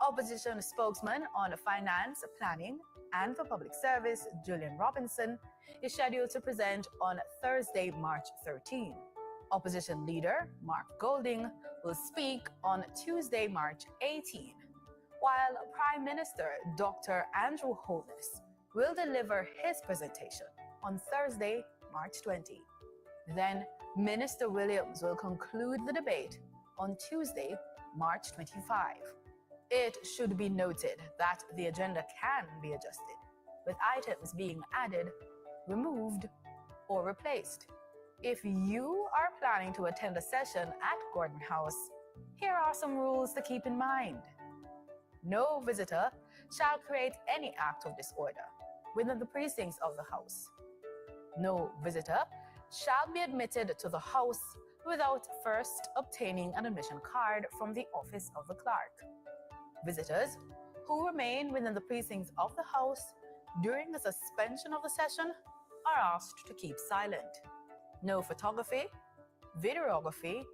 Opposition spokesman on finance, planning, and for public service, Julian Robinson, is scheduled to present on Thursday, March 13. Opposition leader Mark Golding will speak on Tuesday, March 18, while Prime Minister Dr. Andrew Holness will deliver his presentation on Thursday, March 20. Then Minister Williams will conclude the debate on Tuesday, March 25. It should be noted that the agenda can be adjusted, with items being added, removed, or replaced. If you are planning to attend a session at Gordon House, here are some rules to keep in mind. No visitor shall create any act of disorder within the precincts of the House. No visitor shall be admitted to the House without first obtaining an admission card from the office of the clerk. Visitors who remain within the precincts of the House during the suspension of the session are asked to keep silent. No photography, videography,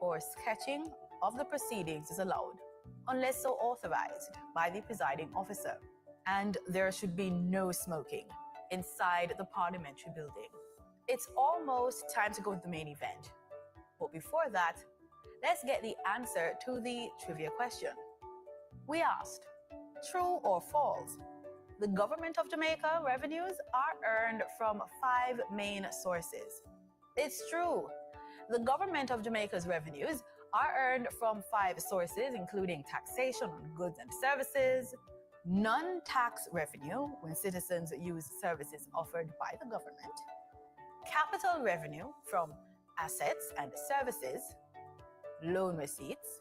or sketching of the proceedings is allowed unless so authorized by the presiding officer. And there should be no smoking inside the parliamentary building. It's almost time to go to the main event. But before that, let's get the answer to the trivia question. We asked, true or false? The government of Jamaica revenues are earned from 5 main sources. It's true. The government of Jamaica's revenues are earned from 5 sources, including taxation on goods and services, non-tax revenue when citizens use services offered by the government, capital revenue from assets and services, loan receipts,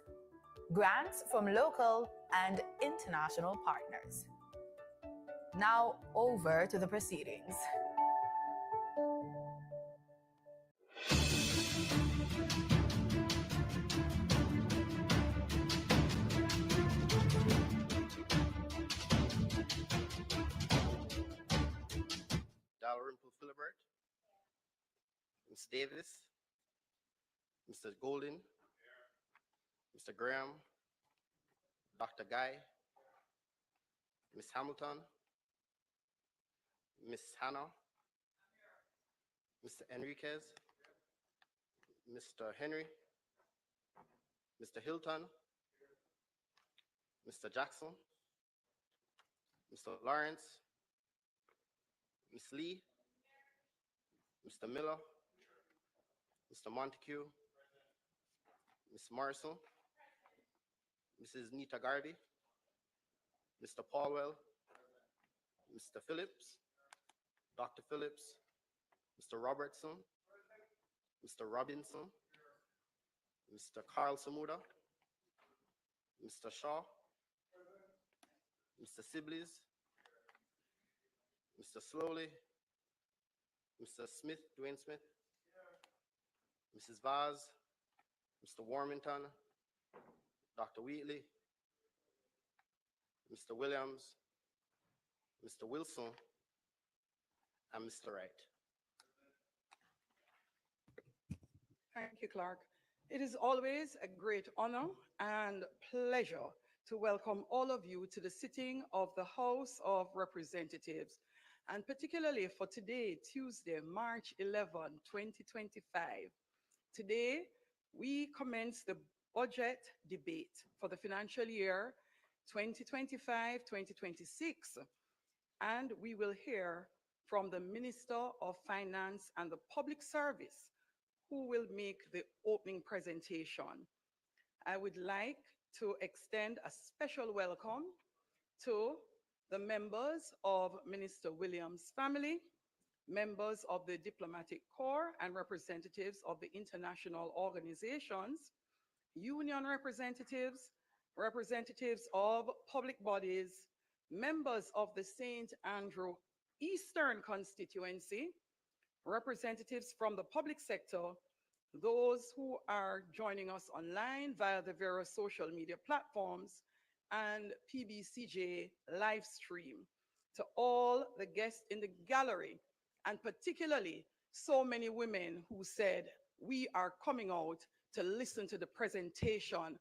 grants from local and international partners. Now over to the proceedings. Dalrymple Philibert, Ms. Davis, Mr. Golden, Mr. Graham, Dr. Guy, Ms. Hamilton, Ms. Hannah, Mr. Enriquez, Mr. Henry, Mr. Hilton, Mr. Jackson, Mr. Lawrence, Ms. Lee, Mr. Miller, Mr. Montague, Ms. Morrison, Mrs. Nita Garvey, Mr. Paulwell, Mr. Phillips, Dr. Phillips, Mr. Robertson, Mr. Robinson, Mr. Carl Samuda, Mr. Shaw, Mr. Sibley's, Mr. Slowly, Mr. Smith, Dwayne Smith, Mrs. Vaz, Mr. Warmington, Dr. Wheatley, Mr. Williams, Mr. Wilson, and Mr. Wright. Thank you, Clark. It is always a great honor and pleasure to welcome all of you to the sitting of the House of Representatives, and particularly for today, Tuesday, March 11, 2025. Today, we commence the budget debate for the financial year 2025-2026, and we will hear from the Minister of Finance and the Public Service, who will make the opening presentation. I would like to extend a special welcome to the members of Minister Williams' family, members of the Diplomatic Corps, and representatives of the international organizations, union representatives, representatives of public bodies, members of the St. Andrew Eastern constituency, representatives from the public sector, those who are joining us online via the various social media platforms, and PBCJ live stream. To all the guests in the gallery, and particularly so many women who said, we are coming out to listen to the presentation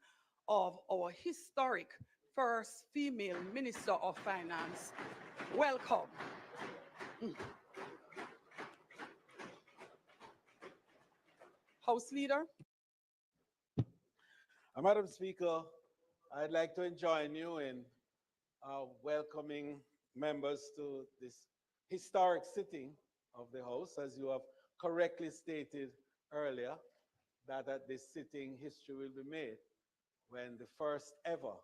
of our historic first female Minister of Finance. Welcome. House Leader. Madam Speaker, I'd like to join you in welcoming members to this historic sitting of the House. As you have correctly stated earlier, that at this sitting history will be made when the first ever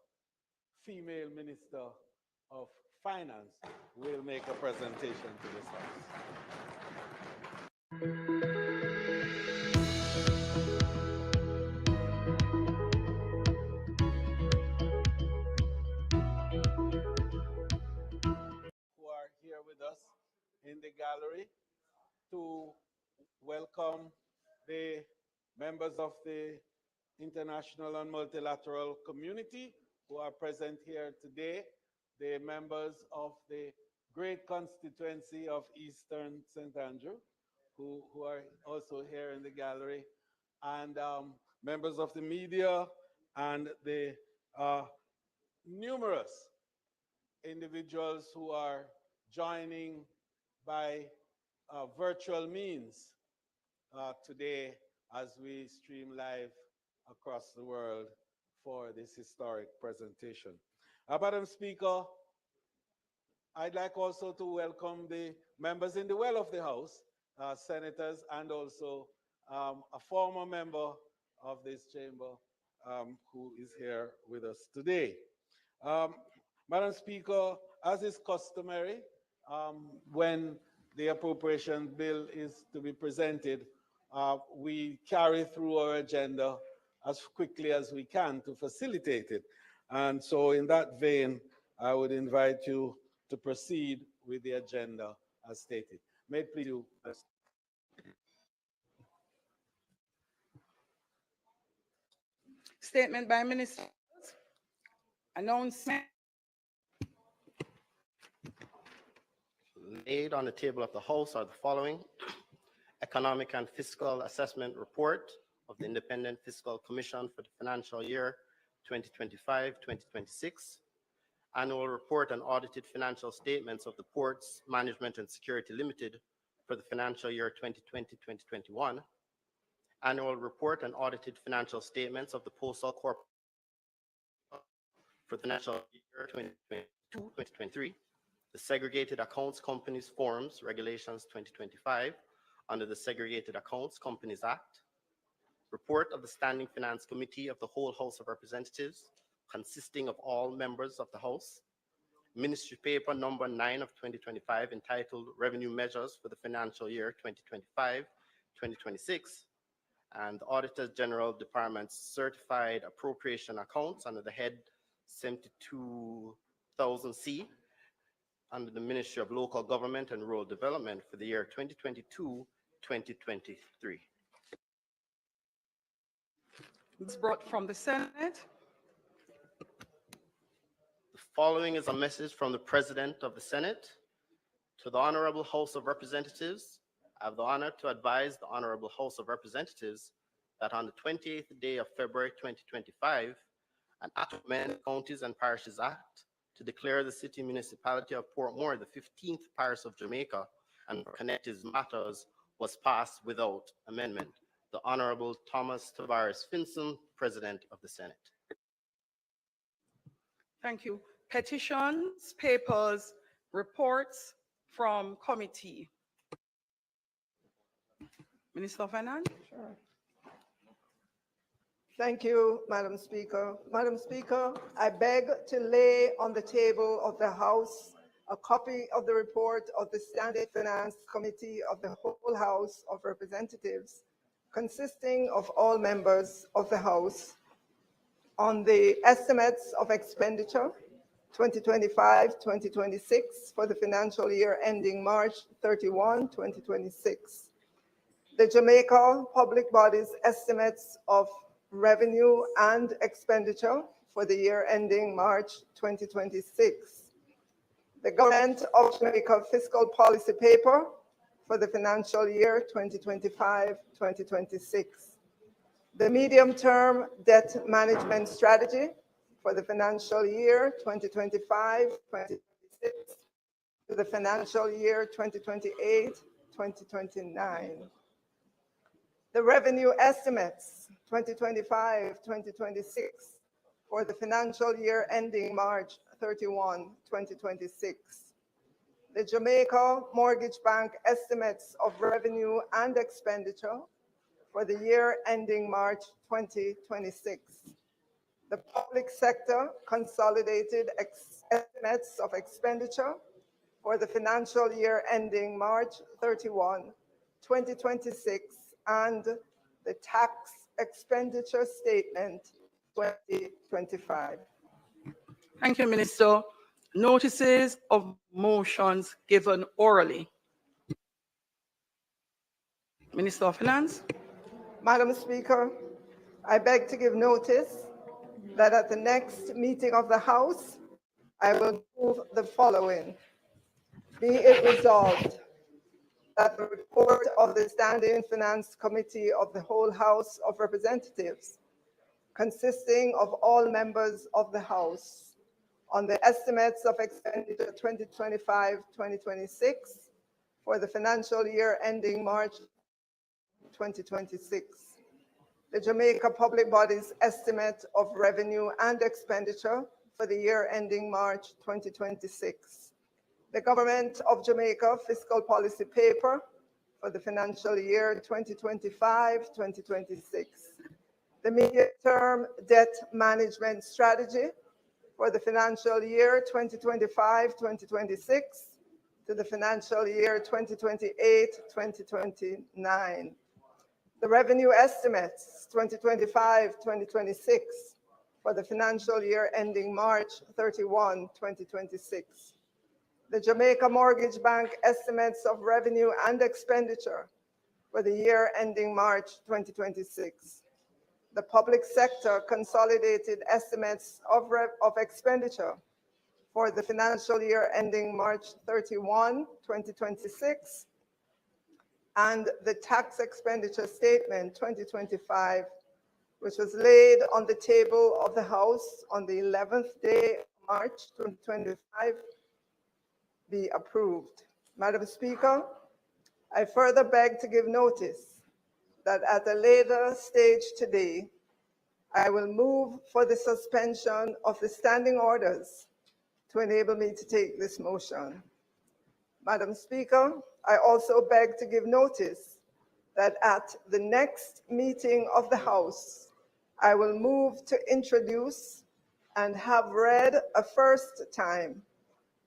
female Minister of Finance will make a presentation to this House. Who are here with us in the gallery to welcome the members of the international and multilateral community who are present here today, the members of the great constituency of Eastern St. Andrew, who are also here in the gallery, and members of the media and the numerous individuals who are joining by virtual means today as we stream live across the world for this historic presentation. Madam Speaker, I'd like also to welcome the members in the well of the House, senators, and also a former member of this chamber who is here with us today. Madam Speaker, as is customary, when the appropriation bill is to be presented, we carry through our agenda as quickly as we can to facilitate it. And so in that vein, I would invite you to proceed with the agenda as stated. May it please you. Statement by Minister. Announcement. Laid on the table of the House are the following: Economic and Fiscal Assessment Report of the Independent Fiscal Commission for the financial year 2025-2026, Annual Report on Audited Financial Statements of the Ports Management and Security Limited for the financial year 2020-2021, Annual Report on Audited Financial Statements of the Postal Corporation for the financial year 2022-2023, the Segregated Accounts Companies Forms Regulations 2025 under the Segregated Accounts Companies Act, report of the Standing Finance Committee of the whole House of Representatives, consisting of all members of the House, Ministry Paper number 9 of 2025 entitled Revenue Measures for the financial year 2025-2026, and the Auditor General Department's certified appropriation accounts under the head 72,000C under the Ministry of Local Government and Rural Development for the year 2022-2023. It's brought from the Senate. The following is a message from the President of the Senate. To the Honorable House of Representatives, I have the honor to advise the Honorable House of Representatives that on the 28th day of February 2025, an act to amend the Counties and Parishes Act to declare the city municipality of Portmore the 15th parish of Jamaica and connected matters was passed without amendment. The Honorable Thomas Tavares Finson, President of the Senate. Thank you. Petitions, papers, reports from committee. Minister of Finance. Sure. Thank you, Madam Speaker. Madam Speaker, I beg to lay on the table of the House a copy of the report of the Standing Finance Committee of the whole House of Representatives, consisting of all members of the House, on the estimates of expenditure 2025-2026 for the financial year ending March 31, 2026. The Jamaica Public Bodies estimates of revenue and expenditure for the year ending March 2026. The Government of Jamaica Fiscal Policy Paper for the financial year 2025-2026. The Medium-Term Debt Management Strategy for the financial year 2025-2026 to the financial year 2028-2029. The revenue estimates 2025-2026 for the financial year ending March 31, 2026. The Jamaica Mortgage Bank estimates of revenue and expenditure for the year ending March 2026. The public sector consolidated estimates of expenditure for the financial year ending March 31, 2026, and the tax expenditure statement 2025. Thank you, Minister. Notices of motions given orally. Minister of Finance. Madam Speaker, I beg to give notice that at the next meeting of the House, I will move the following. Be it resolved that the report of the Standing Finance Committee of the whole House of Representatives, consisting of all members of the House, on the estimates of expenditure 2025-2026 for the financial year ending March 2026. The Jamaica Public Body's estimate of revenue and expenditure for the year ending March 2026. The Government of Jamaica Fiscal Policy Paper for the financial year 2025-2026. The medium-term debt management strategy for the financial year 2025-2026 to the financial year 2028-2029. The revenue estimates 2025-2026 for the financial year ending March 31, 2026. The Jamaica Mortgage Bank estimates of revenue and expenditure for the year ending March 2026. The public sector consolidated estimates of expenditure for the financial year ending March 31, 2026, and the tax expenditure statement 2025, which was laid on the table of the House on the 11th day of March 2025, be approved. Madam Speaker, I further beg to give notice that at a later stage today, I will move for the suspension of the standing orders to enable me to take this motion. Madam Speaker, I also beg to give notice that at the next meeting of the House, I will move to introduce and have read a first time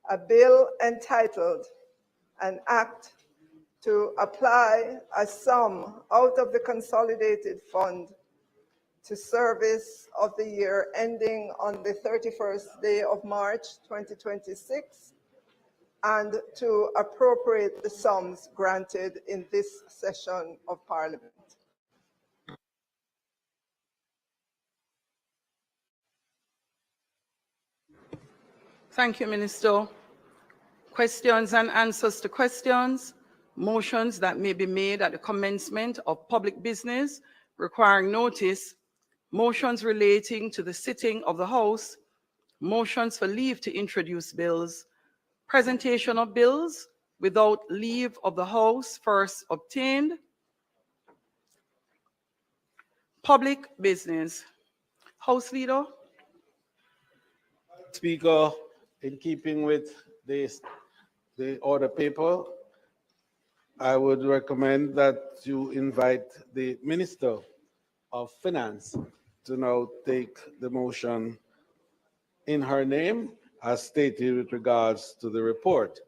a bill entitled an act to apply a sum out of the consolidated fund to service of the year ending on the 31st day of March 2026 and to appropriate the sums granted in this session of Parliament. Thank you, Minister. Questions and answers to questions. Motions that may be made at the commencement of public business requiring notice. Motions relating to the sitting of the House. Motions for leave to introduce bills. Presentation of bills without leave of the House first obtained. Public business. House Leader. Speaker, in keeping with the order paper, I would recommend that you invite the Minister of Finance to now take the motion in her name as stated with regards to the report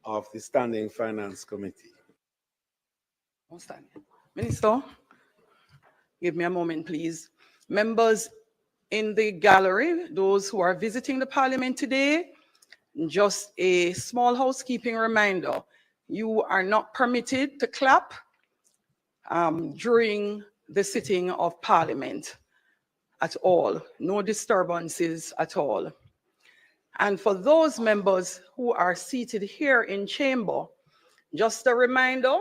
of the Standing Finance Committee. Minister, give me a moment, please. Members in the gallery, those who are visiting the Parliament today, just a small housekeeping reminder. You are not permitted to clap during the sitting of Parliament at all. No disturbances at all. And for those members who are seated here in chamber, just a reminder,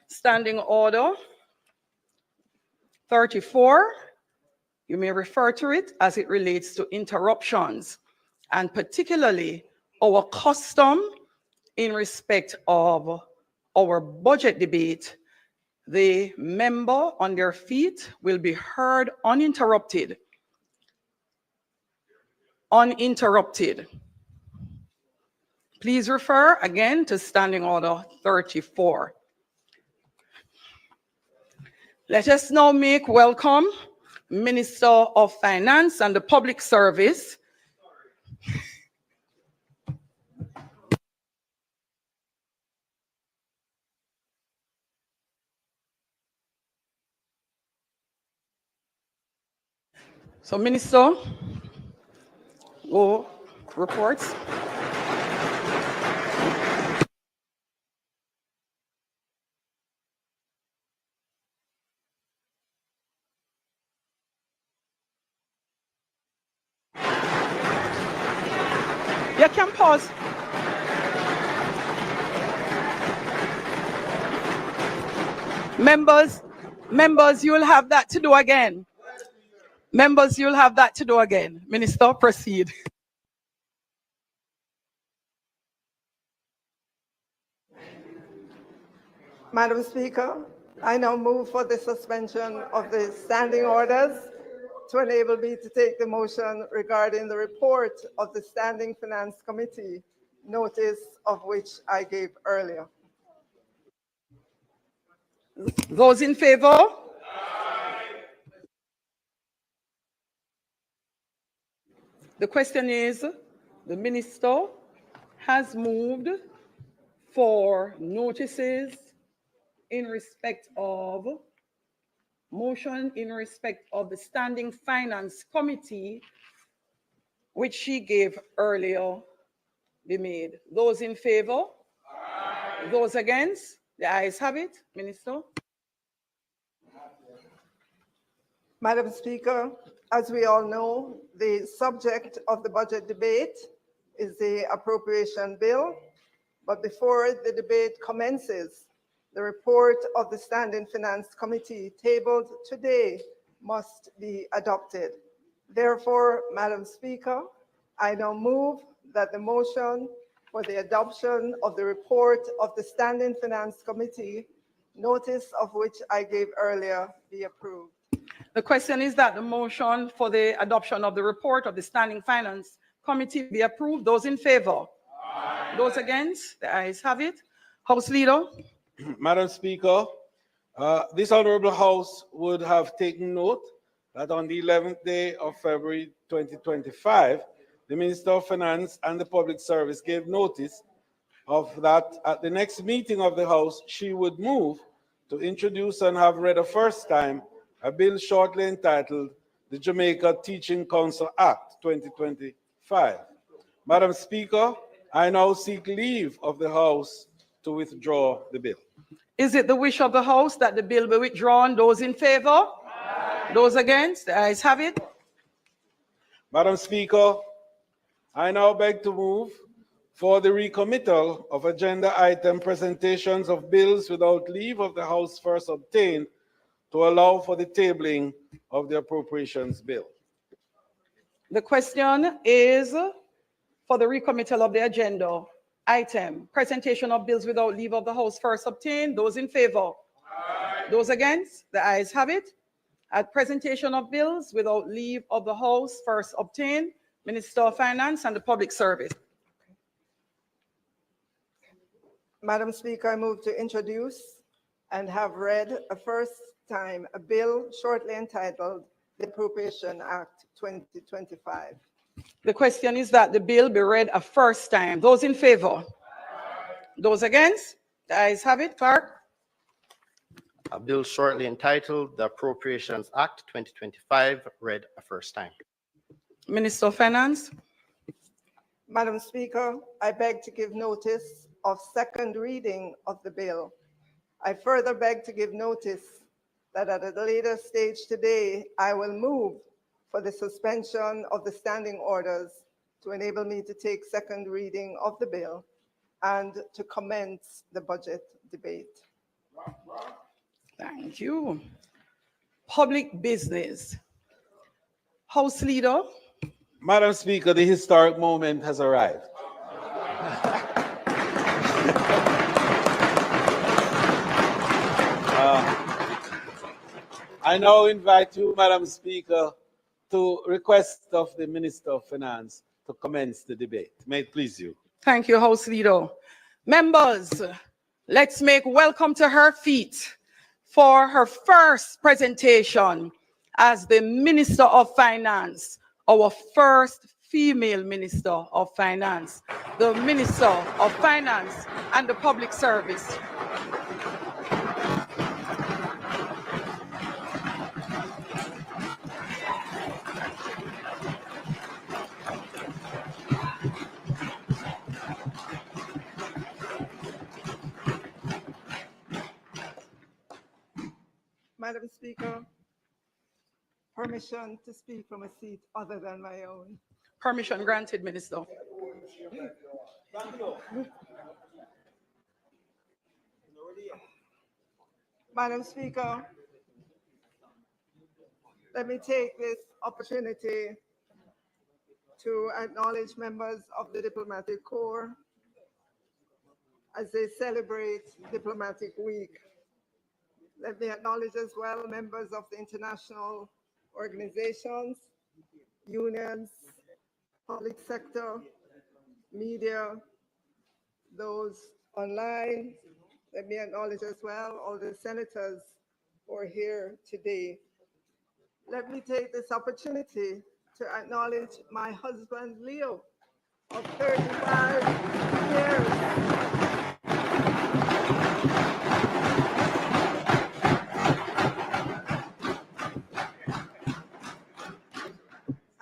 Standing Order 34, You may refer to it as it relates to interruptions, and particularly our custom in respect of our budget debate. The member on their feet will be heard uninterrupted. Uninterrupted. Please refer again to Standing Order 34. Let us now make welcome Minister of Finance and the Public Service, so Minister, go reports. You can pause. Members, you'll have that to do again. Members, you'll have that to do again. Minister, proceed. Madam Speaker, I now move for the suspension of the standing orders to enable me to take the motion regarding the report of the Standing Finance Committee, notice of which I gave earlier. Those in favor? The question is, the minister has moved for notices in respect of motion in respect of the Standing Finance Committee, which she gave earlier, be made. Those in favor? Aye. Those against? The ayes have it. Minister. Madam Speaker, as we all know, the subject of the budget debate is the appropriation bill. But before the debate commences, the report of the Standing Finance Committee tabled today must be adopted. Therefore, Madam Speaker, I now move that the motion for the adoption of the report of the Standing Finance Committee, notice of which I gave earlier, be approved. The question is that the motion for the adoption of the report of the Standing Finance Committee be approved. Those in favor? Aye. Those against? The ayes have it. House Leader. Madam Speaker, this Honorable House would have taken note that on the 11th day of February 2025, the Minister of Finance and the Public Service gave notice of that at the next meeting of the House, she would move to introduce and have read a first time a bill shortly entitled the Jamaica Teaching Council Act 2025. Madam Speaker, I now seek leave of the House to withdraw the bill. Is it the wish of the House that the bill be withdrawn? Those in favor? Aye. Those against? The ayes have it. Madam Speaker, I now beg to move for the recommittal of agenda item presentations of bills without leave of the House first obtained to allow for the tabling of the appropriations bill. The question is for the recommittal of the agenda item, presentation of bills without leave of the House first obtained. Those in favor? Aye. Those against? The ayes have it. At presentation of bills without leave of the House first obtained, Minister of Finance and the Public Service. Madam Speaker, I move to introduce and have read a first time a bill shortly entitled the Appropriation Act 2025. The question is that the bill be read a first time. Those in favor? Aye. Those against? The ayes have it. Clerk. A bill shortly entitled the Appropriations Act 2025 read a first time. Minister of Finance. Madam Speaker, I beg to give notice of second reading of the bill. I further beg to give notice that at a later stage today, I will move for the suspension of the standing orders to enable me to take second reading of the bill and to commence the budget debate. Thank you. Public business. House Leader. Madam Speaker, the historic moment has arrived. I now invite you, Madam Speaker, to request of the Minister of Finance to commence the debate. May it please you. Thank you, House Leader. Members, let's make welcome to her feet for her first presentation as the Minister of Finance, our first female Minister of Finance, the Minister of Finance and the Public Service. Madam Speaker, permission to speak from a seat other than my own. Permission granted, Minister. Madam Speaker, let me take this opportunity to acknowledge members of the Diplomatic Corps as they celebrate Diplomatic Week. Let me acknowledge as well members of the international organizations, unions, public sector, media, those online. Let me acknowledge as well all the senators who are here today. Let me take this opportunity to acknowledge my husband, Leo, of 35 years.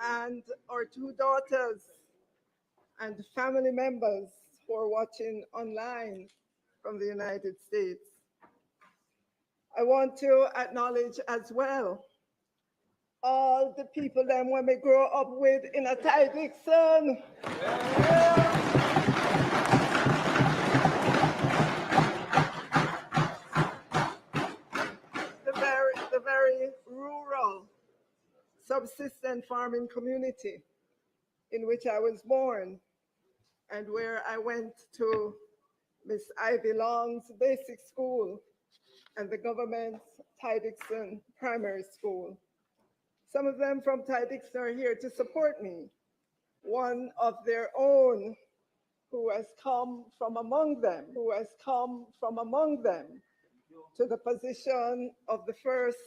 And our two daughters and family members who are watching online from the United States. I want to acknowledge as well all the people that when we grow up with in a Ty Dixon. The very rural, subsistence farming community in which I was born and where I went to Miss Ivy Long's basic school and the government's Ty Dixon primary school. Some of them from Ty Dixon are here to support me. One of their own who has come from among them, to the position of the first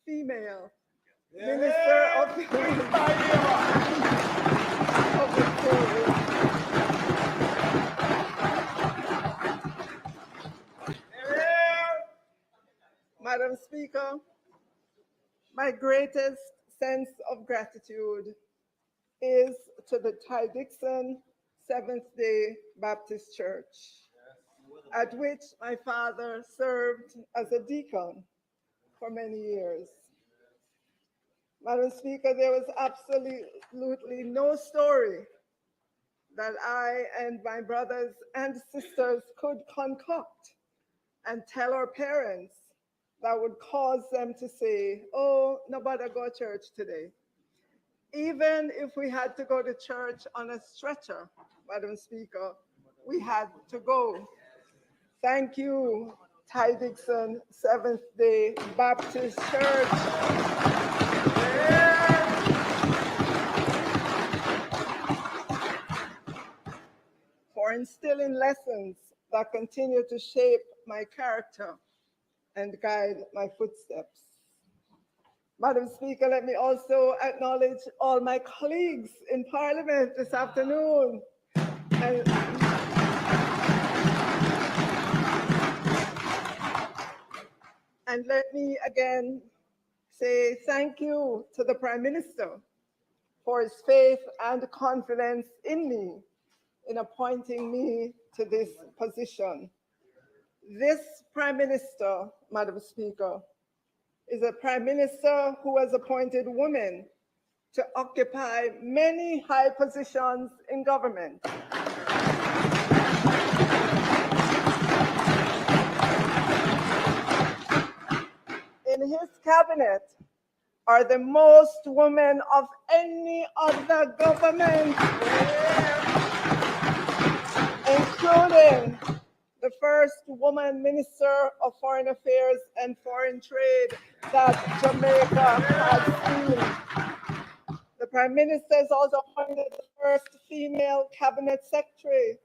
female Minister of the Corps. Madam Speaker, my greatest sense of gratitude is to the Ty Dixon Seventh-day Baptist Church, at which my father served as a deacon for many years. Madam Speaker, there was absolutely no story that I and my brothers and sisters could concoct and tell our parents that would cause them to say, oh, nobody go to church today. Even if we had to go to church on a stretcher, Madam Speaker, we had to go. Thank you, Ty Dixon Seventh-day Baptist Church. For instilling lessons that continue to shape my character and guide my footsteps. Madam Speaker, let me also acknowledge all my colleagues in Parliament this afternoon. And let me again say thank you to the Prime Minister for his faith and confidence in me in appointing me to this position. This Prime Minister, Madam Speaker, is a Prime Minister who has appointed women to occupy many high positions in government. In his cabinet, are the most women of any other government, including the first woman Minister of Foreign Affairs and Foreign Trade that Jamaica has seen. The Prime Minister is also appointed the first female cabinet secretary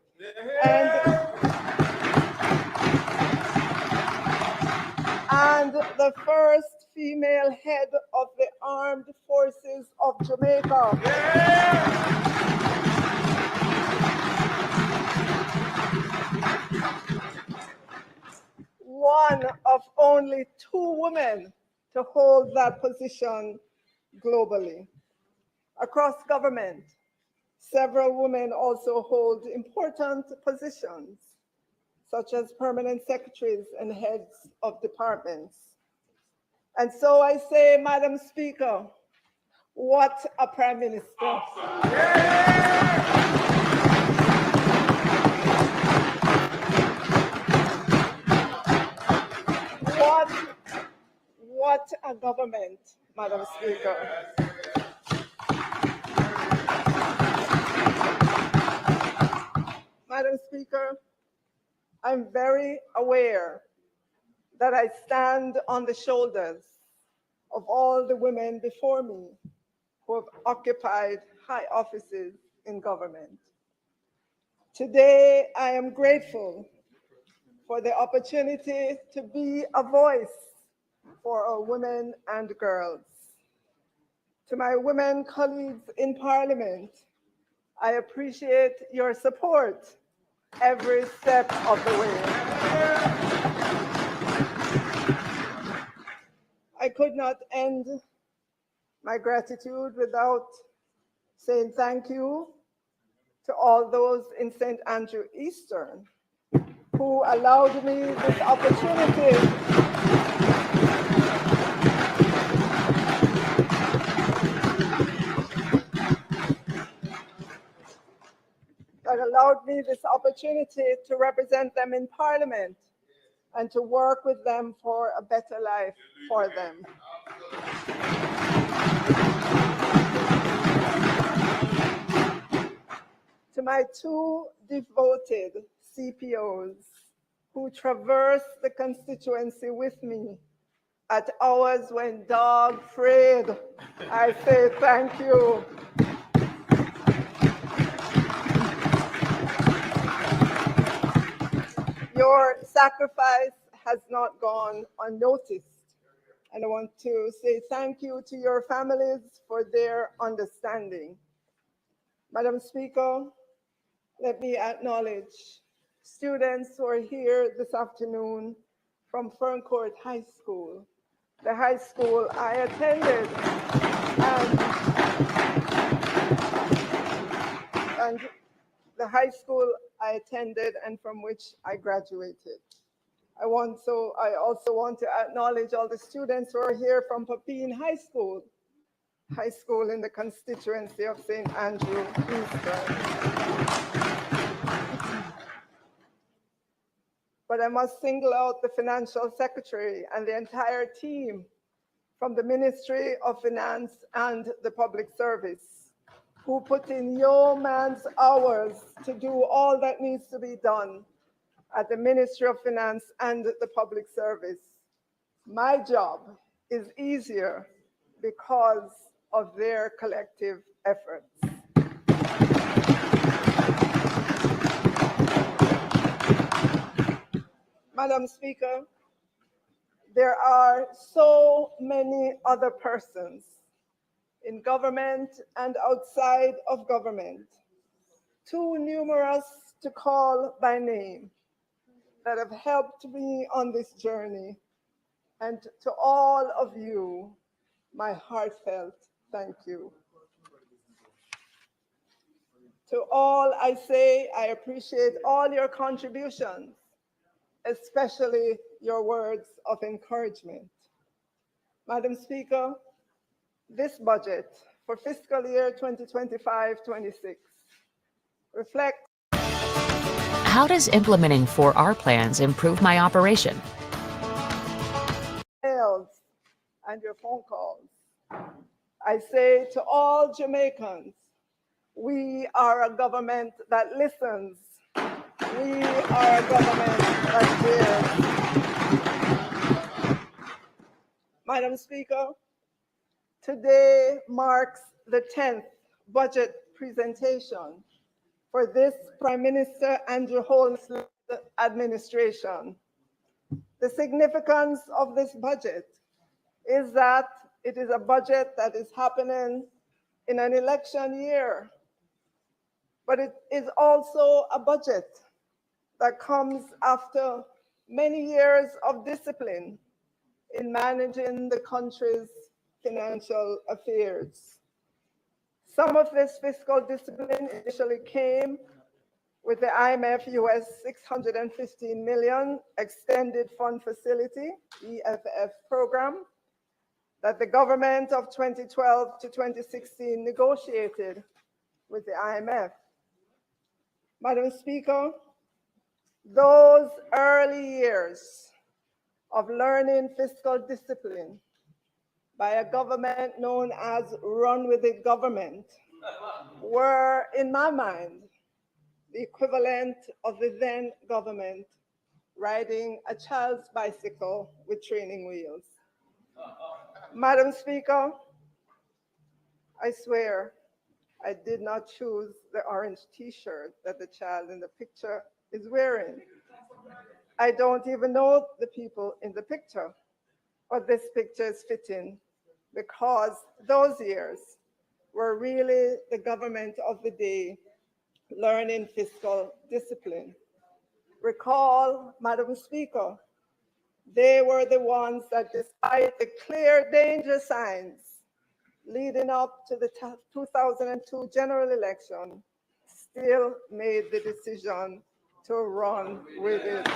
and the first female head of the Armed Forces of Jamaica. One of only 2 women to hold that position globally. Across government, several women also hold important positions, such as permanent secretaries and heads of departments. And so I say, Madam Speaker, what a Prime Minister. What a government, Madam Speaker. Madam Speaker, I'm very aware that I stand on the shoulders of all the women before me who have occupied high offices in government. Today, I am grateful for the opportunity to be a voice for our women and girls. To my women colleagues in Parliament, I appreciate your support every step of the way. I could not end my gratitude without saying thank you to all those in St. Andrew Eastern who allowed me this opportunity to represent them in Parliament and to work with them for a better life for them. To my 2 devoted CPOs who traverse the constituency with me at hours when dog-frayed, I say thank you. Your sacrifice has not gone unnoticed, and I want to say thank you to your families for their understanding. Madam Speaker, let me acknowledge students who are here this afternoon from Ferncourt High School, the high school I attended, and the high school I attended and from which I graduated. I also want to acknowledge all the students who are here from Papine High School in the constituency of St. Andrew Eastern. But I must single out the Financial Secretary and the entire team from the Ministry of Finance and the Public Service, who put in yeoman's hours to do all that needs to be done at the Ministry of Finance and the Public Service. My job is easier because of their collective efforts. Madam Speaker, there are so many other persons in government and outside of government, too numerous to call by name, that have helped me on this journey. And to all of you, my heartfelt thank you. To all I say, I appreciate all your contributions, especially your words of encouragement. Madam Speaker, this budget for fiscal year 2025-26 reflects. How does implementing 4R plans improve my operation? Emails and your phone calls. I say to all Jamaicans, we are a government that listens. We are a government that hears. Madam Speaker, today marks the 10th budget presentation for this Prime Minister Andrew Holness administration. The significance of this budget is that it is a budget that is happening in an election year, but it is also a budget that comes after many years of discipline in managing the country's financial affairs. Some of this fiscal discipline initially came with the IMF US $615 million Extended Fund Facility, EFF program, that the government of 2012 to 2016 negotiated with the IMF. Madam Speaker, those early years of learning fiscal discipline by a government known as Run With It government were, in my mind, the equivalent of the then government riding a child's bicycle with training wheels. Madam Speaker, I swear I did not choose the orange t-shirt that the child in the picture is wearing. I don't even know the people in the picture, but this picture is fitting because those years were really the government of the day learning fiscal discipline. Recall, Madam Speaker, they were the ones that, despite the clear danger signs leading up to the 2002 general election, still made the decision to run with it.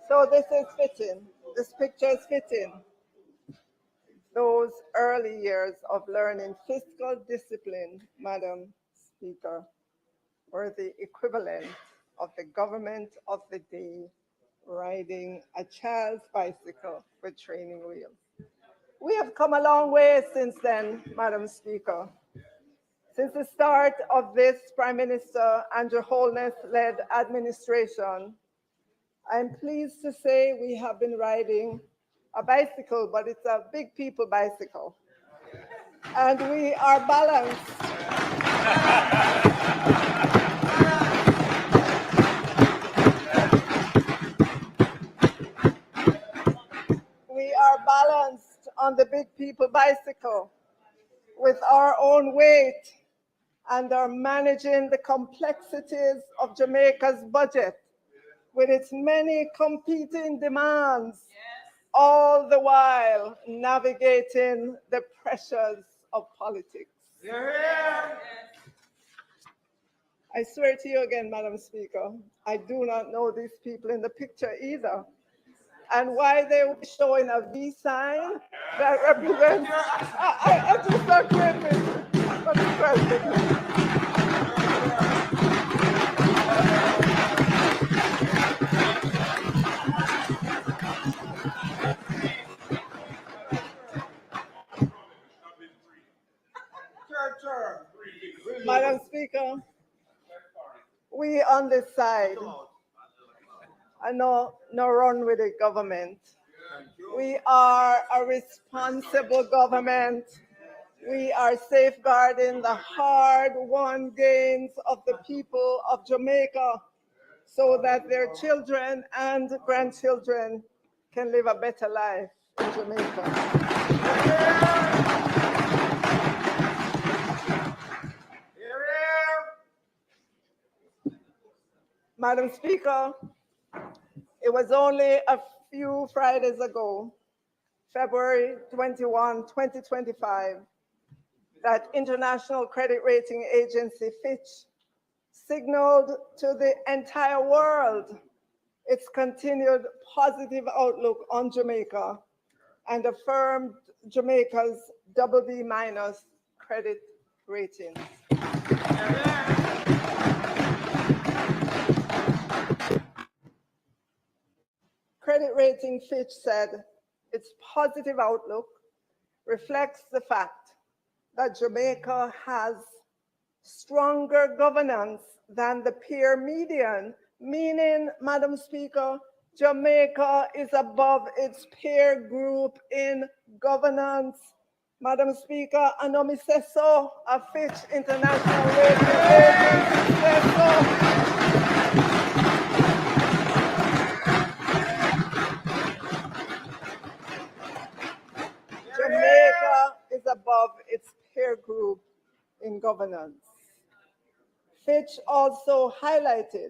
So this is fitting. This picture is fitting. Those early years of learning fiscal discipline, Madam Speaker, were the equivalent of the government of the day riding a child's bicycle with training wheels. We have come a long way since then, Madam Speaker. Since the start of this Prime Minister Andrew Holness-led administration, I'm pleased to say we have been riding a bicycle, but it's a big people bicycle. And we are balanced. We are balanced on the big people bicycle with our own weight and are managing the complexities of Jamaica's budget with its many competing demands, all the while navigating the pressures of politics. I swear to you again, Madam Speaker, I do not know these people in the picture either. And why they were showing a V sign that represents, I just agree with the President. Madam Speaker, we on this side are no run with it government. We are a responsible government. We are safeguarding the hard-won gains of the people of Jamaica so that their children and grandchildren can live a better life in Jamaica. Madam Speaker, it was only a few Fridays ago, February 21, 2025, that international credit rating agency Fitch signaled to the entire world its continued positive outlook on Jamaica and affirmed Jamaica's BB- credit rating. credit rating, Fitch said its positive outlook reflects the fact that Jamaica has stronger governance than the peer median, meaning, Madam Speaker, Jamaica is above its peer group in governance. Madam Speaker, I know me say so, a Fitch International Rating Agency says so. Jamaica is above its peer group in governance. Fitch also highlighted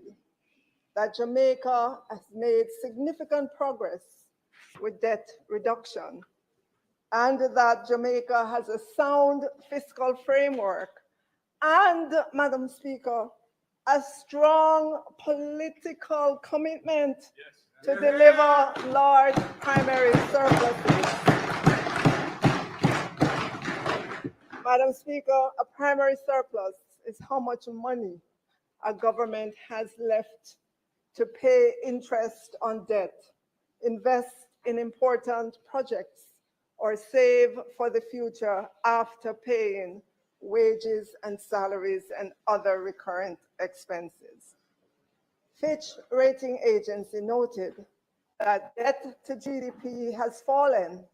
that Jamaica has made significant progress with debt reduction and that Jamaica has a sound fiscal framework and, Madam Speaker, a strong political commitment to deliver large primary surpluses. Madam Speaker, a primary surplus is how much money a government has left to pay interest on debt, invest in important projects, or save for the future after paying wages and salaries and other recurrent expenses. Fitch Rating Agency noted that debt to GDP has fallen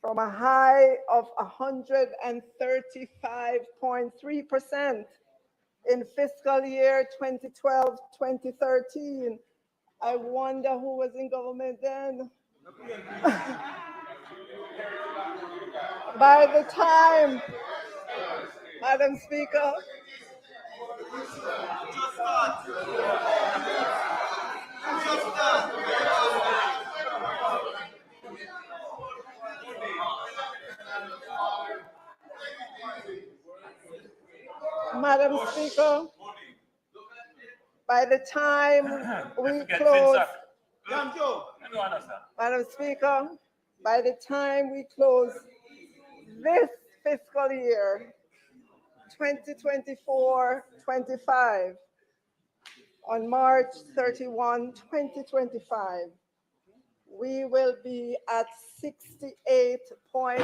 from a high of 135.3% in fiscal year 2012-2013. I wonder who was in government then. By the time, Madam Speaker, Madam Speaker, by the time we close, Madam Speaker, by the time we close this fiscal year, 2024-25, on March 31, 2025, we will be at 68.7%.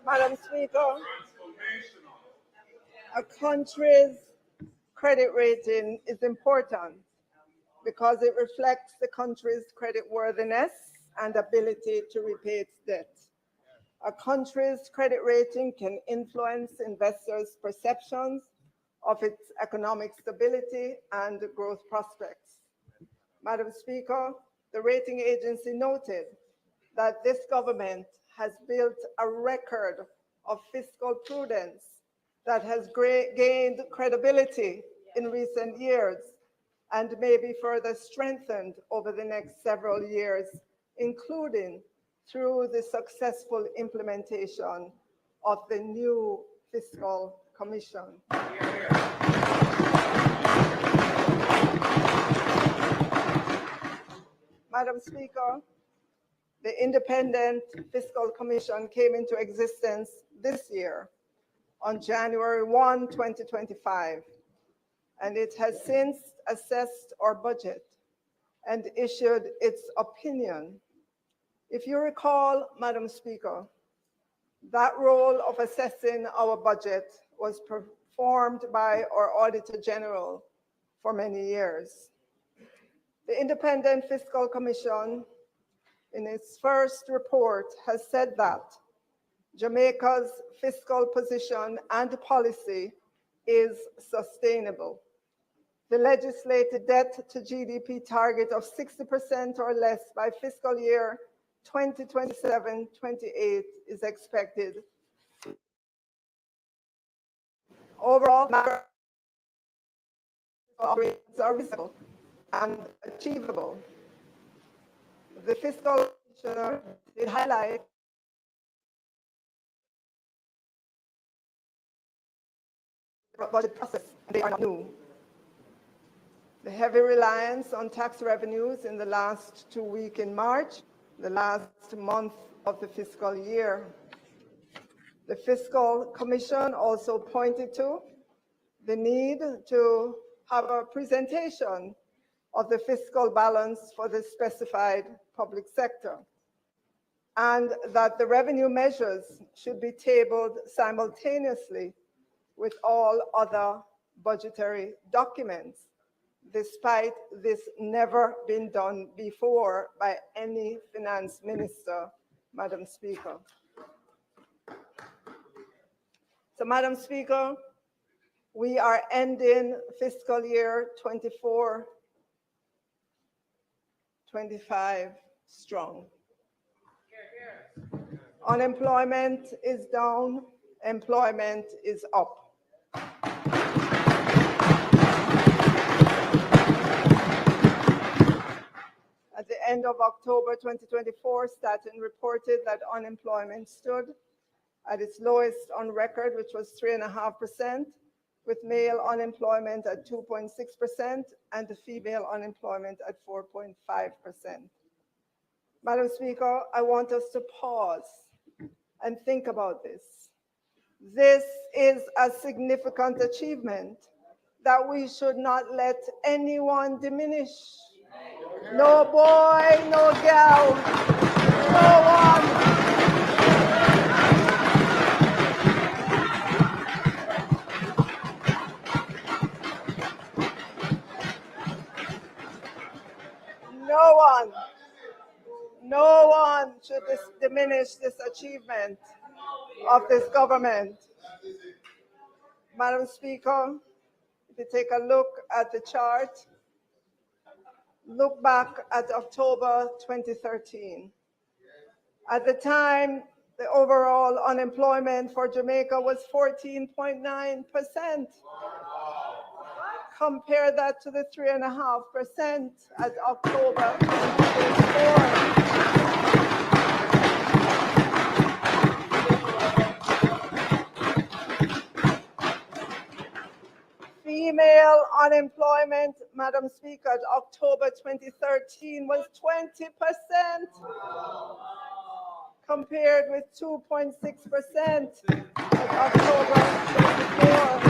Madam Speaker, a country's credit rating is important because it reflects the country's creditworthiness and ability to repay its debt. A country's credit rating can influence investors' perceptions of its economic stability and growth prospects. Madam Speaker, the rating agency noted that this government has built a record of fiscal prudence that has gained credibility in recent years and may be further strengthened over the next several years, including through the successful implementation of the new Fiscal Commission. Madam Speaker, the Independent Fiscal Commission came into existence this year on January 1, 2025, and it has since assessed our budget and issued its opinion. If you recall, Madam Speaker, that role of assessing our budget was performed by our Auditor General for many years. The Independent Fiscal Commission, in its first report, has said that Jamaica's fiscal position and policy is sustainable. The legislated debt to GDP target of 60% or less by fiscal year 2027-28 is expected. Overall, operations are reasonable and achievable. The fiscal commissioner did highlight the budget process, and they are not new. The heavy reliance on tax revenues in the last 2 weeks in March, the last month of the fiscal year. The Fiscal Commission also pointed to the need to have a presentation of the fiscal balance for the specified public sector, and that the revenue measures should be tabled simultaneously with all other budgetary documents, despite this never been done before by any finance minister, Madam Speaker. So, Madam Speaker, we are ending fiscal year 24-25 strong. Unemployment is down, employment is up. At the end of October 2024, Staten reported that unemployment stood at its lowest on record, which was 3.5%, with male unemployment at 2.6% and the female unemployment at 4.5%. Madam Speaker, I want us to pause and think about this. This is a significant achievement that we should not let anyone diminish. No boy, no girl, no one. No one should diminish this achievement of this government. Madam Speaker, if you take a look at the chart, look back at October 2013. At the time, the overall unemployment for Jamaica was 14.9%. Compare that to the 3.5% at October 2024. Female unemployment, Madam Speaker, at October 2013 was 20%, compared with 2.6% at October 2024.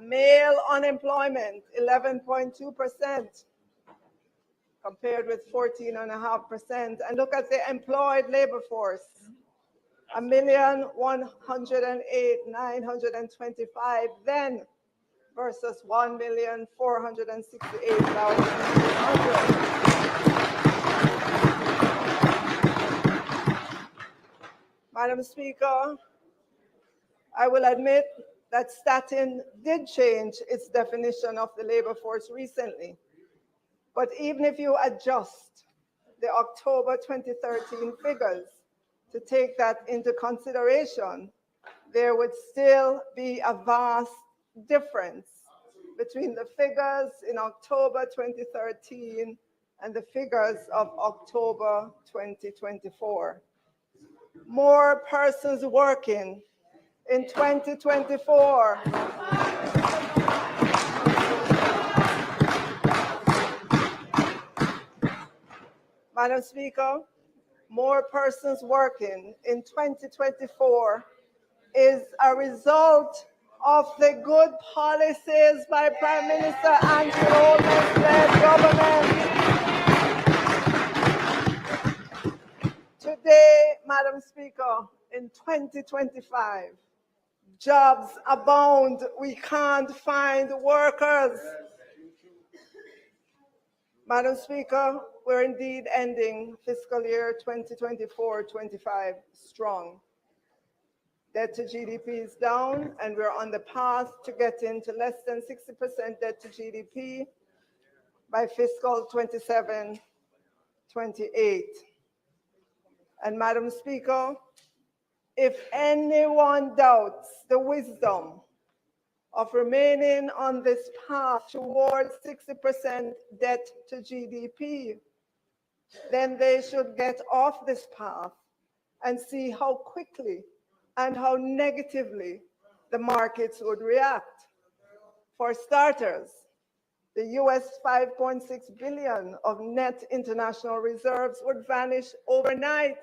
Male unemployment, 11.2%, compared with 14.5%. And look at the employed labor force, 1,108,925 then versus 1,468,600. Madam Speaker, I will admit that Staten did change its definition of the labor force recently. But even if you adjust the October 2013 figures to take that into consideration, there would still be a vast difference between the figures in October 2013 and the figures of October 2024. More persons working in 2024 Madam Speaker, more persons working in 2024 is a result of the good policies by Prime Minister Andrew Holness-led government. Today, Madam Speaker, in 2025, jobs abound. We can't find workers. Madam Speaker, we're indeed ending fiscal year 2024-25 strong. Debt to GDP is down, and we're on the path to getting to less than 60% debt to GDP by fiscal 27-28. And Madam Speaker, if anyone doubts the wisdom of remaining on this path towards 60% debt to GDP, then they should get off this path and see how quickly and how negatively the markets would react. For starters, the US 5.6 billion of net international reserves would vanish overnight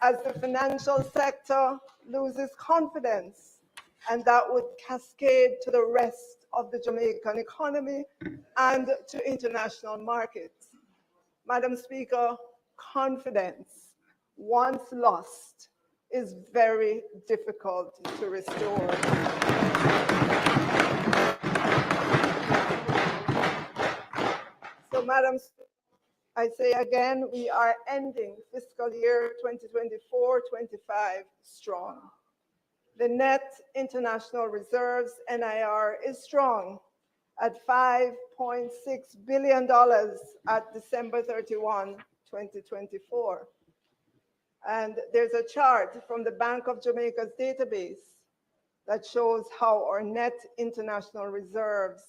as the financial sector loses confidence, and that would cascade to the rest of the Jamaican economy and to international markets. Madam Speaker, confidence, once lost, is very difficult to restore. So, Madam, I say again, we are ending fiscal year 2024-25 strong. The net international reserves, NIR, is strong at $5.6 billion at December 31, 2024. And there's a chart from the Bank of Jamaica's database that shows how our net international reserves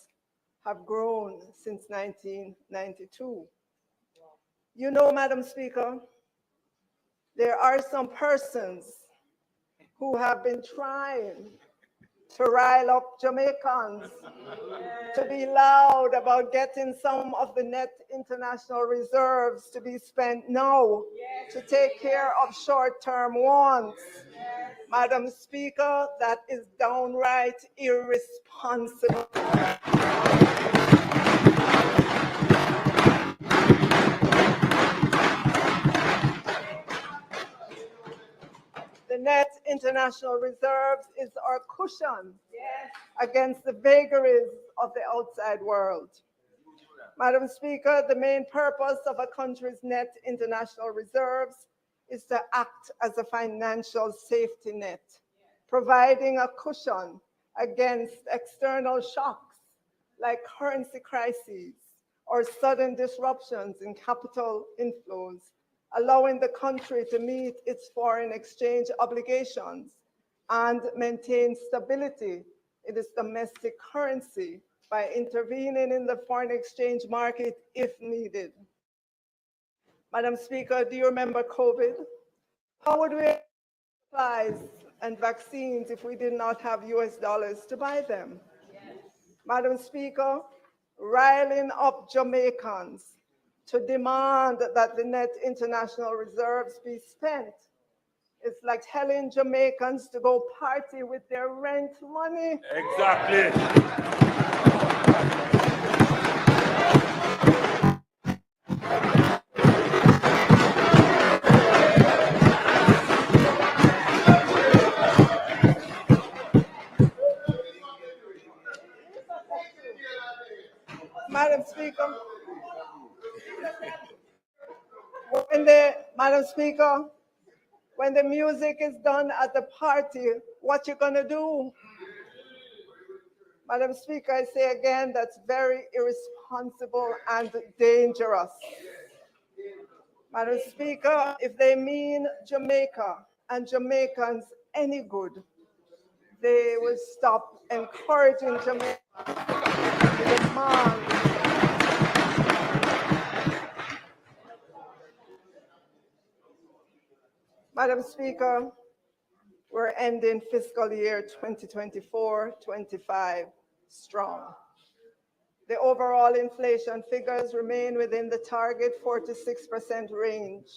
have grown since 1992. You know, Madam Speaker, there are some persons who have been trying to rile up Jamaicans to be loud about getting some of the net international reserves to be spent now to take care of short-term wants. Madam Speaker, that is downright irresponsible. The net international reserves is our cushion against the vagaries of the outside world. Madam Speaker, the main purpose of a country's net international reserves is to act as a financial safety net, providing a cushion against external shocks like currency crises or sudden disruptions in capital inflows, allowing the country to meet its foreign exchange obligations and maintain stability in its domestic currency by intervening in the foreign exchange market if needed. Madam Speaker, do you remember COVID? How would we have supplies and vaccines if we did not have US dollars to buy them? Madam Speaker, riling up Jamaicans to demand that the net international reserves be spent is like telling Jamaicans to go party with their rent money. Exactly. Madam Speaker, Madam Speaker, when the music is done at the party, what you gonna do? Madam Speaker, I say again, that's very irresponsible and dangerous. Madam Speaker, if they mean Jamaica and Jamaicans any good, they will stop encouraging Jamaica to demand. Madam Speaker, we're ending fiscal year 2024-25 strong. The overall inflation figures remain within the target 4% to 6% range.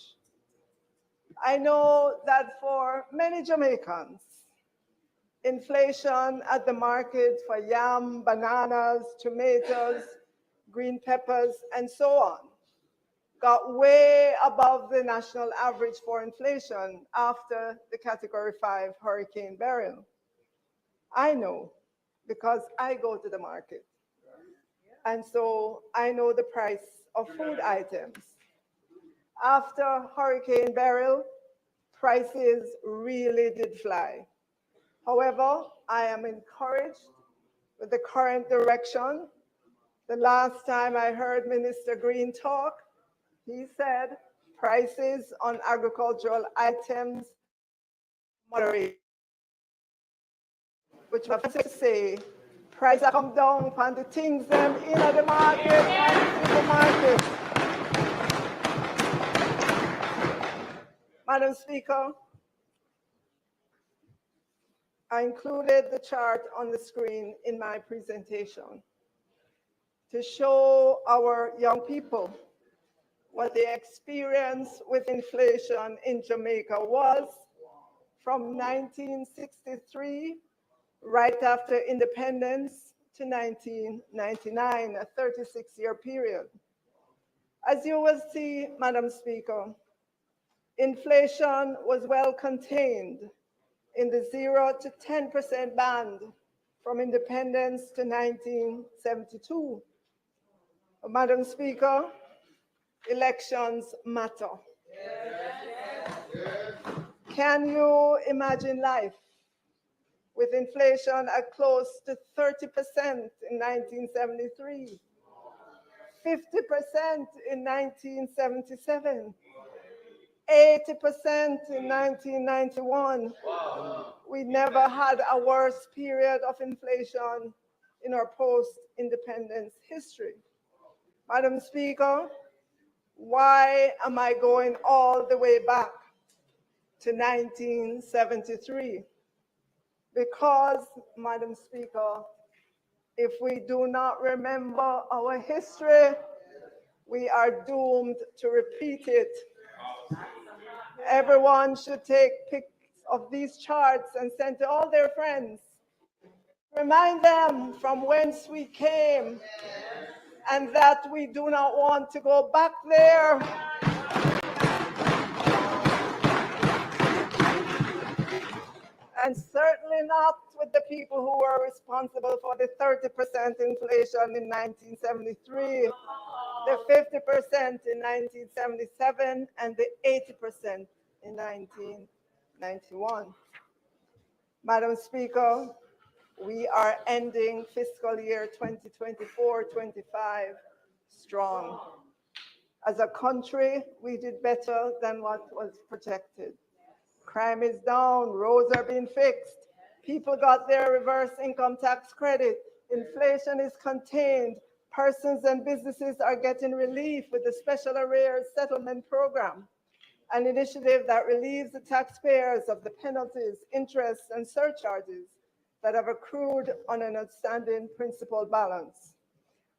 I know that for many Jamaicans, inflation at the market for yam, bananas, tomatoes, green peppers, and so on got way above the national average for inflation after the Category 5 Hurricane Beryl. I know because I go to the market. And so I know the price of food items. After Hurricane Beryl, prices really did fly. However, I am encouraged with the current direction. The last time I heard Minister Green talk, he said prices on agricultural items moderate, which was to say prices come down on the things them in the market and in the market. Madam Speaker, I included the chart on the screen in my presentation to show our young people what the experience with inflation in Jamaica was from 1963, right after independence, to 1999, a 36-year period. As you will see, Madam Speaker, inflation was well contained in the 0 to 10% band from independence to 1972. Madam Speaker, elections matter. Can you imagine life with inflation at close to 30% in 1973, 50% in 1977, 80% in 1991? We never had a worse period of inflation in our post-independence history. Madam Speaker, why am I going all the way back to 1973? Because, Madam Speaker, if we do not remember our history, we are doomed to repeat it. Everyone should take pics of these charts and send to all their friends. Remind them from whence we came and that we do not want to go back there. And certainly not with the people who were responsible for the 30% inflation in 1973, the 50% in 1977, and the 80% in 1991. Madam Speaker, we are ending fiscal year 2024-25 strong. As a country, we did better than what was projected. Crime is down, roads are being fixed, people got their reverse income tax credit, inflation is contained, persons and businesses are getting relief with the Special Arrears Settlement Program, an initiative that relieves the taxpayers of the penalties, interests, and surcharges that have accrued on an outstanding principal balance.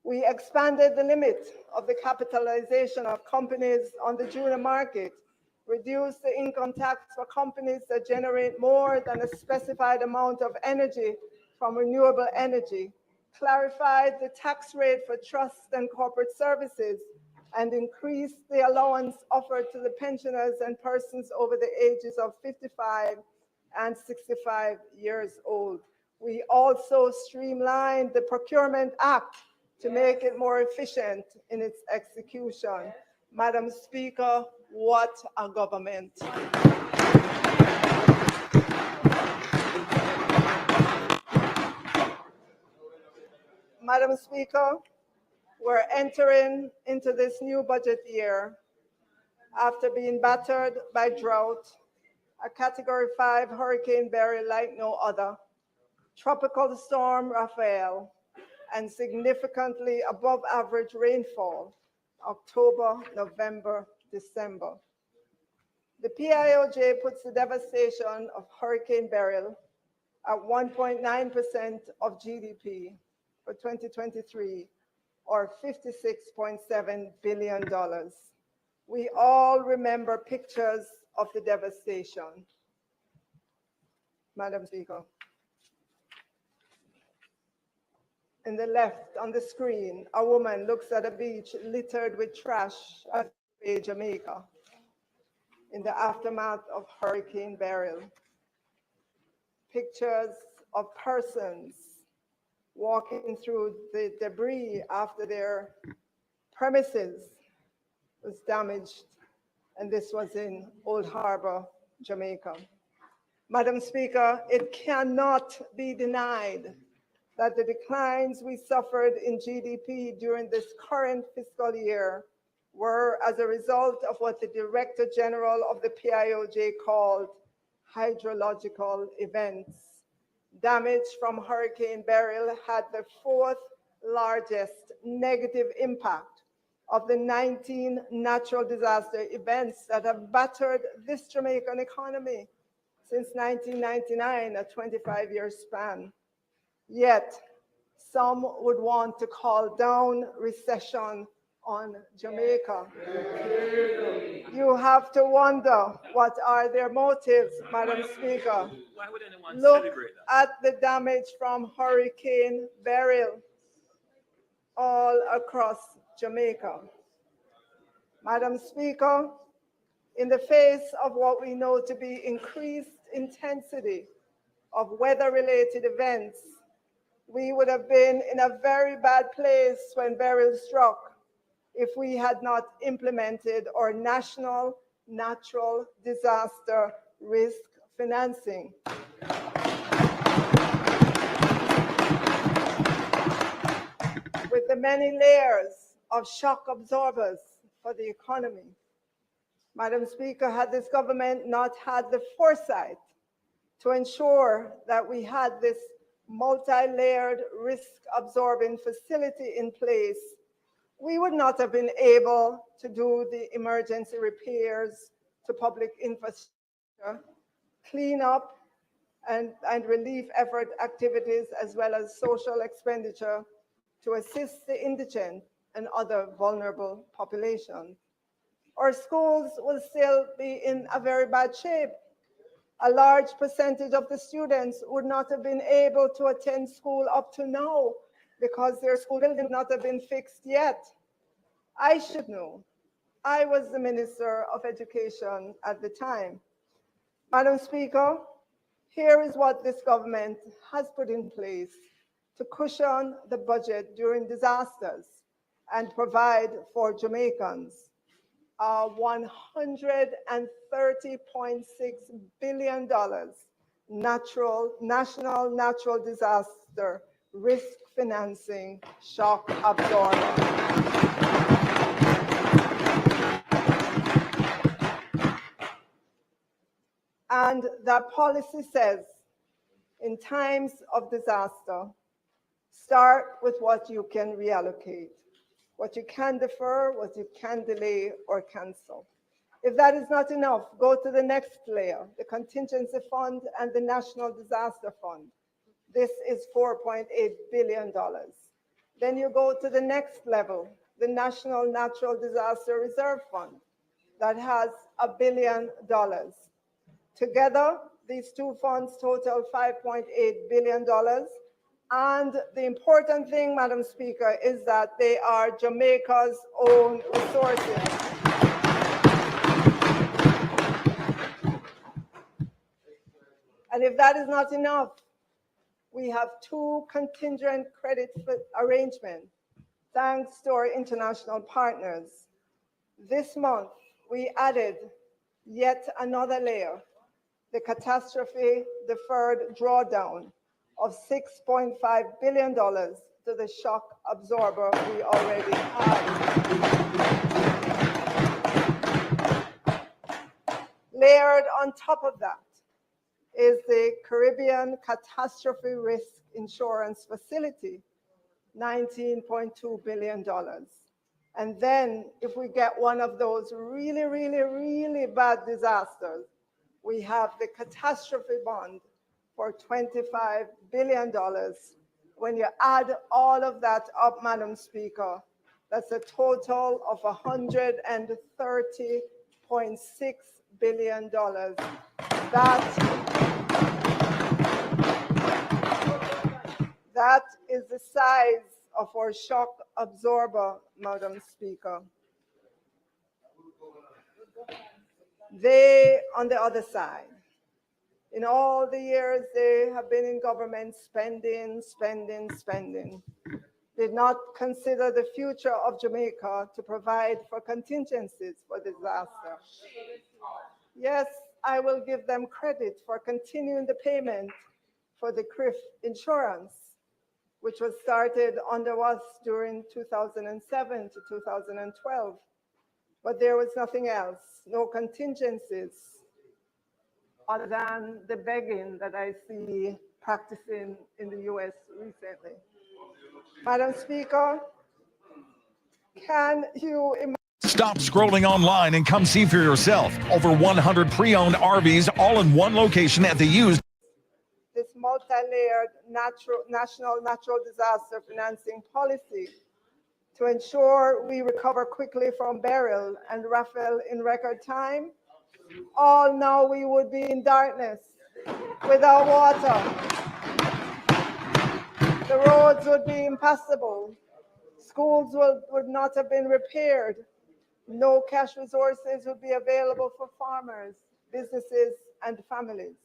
We expanded the limit of the capitalization of companies on the junior market, reduced the income tax for companies that generate more than a specified amount of energy from renewable energy, clarified the tax rate for trusts and corporate services, and increased the allowance offered to the pensioners and persons over the ages of 55 and 65 years old. We also streamlined the Procurement Act to make it more efficient in its execution. Madam Speaker, what a government. Madam Speaker, we're entering into this new budget year after being battered by drought, a Category 5 Hurricane Beryl like no other, Tropical Storm Rafael, and significantly above average rainfall, October, November, December. The PIOJ puts the devastation of Hurricane Beryl at 1.9% of GDP for 2023, or $56.7 billion. We all remember pictures of the devastation. Madam Speaker. In the left on the screen, a woman looks at a beach littered with trash at Jamaica in the aftermath of Hurricane Beryl. Pictures of persons walking through the debris after their premises was damaged, and this was in Old Harbor, Jamaica. Madam Speaker, it cannot be denied that the declines we suffered in GDP during this current fiscal year were as a result of what the Director General of the PIOJ called hydrological events. Damage from Hurricane Beryl had the fourth largest negative impact of the 19 natural disaster events that have battered this Jamaican economy since 1999, a 25-year span. Yet, some would want to call down recession on Jamaica. You have to wonder, what are their motives, Madam Speaker? Why would anyone Look celebrate that? at the damage from Hurricane Beryl all across Jamaica. Madam Speaker, in the face of what we know to be increased intensity of weather-related events, we would have been in a very bad place when Beryl struck if we had not implemented our national natural disaster risk financing. With the many layers of shock absorbers for the economy. Madam Speaker, had this government not had the foresight to ensure that we had this multi-layered risk-absorbing facility in place, we would not have been able to do the emergency repairs to public infrastructure, clean up and relief effort activities, as well as social expenditure to assist the indigent and other vulnerable populations. Our schools will still be in a very bad shape. A large percentage of the students would not have been able to attend school up to now because their school building would not have been fixed yet. I should know. I was the Minister of Education at the time. Madam Speaker, here is what this government has put in place to cushion the budget during disasters and provide for Jamaicans. $130.6 billion national natural disaster risk financing shock absorber. And that policy says, in times of disaster, start with what you can reallocate, what you can defer, what you can delay or cancel. If that is not enough, go to the next layer, the contingency fund and the National Disaster Fund. This is $4.8 billion. Then you go to the next level, the National Natural Disaster Reserve Fund that has $1 billion. Together, these two funds total $5.8 billion. And the important thing, Madam Speaker, is that they are Jamaica's own resources. And if that is not enough, we have two contingent credit arrangements, thanks to our international partners. This month, we added yet another layer, the catastrophe deferred drawdown of $6.5 billion to the shock absorber we already had. Layered on top of that is the Caribbean Catastrophe Risk Insurance Facility, $19.2 billion. And then if we get one of those really, really, really bad disasters, we have the catastrophe bond for $25 billion. When you add all of that up, Madam Speaker, that's a total of $130.6 billion. That is the size of our shock absorber, Madam Speaker. They, on the other side, in all the years they have been in government, spending, did not consider the future of Jamaica to provide for contingencies for disaster. Yes, I will give them credit for continuing the payment for the CRIF insurance, which was started under us during 2007 to 2012. But there was nothing else, no contingencies, other than the begging that I see practicing in the US recently. Madam Speaker, can you imagine Stop scrolling online and come see for yourself. Over 100 pre-owned RVs all in one location at the used. This multi-layered national natural disaster financing policy to ensure we recover quickly from Beryl and Raphael in record time, all now we would be in darkness, without water. The roads would be impassable. Schools would not have been repaired. No cash resources would be available for farmers, businesses, and families.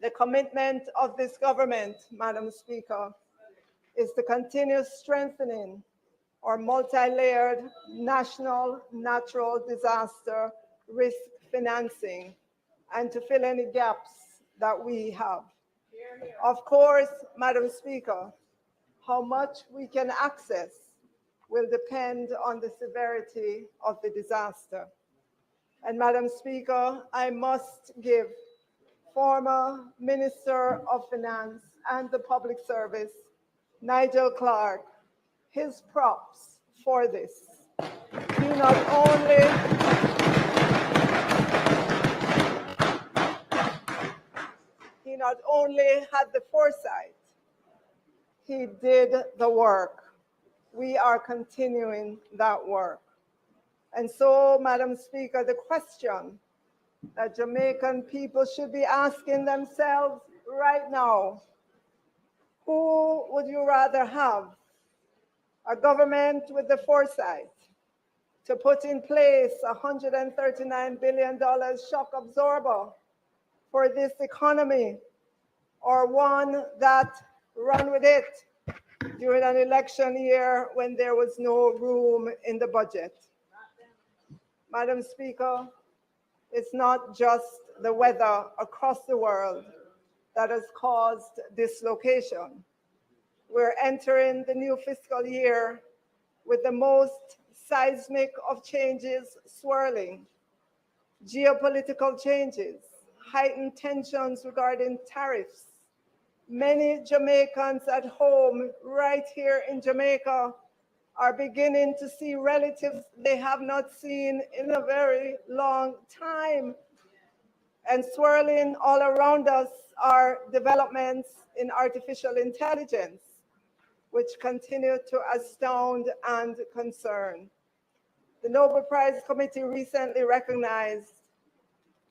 The commitment of this government, Madam Speaker, is to continue strengthening our multi-layered national natural disaster risk financing and to fill any gaps that we have. Of course, Madam Speaker, how much we can access will depend on the severity of the disaster. And Madam Speaker, I must give former Minister of Finance and the Public Service, Nigel Clark, his props for this. He not only had the foresight, he did the work. We are continuing that work. And so, Madam Speaker, the question that Jamaican people should be asking themselves right now, who would you rather have? A government with the foresight to put in place a $139 billion shock absorber for this economy, or one that ran with it during an election year when there was no room in the budget? Madam Speaker, it's not just the weather across the world that has caused dislocation. We're entering the new fiscal year with the most seismic of changes swirling. Geopolitical changes, heightened tensions regarding tariffs. Many Jamaicans at home, right here in Jamaica, are beginning to see relatives they have not seen in a very long time. And swirling all around us are developments in artificial intelligence, which continue to astound and concern. The Nobel Prize Committee recently recognized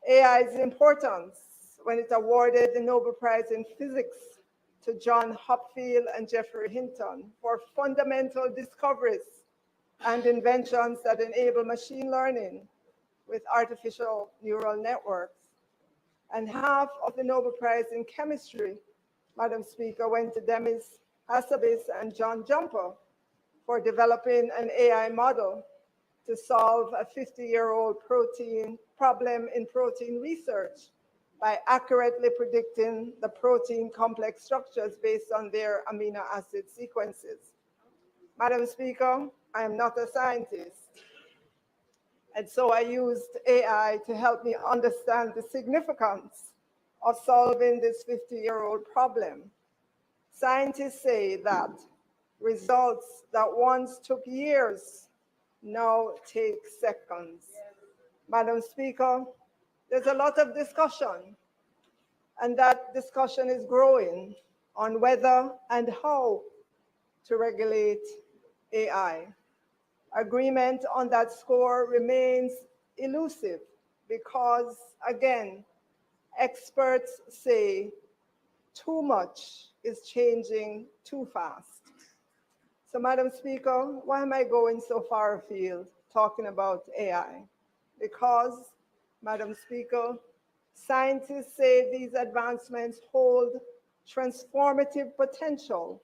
AI's importance when it awarded the Nobel Prize in Physics to John Hopfield and Geoffrey Hinton for fundamental discoveries and inventions that enable machine learning with artificial neural networks. And half of the Nobel Prize in Chemistry, Madam Speaker, went to Demis Hassabis and John JAMPJA for developing an AI model to solve a 50-year-old protein problem in protein research by accurately predicting the protein complex structures based on their amino acid sequences. Madam Speaker, I am not a scientist, and so I used AI to help me understand the significance of solving this 50-year-old problem. Scientists say that results that once took years now take seconds. Madam Speaker, there's a lot of discussion, and that discussion is growing on whether and how to regulate AI. Agreement on that score remains elusive because, again, experts say too much is changing too fast. So, Madam Speaker, why am I going so far afield talking about AI? Because, Madam Speaker, scientists say these advancements hold transformative potential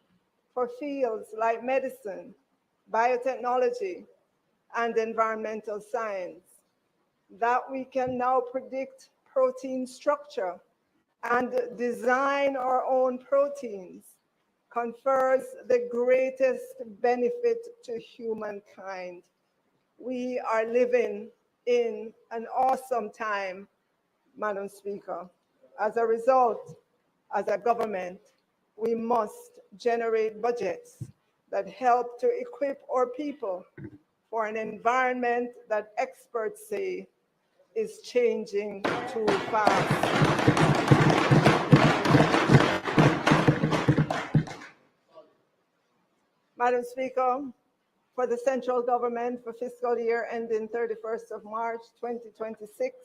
for fields like medicine, biotechnology, and environmental science, that we can now predict protein structure and design our own proteins confers the greatest benefit to humankind. We are living in an awesome time, Madam Speaker. As a result, as a government, we must generate budgets that help to equip our people for an environment that experts say is changing too fast. Madam Speaker, for the central government for fiscal year ending 31st of March 2026,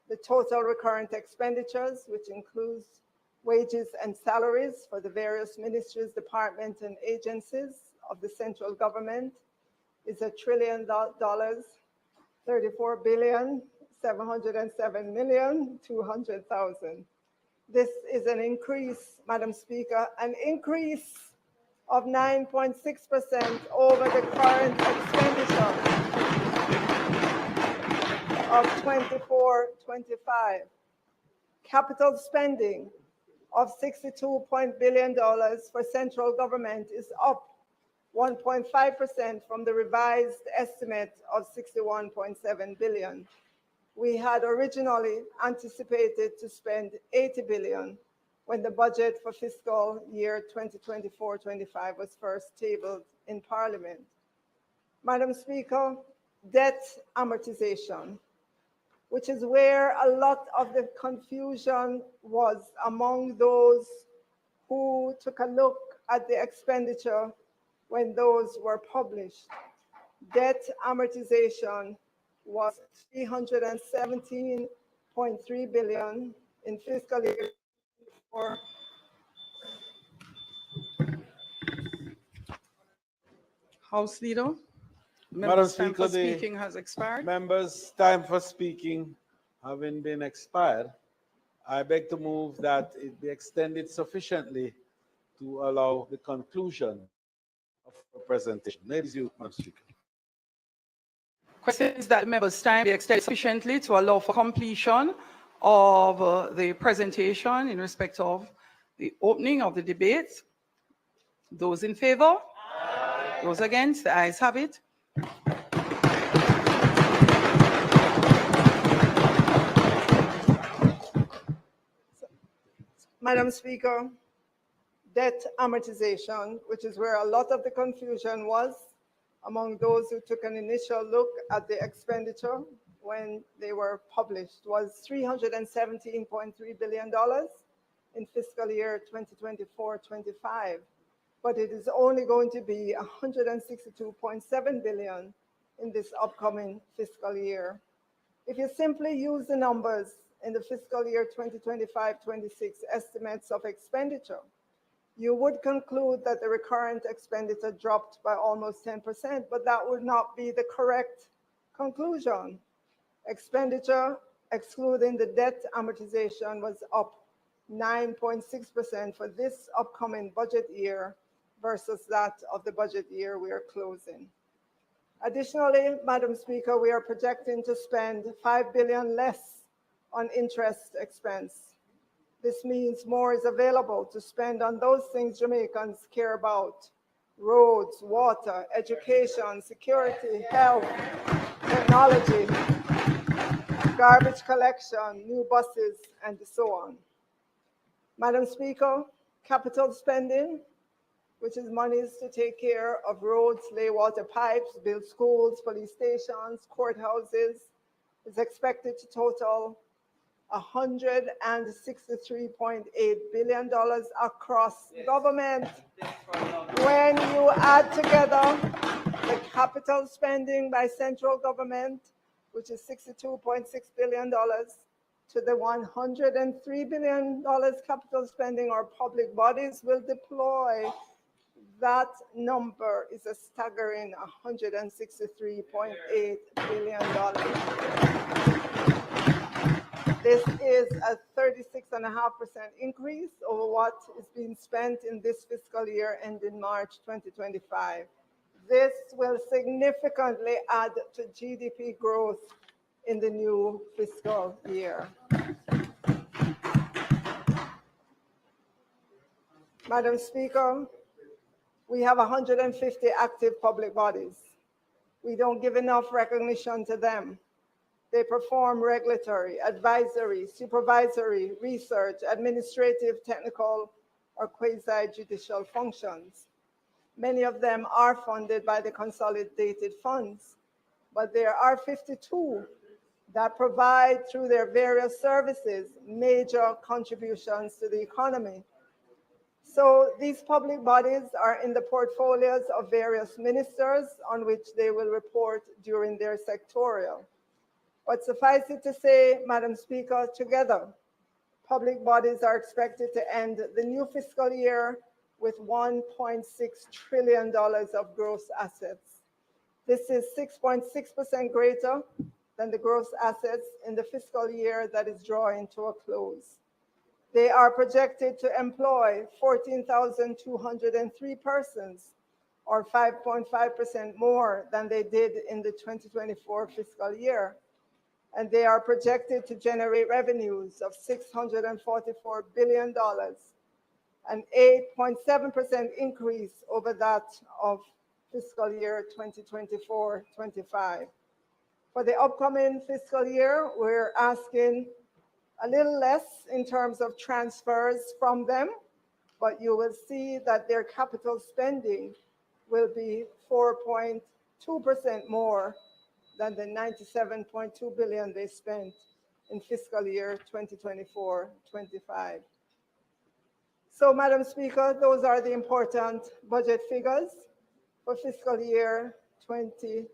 the total recurrent expenditures, which includes wages and salaries for the various ministries, departments, and agencies of the central government, is $1 trillion, 34,707,200,000. This is an increase, Madam Speaker, an increase of 9.6% over the current expenditure of 24-25. Capital spending of $62 billion for central government is up 1.5% from the revised estimate of $61.7 billion. We had originally anticipated to spend $80 billion when the budget for fiscal year 2024-25 was first tabled in Parliament. Madam Speaker, debt amortization, which is where a lot of the confusion was among those who took a look at the expenditure when those were published. Debt amortization was $317.3 billion in fiscal year 2024. House Leader, Madam members' time Speaker, for speaking has expired. members' time for speaking having been expired, I beg to move that it be extended sufficiently to allow the conclusion of the presentation. Ladies, you, Madam Speaker. Question is that the members' time be extended sufficiently to allow for completion of the presentation in respect of the opening of the debate. Those in favor? Aye. Those against? The ayes have it. Madam Speaker, debt amortization, which is where a lot of the confusion was among those who took an initial look at the expenditure when they were published, was $317.3 billion in fiscal year 2024-25, but it is only going to be $162.7 billion in this upcoming fiscal year. If you simply use the numbers in the fiscal year 2025-26 estimates of expenditure, you would conclude that the recurrent expenditure dropped by almost 10%, but that would not be the correct conclusion. Expenditure, excluding the debt amortization, was up 9.6% for this upcoming budget year versus that of the budget year we are closing. Additionally, Madam Speaker, we are projecting to spend $5 billion less on interest expense. This means more is available to spend on those things Jamaicans care about: roads, water, education, security, health, technology, garbage collection, new buses, and so on. Madam Speaker, capital spending, which is monies to take care of roads, lay water pipes, build schools, police stations, courthouses, is expected to total $163.8 billion across government. When you add together the capital spending by central government, which is $62.6 billion, to the $103 billion capital spending our public bodies will deploy, that number is a staggering $163.8 billion. This is a 36.5% increase over what is being spent in this fiscal year ending March 2025. This will significantly add to GDP growth in the new fiscal year. Madam Speaker, we have 150 active public bodies. We don't give enough recognition to them. They perform regulatory, advisory, supervisory, research, administrative, technical, or quasi-judicial functions. Many of them are funded by the consolidated funds, but there are 52 that provide through their various services major contributions to the economy. So these public bodies are in the portfolios of various ministers on which they will report during their sectorial. But suffice it to say, Madam Speaker, together, public bodies are expected to end the new fiscal year with $1.6 trillion of gross assets. This is 6.6% greater than the gross assets in the fiscal year that is drawing to a close. They are projected to employ 14,203 persons, or 5.5% more than they did in the 2024 fiscal year. And they are projected to generate revenues of $644 billion, an 8.7% increase over that of fiscal year 2024-25. For the upcoming fiscal year, we're asking a little less in terms of transfers from them, but you will see that their capital spending will be 4.2% more than the $97.2 billion they spent in fiscal year 2024-25. So, Madam Speaker, those are the important budget figures for fiscal year 2025-26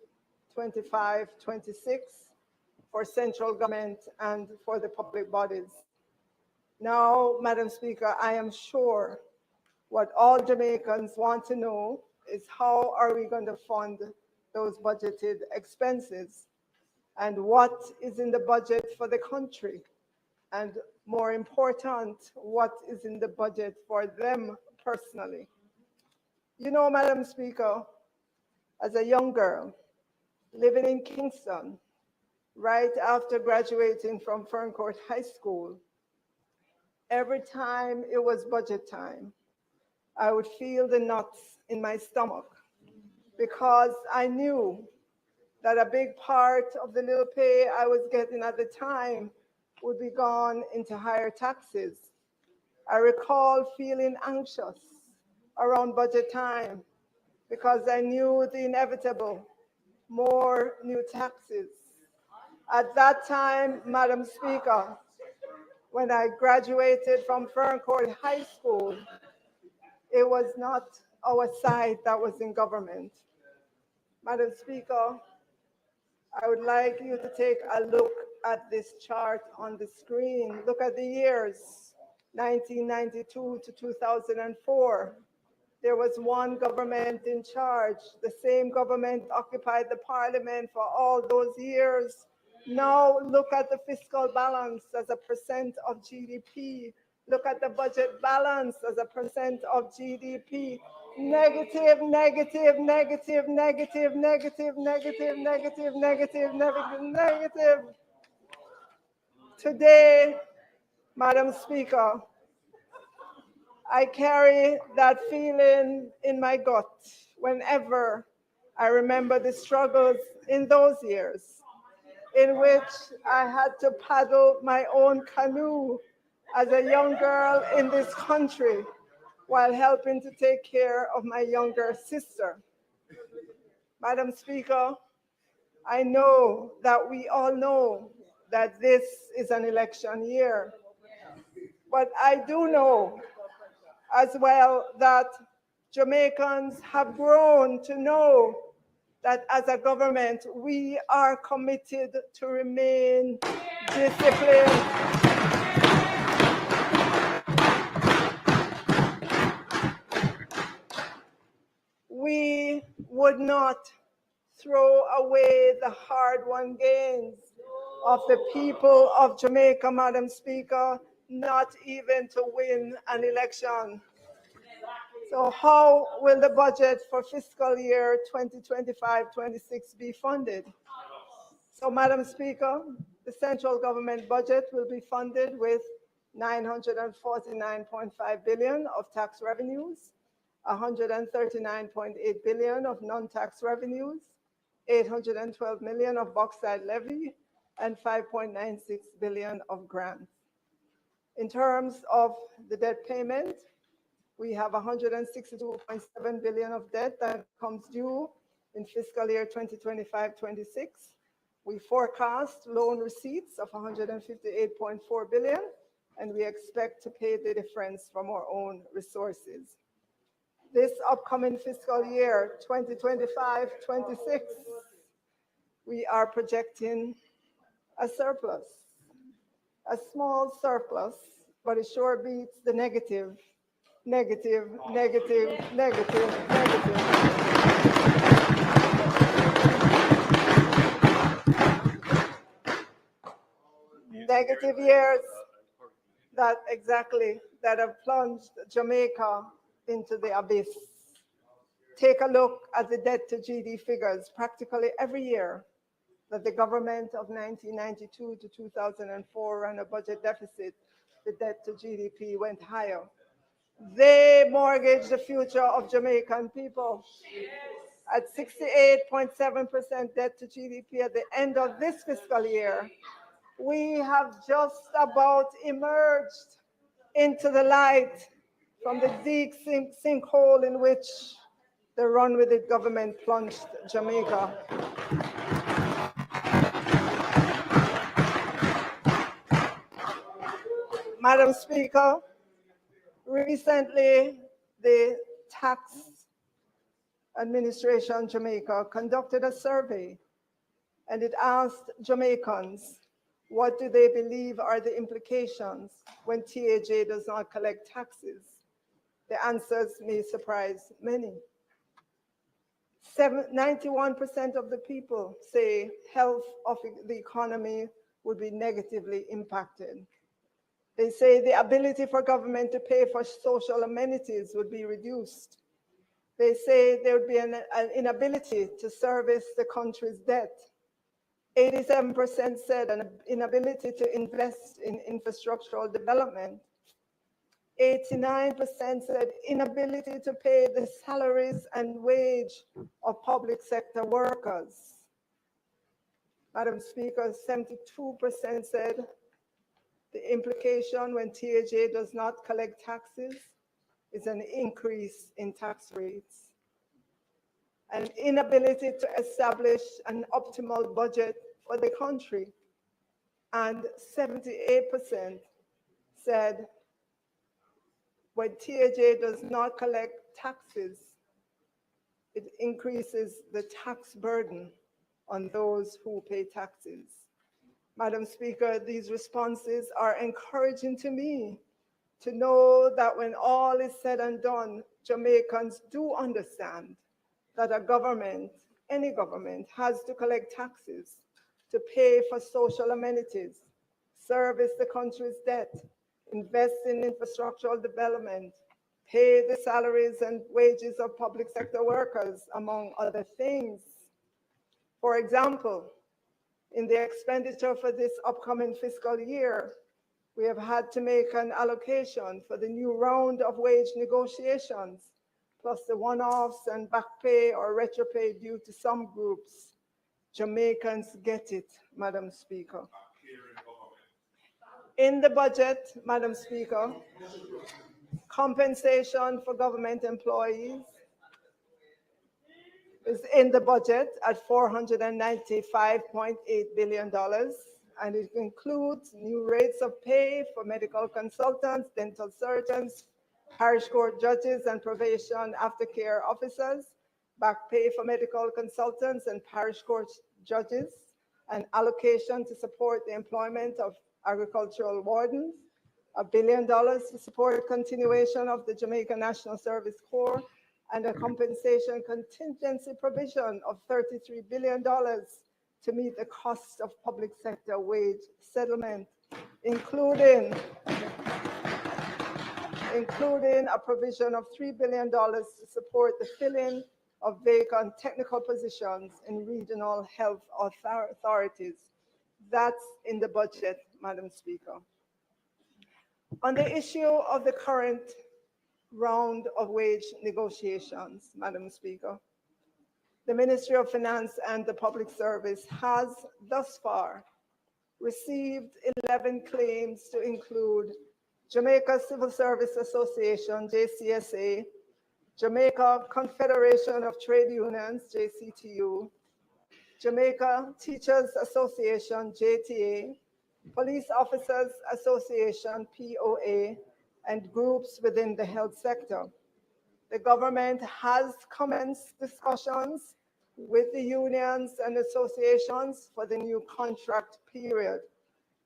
for central government and for the public bodies. Now, Madam Speaker, I am sure what all Jamaicans want to know is how are we going to fund those budgeted expenses, and what is in the budget for the country, and more important, what is in the budget for them personally. You know, Madam Speaker, as a young girl living in Kingston, right after graduating from Ferncourt High School, every time it was budget time, I would feel the knots in my stomach because I knew that a big part of the little pay I was getting at the time would be gone into higher taxes. I recall feeling anxious around budget time because I knew the inevitable, more new taxes. At that time, Madam Speaker, when I graduated from Ferncourt High School, it was not our side that was in government. Madam Speaker, I would like you to take a look at this chart on the screen. Look at the years, 1992 to 2004. There was one government in charge. The same government occupied the parliament for all those years. Now look at the fiscal balance as a percent of GDP. Look at the budget balance as a percent of GDP. Negative, negative, negative, negative, negative, negative, negative, negative, negative, negative. Today, Madam Speaker, I carry that feeling in my gut whenever I remember the struggles in those years in which I had to paddle my own canoe as a young girl in this country while helping to take care of my younger sister. Madam Speaker, I know that we all know that this is an election year, but I do know as well that Jamaicans have grown to know that as a government, we are committed to remain disciplined. We would not throw away the hard-won gains of the people of Jamaica, Madam Speaker, not even to win an election. So how will the budget for fiscal year 2025-26 be funded? So, Madam Speaker, the central government budget will be funded with $949.5 billion of tax revenues, $139.8 billion of non-tax revenues, $812 million of bauxite levy, and $5.96 billion of grants. In terms of the debt payment, We have 162.7 billion of debt that comes due in fiscal year 2025-26. We forecast loan receipts of 158.4 billion, and we expect to pay the difference from our own resources. This upcoming fiscal year, 2025-26, we are projecting a surplus, a small surplus, but it sure beats the negative. Negative. Negative years that have plunged Jamaica into the abyss. Take a look at the debt to GDP figures practically every year that the government of 1992 to 2004 ran a budget deficit, the debt to GDP went higher. They mortgaged the future of Jamaican people. At 68.7% debt to GDP at the end of this fiscal year, we have just about emerged into the light from the deep sinkhole in which the Run With It government plunged Jamaica. Madam Speaker, recently the Tax Administration Jamaica conducted a survey, and it asked Jamaicans, what do they believe are the implications when TAJ does not collect taxes? The answers may surprise many. 91% of the people say health of the economy would be negatively impacted. They say the ability for government to pay for social amenities would be reduced. They say there would be an inability to service the country's debt. 87% said an inability to invest in infrastructural development. 89% said inability to pay the salaries and wage of public sector workers. Madam Speaker, 72% said the implication when TAJ does not collect taxes is an increase in tax rates. An inability to establish an optimal budget for the country. And 78% said when TAJ does not collect taxes, it increases the tax burden on those who pay taxes. Madam Speaker, these responses are encouraging to me to know that when all is said and done, Jamaicans do understand that a government, any government, has to collect taxes to pay for social amenities, service the country's debt, invest in infrastructural development, pay the salaries and wages of public sector workers, among other things. For example, in the expenditure for this upcoming fiscal year, we have had to make an allocation for the new round of wage negotiations, plus the one-offs and back pay or retro pay due to some groups. Jamaicans get it, Madam Speaker. In the budget, Madam Speaker, compensation for government employees is in the budget at $495.8 billion, and it includes new rates of pay for medical consultants, dental surgeons, parish court judges and probation aftercare officers, back pay for medical consultants and parish court judges, and allocation to support the employment of agricultural wardens, $1 billion to support continuation of the Jamaica National Service Corps, and a compensation contingency provision of $33 billion to meet the cost of public sector wage settlement, including a provision of $3 billion to support the filling of vacant technical positions in regional health authorities. That's in the budget, Madam Speaker. On the issue of the current round of wage negotiations, Madam Speaker, the Ministry of Finance and the Public Service has thus far received 11 claims to include Jamaica Civil Service Association, JCSA, Jamaica Confederation of Trade Unions, JCTU, Jamaica Teachers Association, JTA, Police Officers Association, POA, and groups within the health sector. The government has commenced discussions with the unions and associations for the new contract period.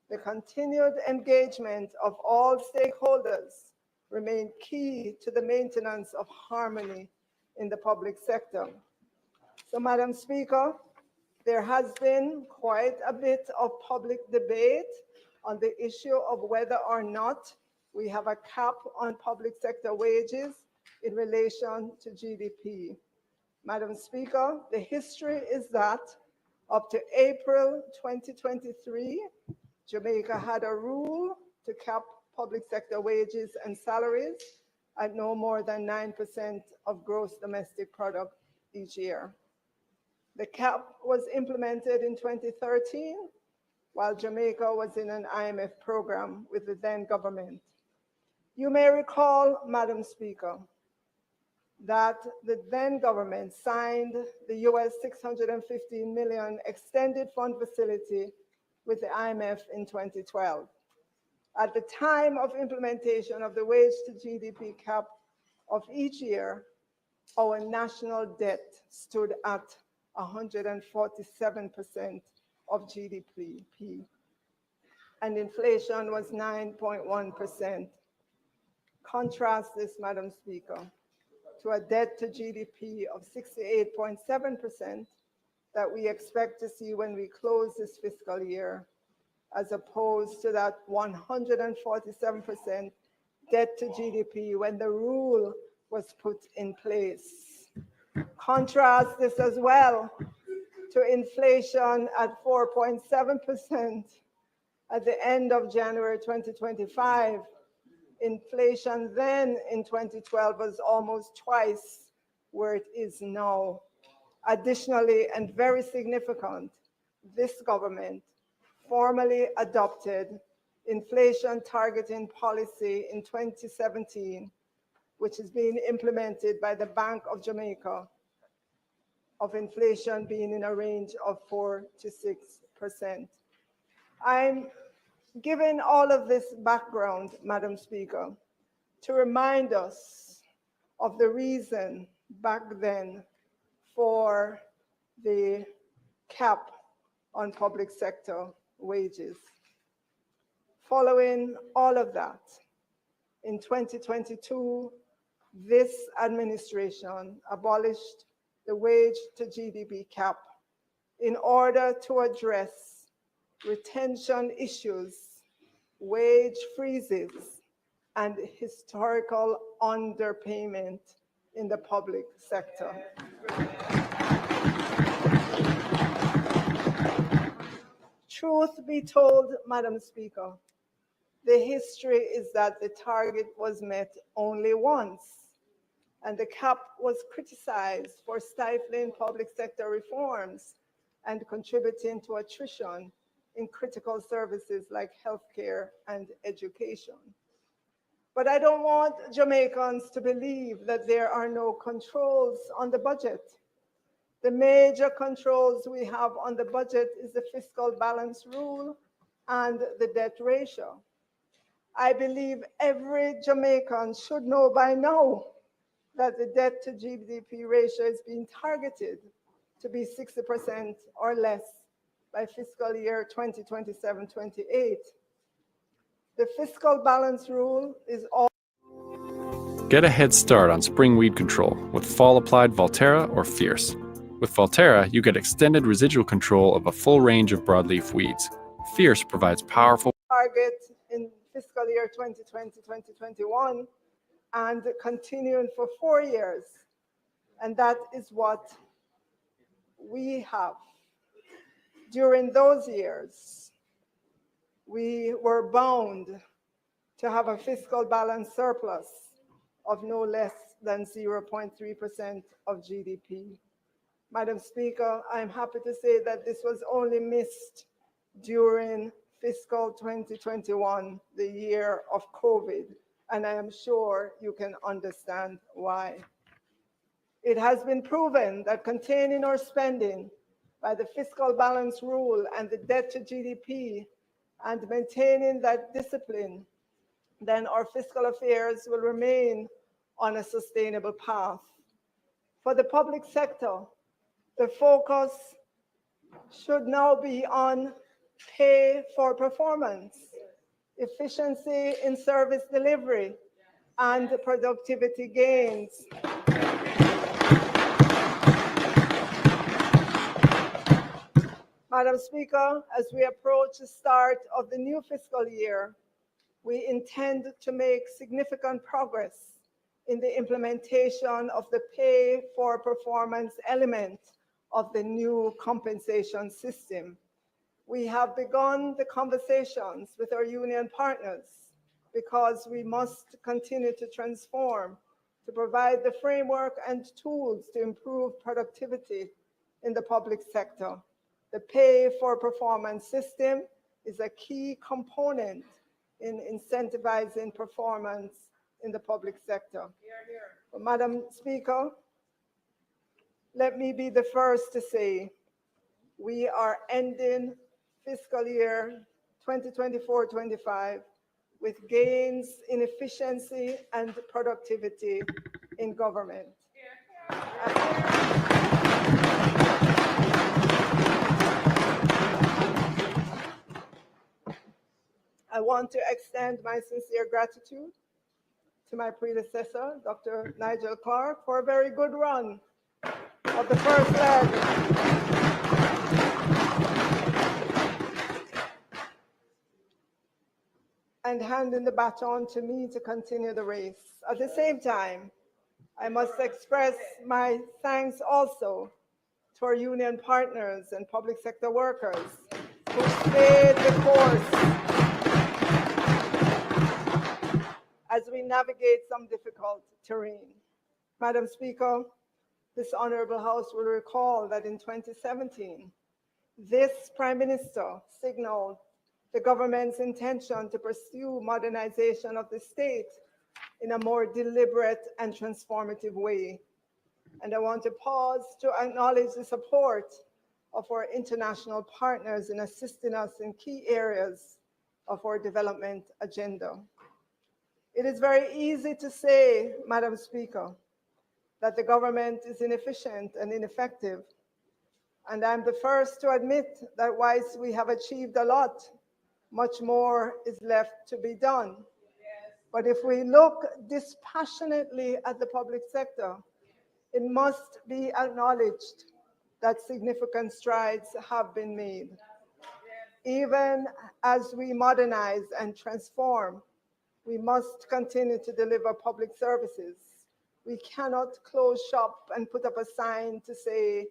The continued engagement of all stakeholders remain key to the maintenance of harmony in the public sector. So, Madam Speaker, there has been quite a bit of public debate on the issue of whether or not we have a cap on public sector wages in relation to GDP. Madam Speaker, the history is that up to April 2023, Jamaica had a rule to cap public sector wages and salaries at no more than 9% of gross domestic product each year. The cap was implemented in 2013 while Jamaica was in an IMF program with the then government. You may recall, Madam Speaker, that the then government signed the US $615 million extended fund facility with the IMF in 2012. At the time of implementation of the wage to GDP cap of each year, our national debt stood at 147% of GDP, and inflation was 9.1%. Contrast this, Madam Speaker, to a debt to GDP of 68.7% that we expect to see when we close this fiscal year, as opposed to that 147% debt to GDP when the rule was put in place. Contrast this as well to inflation at 4.7% at the end of January 2025. Inflation then in 2012 was almost twice where it is now. Additionally, and very significant, this government formally adopted inflation targeting policy in 2017, which is being implemented by the Bank of Jamaica, of inflation being in a range of 4 to 6%. I'm giving all of this background, Madam Speaker, to remind us of the reason back then for the cap on public sector wages. Following all of that, in 2022, this administration abolished the wage to GDP cap in order to address retention issues, wage freezes, and historical underpayment in the public sector. Truth be told, Madam Speaker, the history is that the target was met only once, and the cap was criticized for stifling public sector reforms and contributing to attrition in critical services like healthcare and education. But I don't want Jamaicans to believe that there are no controls on the budget. The major controls we have on the budget is the fiscal balance rule and the debt ratio. I believe every Jamaican should know by now that the debt to GDP ratio is being targeted to be 60% or less by fiscal year 2027-28. The fiscal balance rule is all. Get a head start on spring weed control with fall-applied Volterra or Fierce. With Volterra, you get extended residual control of a full range of broadleaf weeds. Fierce provides powerful target in fiscal year 2020-2021 and continuing for 4 years. And that is what we have. During those years, we were bound to have a fiscal balance surplus of no less than 0.3% of GDP. Madam Speaker, I'm happy to say that this was only missed during fiscal 2021, the year of COVID, and I am sure you can understand why. It has been proven that containing our spending by the fiscal balance rule and the debt to GDP and maintaining that discipline, then our fiscal affairs will remain on a sustainable path. For the public sector, the focus should now be on pay for performance, efficiency in service delivery, and productivity gains. Madam Speaker, as we approach the start of the new fiscal year, we intend to make significant progress in the implementation of the pay for performance element of the new compensation system. We have begun the conversations with our union partners because we must continue to transform to provide the framework and tools to improve productivity in the public sector. The pay for performance system is a key component in incentivizing performance in the public sector. But Madam Speaker, let me be the first to say we are ending fiscal year 2024-25 with gains in efficiency and productivity in government. I want to extend my sincere gratitude to my predecessor, Dr. Nigel Clark, for a very good run of the first leg. And handing the baton to me to continue the race. At the same time, I must express my thanks also to our union partners and public sector workers who stayed the course as we navigate some difficult terrain. Madam Speaker, this honorable House will recall that in 2017, this Prime Minister signaled the government's intention to pursue modernization of the state in a more deliberate and transformative way. And I want to pause to acknowledge the support of our international partners in assisting us in key areas of our development agenda. It is very easy to say, Madam Speaker, that the government is inefficient and ineffective. And I'm the first to admit that whilst we have achieved a lot, much more is left to be done. But if we look dispassionately at the public sector, it must be acknowledged that significant strides have been made. Even as we modernize and transform, we must continue to deliver public services. We cannot close shop and put up a sign to say,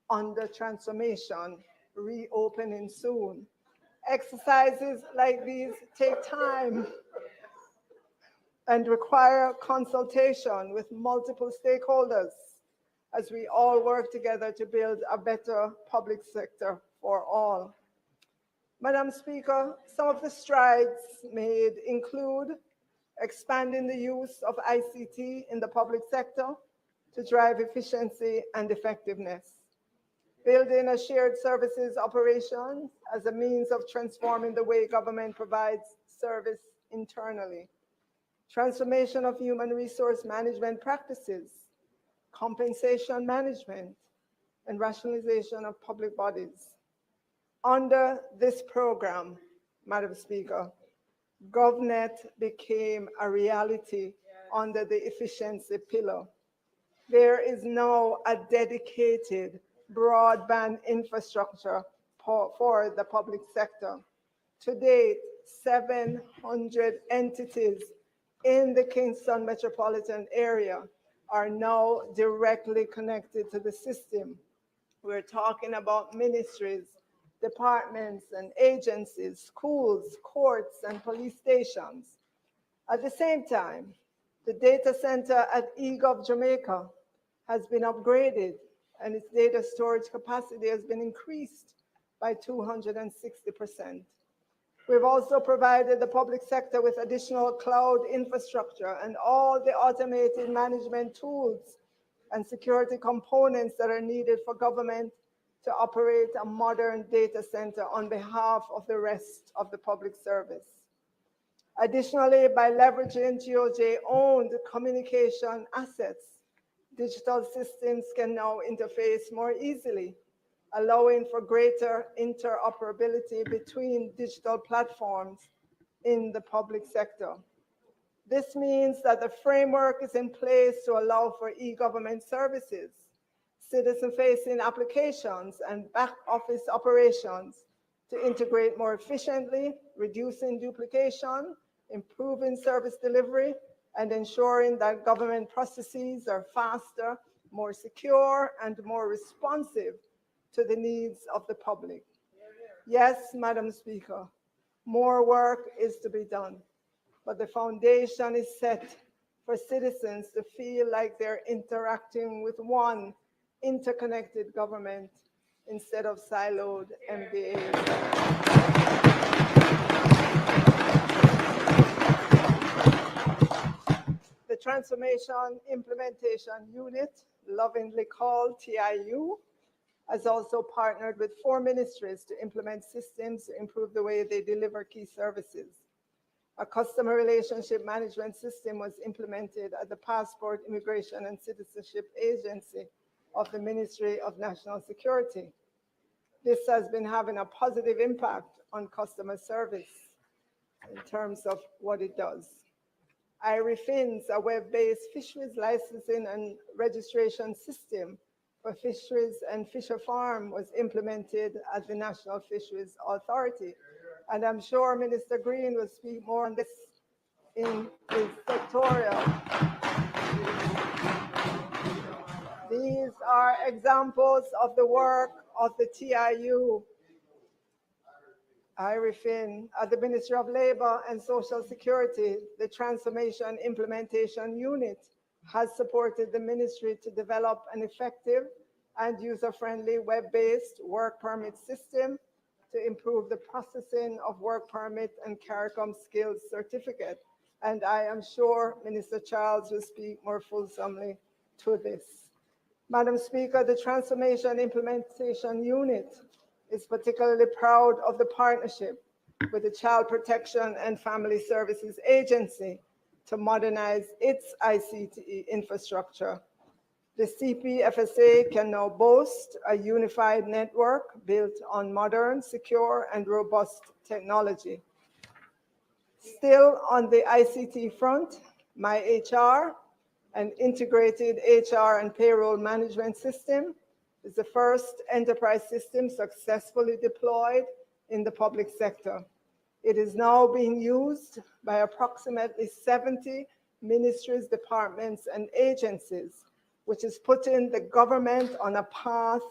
under transformation, reopening soon. Exercises like these take time and require consultation with multiple stakeholders as we all work together to build a better public sector for all. Madam Speaker, some of the strides made include expanding the use of ICT in the public sector to drive efficiency and effectiveness, building a shared services operation as a means of transforming the way government provides service internally, transformation of human resource management practices, compensation management, and rationalization of public bodies. Under this program, Madam Speaker, GovNet became a reality under the efficiency pillar. There is now a dedicated broadband infrastructure for the public sector. To date, 700 entities in the Kingston metropolitan area are now directly connected to the system. We're talking about ministries, departments and agencies, schools, courts, and police stations. At the same time, the data center at eGov Jamaica has been upgraded and its data storage capacity has been increased by 260%. We've also provided the public sector with additional cloud infrastructure and all the automated management tools and security components that are needed for government to operate a modern data center on behalf of the rest of the public service. Additionally, by leveraging GOJ-owned communication assets, digital systems can now interface more easily, allowing for greater interoperability between digital platforms in the public sector. This means that the framework is in place to allow for e-government services, citizen-facing applications, and back-office operations to integrate more efficiently, reducing duplication, improving service delivery, and ensuring that government processes are faster, more secure, and more responsive to the needs of the public. Yes, Madam Speaker, more work is to be done, but the foundation is set for citizens to feel like they're interacting with one interconnected government instead of siloed MDAs. The Transformation Implementation Unit, lovingly called TIU, has also partnered with 4 ministries to implement systems to improve the way they deliver key services. A customer relationship management system was implemented at the Passport, Immigration and Citizenship Agency of the Ministry of National Security. This has been having a positive impact on customer service in terms of what it does. IRIFINS, a web-based fisheries licensing and registration system for fisheries and fisher farm, was implemented at the National Fisheries Authority. And I'm sure Minister Green will speak more on this in his sectorial. These are examples of the work of the TIU, IRIFIN, at the Ministry of Labor and Social Security. The Transformation Implementation Unit has supported the ministry to develop an effective and user-friendly web-based work permit system to improve the processing of work permit and CARICOM skills certificate. And I am sure Minister Charles will speak more fulsomely to this. Madam Speaker, the Transformation Implementation Unit is particularly proud of the partnership with the Child Protection and Family Services Agency to modernize its ICT infrastructure. The CPFSA can now boast a unified network built on modern, secure, and robust technology. Still on the ICT front, MyHR, an integrated HR and payroll management system, is the first enterprise system successfully deployed in the public sector. It is now being used by approximately 70 ministries, departments, and agencies, which is putting the government on a path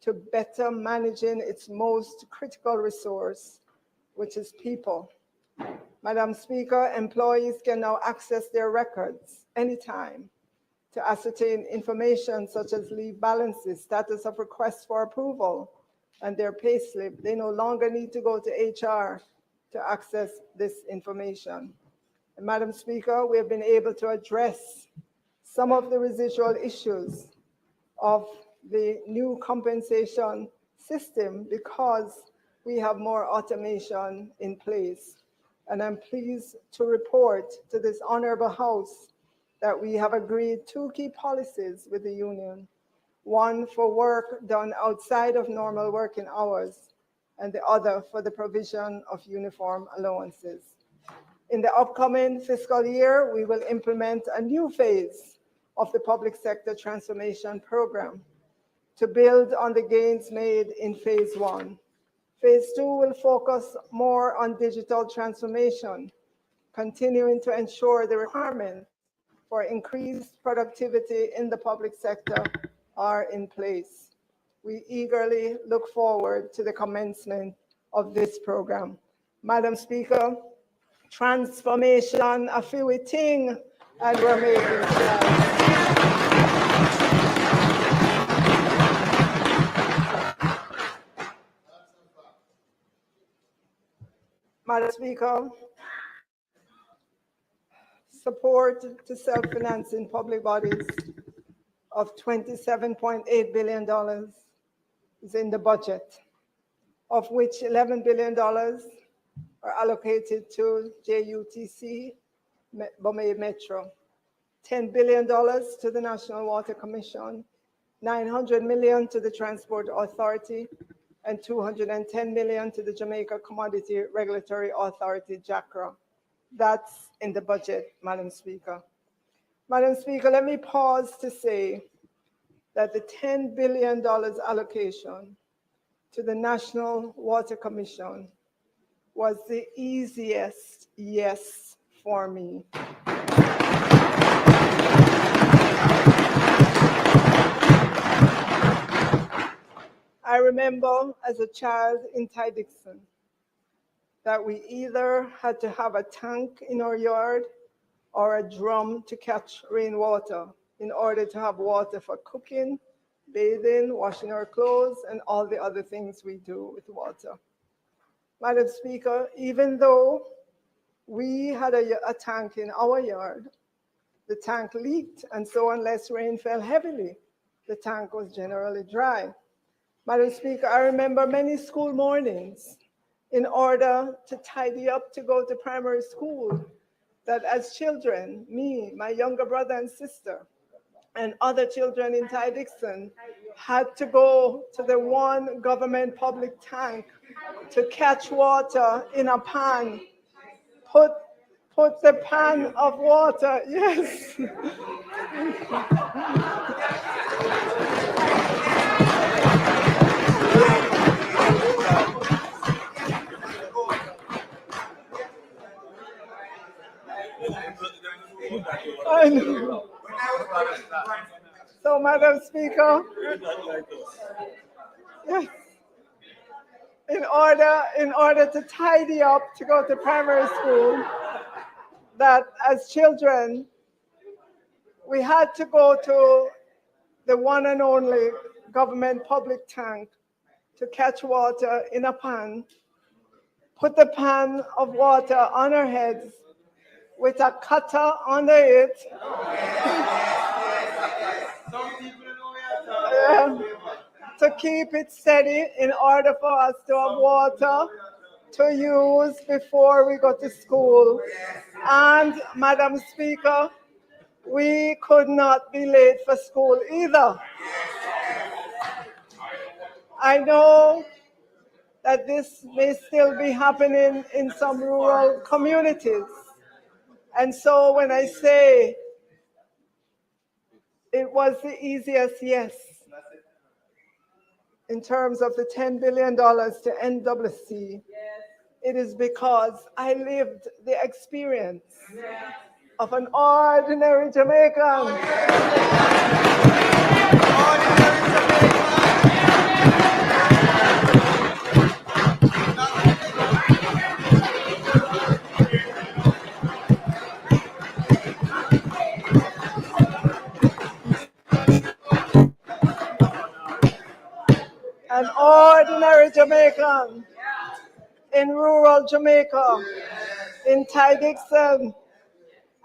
to better managing its most critical resource, which is people. Madam Speaker, employees can now access their records anytime to ascertain information such as leave balances, status of requests for approval, and their payslip. They no longer need to go to HR to access this information. And Madam Speaker, we have been able to address some of the residual issues of the new compensation system because we have more automation in place. And I'm pleased to report to this honorable House that we have agreed 2 key policies with the union, one for work done outside of normal working hours, and the other for the provision of uniform allowances. In the upcoming fiscal year, we will implement a new phase of the public sector transformation program to build on the gains made in phase 1. Phase 2 will focus more on digital transformation, continuing to ensure the requirements for increased productivity in the public sector are in place. We eagerly look forward to the commencement of this program. Madam Speaker, transformation a few thing, and we're making strides. Madam Speaker, support to self-financing public bodies of $27.8 billion is in the budget, of which $11 billion are allocated to JUTC, Bombay Metro, $10 billion to the National Water Commission, $900 million to the Transport Authority, and $210 million to the Jamaica Commodity Regulatory Authority, JACRA. That's in the budget, Madam Speaker. Madam Speaker, let me pause to say that the $10 billion allocation to the National Water Commission was the easiest yes for me. I remember as a child in Ty-Dixon that we either had to have a tank in our yard or a drum to catch rainwater in order to have water for cooking, bathing, washing our clothes, and all the other things we do with water. Madam Speaker, even though we had a tank in our yard, the tank leaked, and so unless rain fell heavily, the tank was generally dry. Madam Speaker, I remember many school mornings in order to tidy up to go to primary school, that as children, me, my younger brother and sister, and other children in Ty-Dixon had to go to the one government public tank to catch water in a pan, put the pan of water, yes. I know. So, Madam Speaker, yes, in order to tidy up to go to primary school, that as children, we had to go to the one and only government public tank to catch water in a pan, put the pan of water on our heads with a cutter under it, to keep it steady in order for us to have water to use before we go to school. And, Madam Speaker, we could not be late for school either. I know that this may still be happening in some rural communities. And so when I say it was the easiest yes in terms of the $10 billion to NWC, it is because I lived the experience of an ordinary Jamaican. An ordinary Jamaican in rural Jamaica, in Ty-Dixon,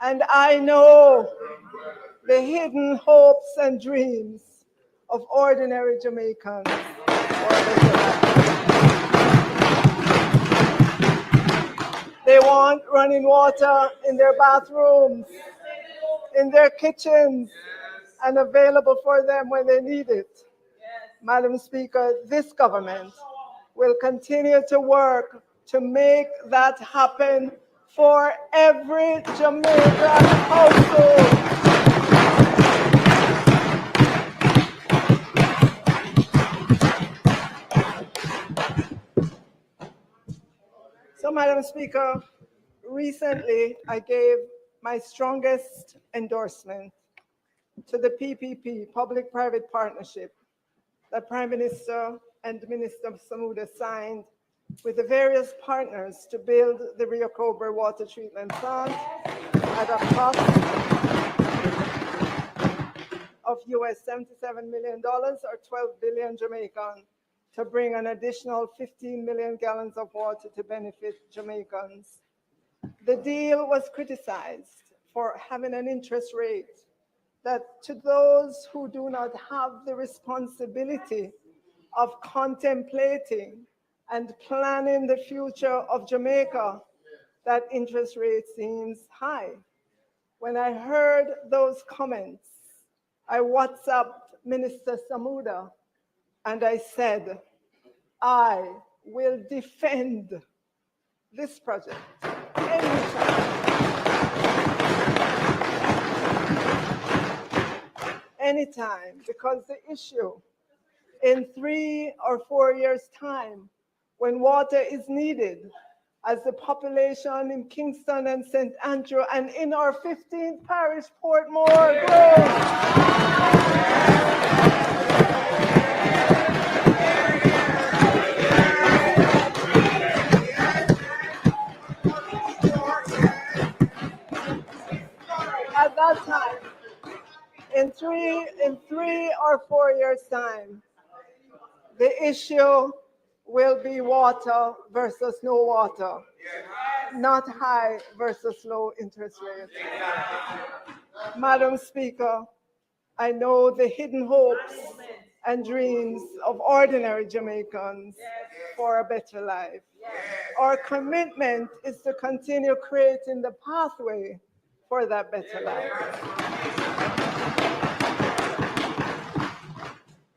and I know the hidden hopes and dreams of ordinary Jamaicans. They want running water in their bathrooms, in their kitchens, and available for them when they need it. Madam Speaker, this government will continue to work to make that happen for every Jamaican household. So, Madam Speaker, recently I gave my strongest endorsement to the PPP, Public-Private Partnership, that Prime Minister and Minister Samuda signed with the various partners to build the Rio Cobra water treatment plant at a cost of US $77 million or 12 billion Jamaican to bring an additional 15 million gallons of water to benefit Jamaicans. The deal was criticized for having an interest rate that to those who do not have the responsibility of contemplating and planning the future of Jamaica, that interest rate seems high. When I heard those comments, I WhatsApped Minister Samuda and I said, I will defend this project anytime, because the issue in 3 or 4 years' time, when water is needed, as the population in Kingston and St. Andrew and in our 15th parish, Portmore, grows. At that time, in three or 4 years' time, the issue will be water versus no water, not high versus low interest rates. Madam Speaker, I know the hidden hopes and dreams of ordinary Jamaicans for a better life. Our commitment is to continue creating the pathway for that better life.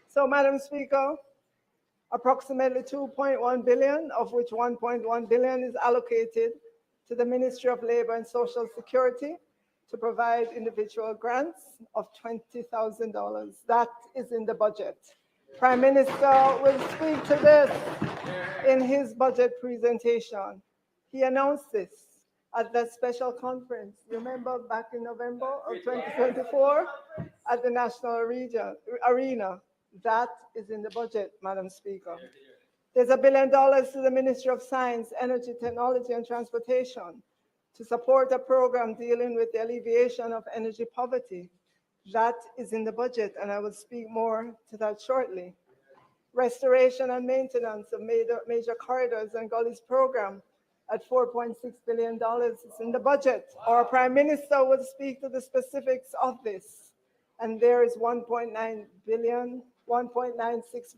So, Madam Speaker, approximately 2.1 billion, of which 1.1 billion is allocated to the Ministry of Labor and Social Security to provide individual grants of $20,000. That is in the budget. Prime Minister will speak to this in his budget presentation. He announced this at that special conference, remember back in November of 2024 at the National Arena. That is in the budget, Madam Speaker. There's $1 billion to the Ministry of Science, Energy, Technology, and Transportation to support a program dealing with the alleviation of energy poverty. That is in the budget, and I will speak more to that shortly. Restoration and maintenance of major corridors and gullies program at $4.6 billion is in the budget. Our Prime Minister will speak to the specifics of this. And there is $1.96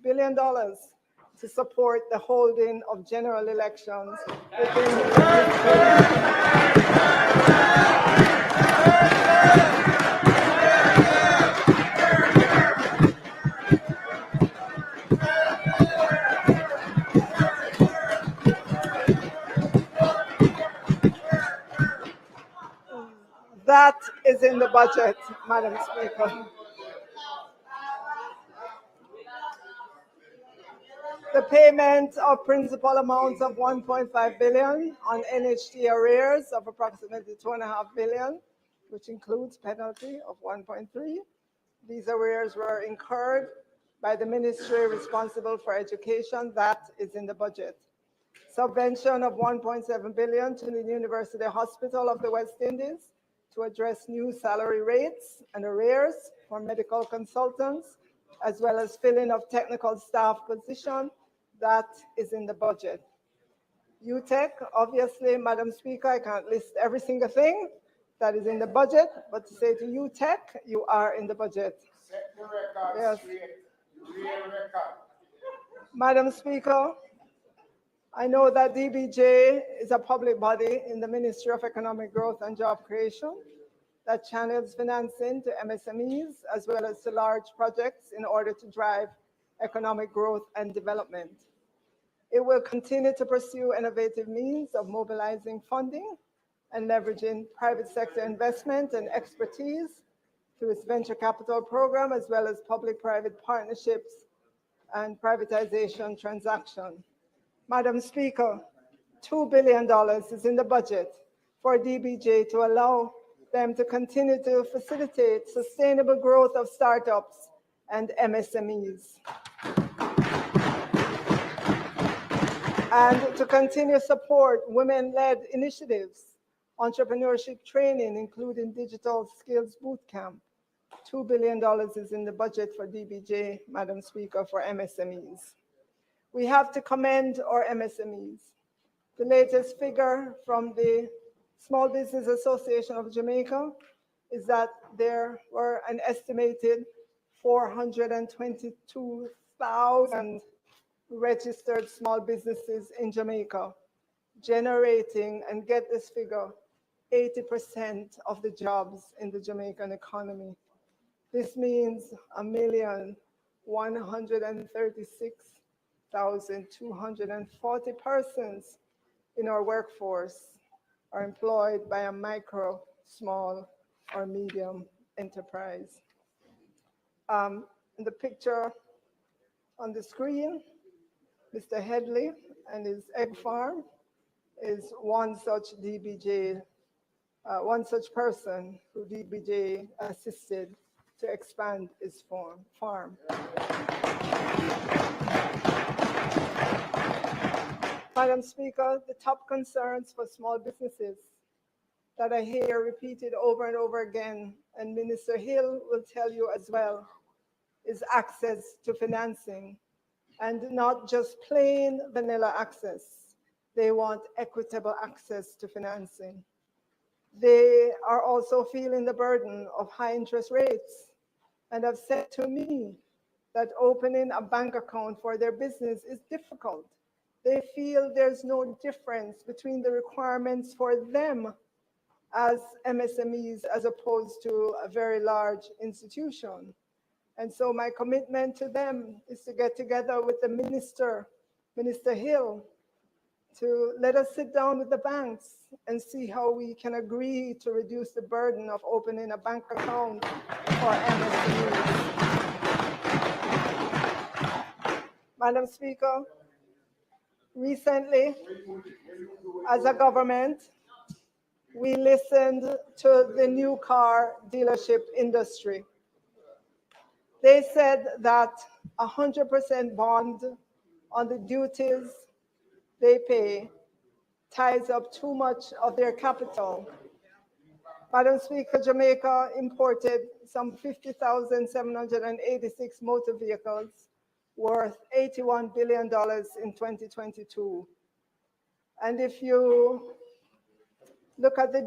billion to support the holding of general elections within That is in the budget, Madam Speaker. The payment of principal amounts of $1.5 billion on NHT arrears of approximately $2.5 billion, which includes penalty of $1.3 billion. These arrears were incurred by the ministry responsible for education. That is in the budget. Subvention of $1.7 billion to the University Hospital of the West Indies to address new salary rates and arrears for medical consultants, as well as filling of technical staff position. That is in the budget. UTEC, obviously, Madam Speaker, I can't list every single thing that is in the budget, but to say to UTEC, you are in the budget. Set the record yes. straight. Real record. Madam Speaker, I know that DBJ is a public body in the Ministry of Economic Growth and Job Creation that channels financing to MSMEs as well as to large projects in order to drive economic growth and development. It will continue to pursue innovative means of mobilizing funding and leveraging private sector investment and expertise through its venture capital program, as well as public-private partnerships and privatization transaction. Madam Speaker, $2 billion is in the budget for DBJ to allow them to continue to facilitate sustainable growth of startups and MSMEs. And to continue support women-led initiatives, entrepreneurship training, including digital skills bootcamp. $2 billion is in the budget for DBJ, Madam Speaker, for MSMEs. We have to commend our MSMEs. The latest figure from the Small Business Association of Jamaica is that there were an estimated 422,000 registered small businesses in Jamaica, generating, and get this figure, 80% of the jobs in the Jamaican economy. This means 1,136,240 persons in our workforce are employed by a micro, small, or medium enterprise. In the picture on the screen, Mr. Headley and his egg farm is one such DBJ, one such person who DBJ assisted to expand his farm. Madam Speaker, the top concerns for small businesses that I hear repeated over and over again, and Minister Hill will tell you as well, is access to financing, and not just plain vanilla access. They want equitable access to financing. They are also feeling the burden of high interest rates and have said to me that opening a bank account for their business is difficult. They feel there's no difference between the requirements for them as MSMEs as opposed to a very large institution. And so my commitment to them is to get together with the Minister Hill, to let us sit down with the banks and see how we can agree to reduce the burden of opening a bank account for MSMEs. Madam Speaker, recently, as a government, we listened to the new car dealership industry. They said that 100% bond on the duties they pay ties up too much of their capital. Madam Speaker, Jamaica imported some 50,786 motor vehicles worth $81 billion in 2022. And if you look at the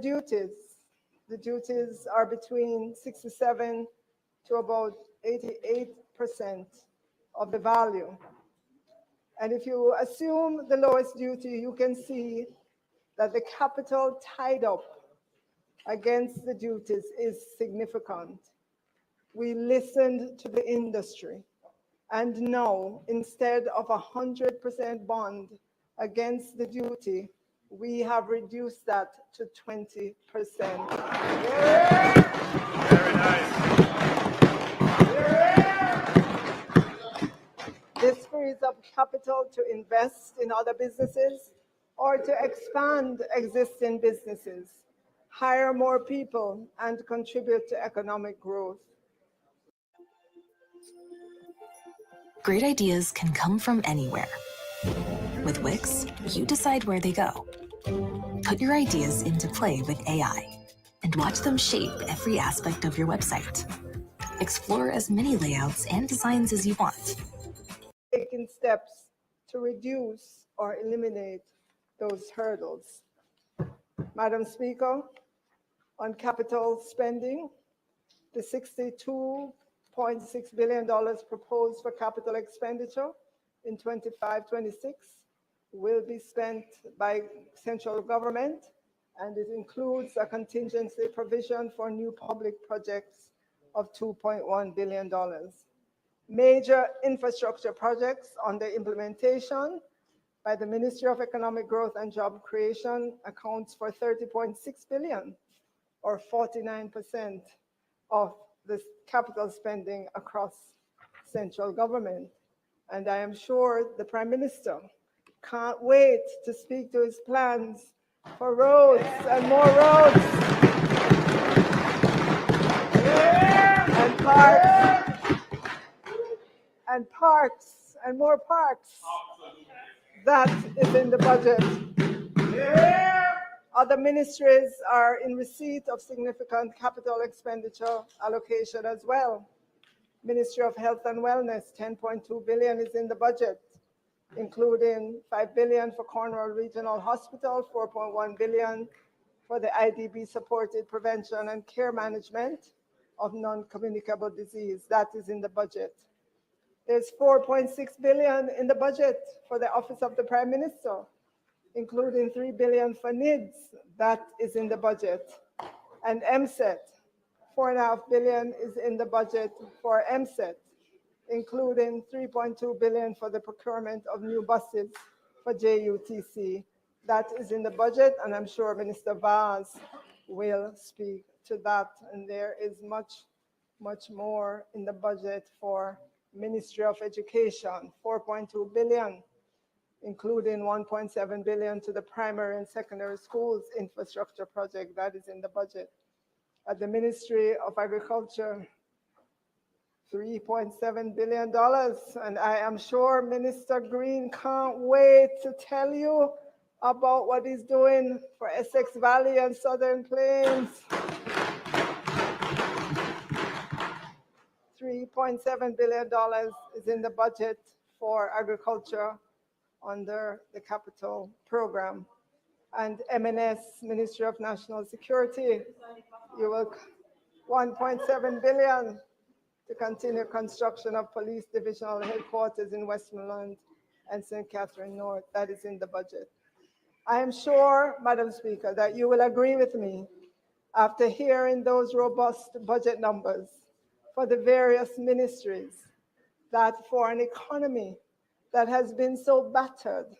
duties are between 67 to about 88% of the value. And if you assume the lowest duty, you can see that the capital tied up against the duties is significant. We listened to the industry, and now, instead of 100% bond against the duty, we have reduced that to 20%. Yeah. Very nice. This frees up capital to invest in other businesses or to expand existing businesses, hire more people, and contribute to economic growth. Great ideas can come from anywhere. With Wix, you decide where they go. Put your ideas into play with AI and watch them shape every aspect of your website. Explore as many layouts and designs as you want. Taking steps to reduce or eliminate those hurdles. Madam Speaker, on capital spending, the $62.6 billion proposed for capital expenditure in 25-26 will be spent by central government, and it includes a contingency provision for new public projects of $2.1 billion. Major infrastructure projects under implementation by the Ministry of Economic Growth and Job Creation accounts for $30.6 billion, or 49% of the capital spending across central government. And I am sure the Prime Minister can't wait to speak to his plans for roads and more roads and parks and more parks. That is in the budget. Other ministries are in receipt of significant capital expenditure allocation as well. Ministry of Health and Wellness, $10.2 billion is in the budget. including $5 billion for Cornwall Regional Hospital, $4.1 billion for the IDB supported prevention and care management of non-communicable disease. That is in the budget. There's $4.6 billion in the budget for the Office of the Prime Minister, including $3 billion for NIDS. That is in the budget. And MSET, $4.5 billion is in the budget for MSET, including $3.2 billion for the procurement of new buses for JUTC. That is in the budget, and I'm sure Minister Vaz will speak to that. And there is much, much more in the budget for Ministry of Education, $4.2 billion, including $1.7 billion to the primary and secondary schools infrastructure project. That is in the budget. At the Ministry of Agriculture, $3.7 billion. And I am sure Minister Green can't wait to tell you about what he's doing for Essex Valley and Southern Plains. $3.7 billion is in the budget for agriculture under the capital program. And MNS, Ministry of National Security, you will $1.7 billion to continue construction of police divisional headquarters in Westmoreland and St. Catherine North. That is in the budget. I am sure, Madam Speaker, that you will agree with me after hearing those robust budget numbers for the various ministries, that for an economy that has been so battered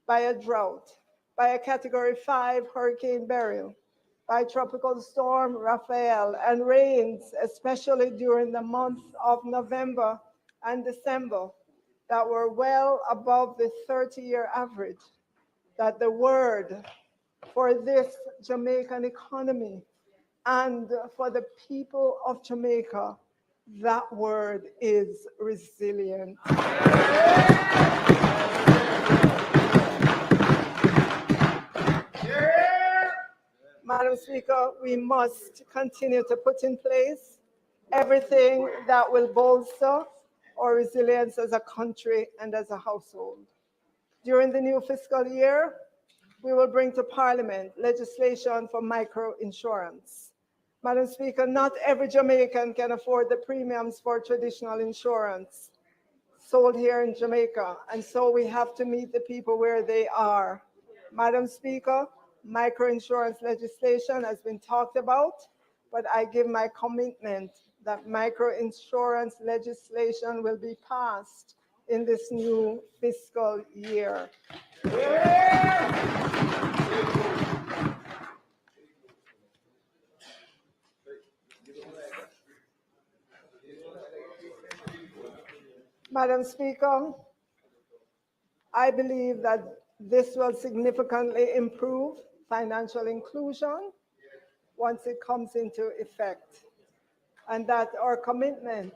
by a drought, by a Category 5 Hurricane Beryl, by Tropical Storm Raphael, and rains, especially during the months of November and December, that were well above the 30-year average, that the word for this Jamaican economy and for the people of Jamaica, that word is resilient. Madam Speaker, we must continue to put in place everything that will bolster our resilience as a country and as a household. During the new fiscal year, we will bring to Parliament legislation for micro-insurance. Madam Speaker, not every Jamaican can afford the premiums for traditional insurance sold here in Jamaica, and so we have to meet the people where they are. Madam Speaker, micro-insurance legislation has been talked about, but I give my commitment that micro-insurance legislation will be passed in this new fiscal year. Madam Speaker, I believe that this will significantly improve financial inclusion once it comes into effect, and that our commitment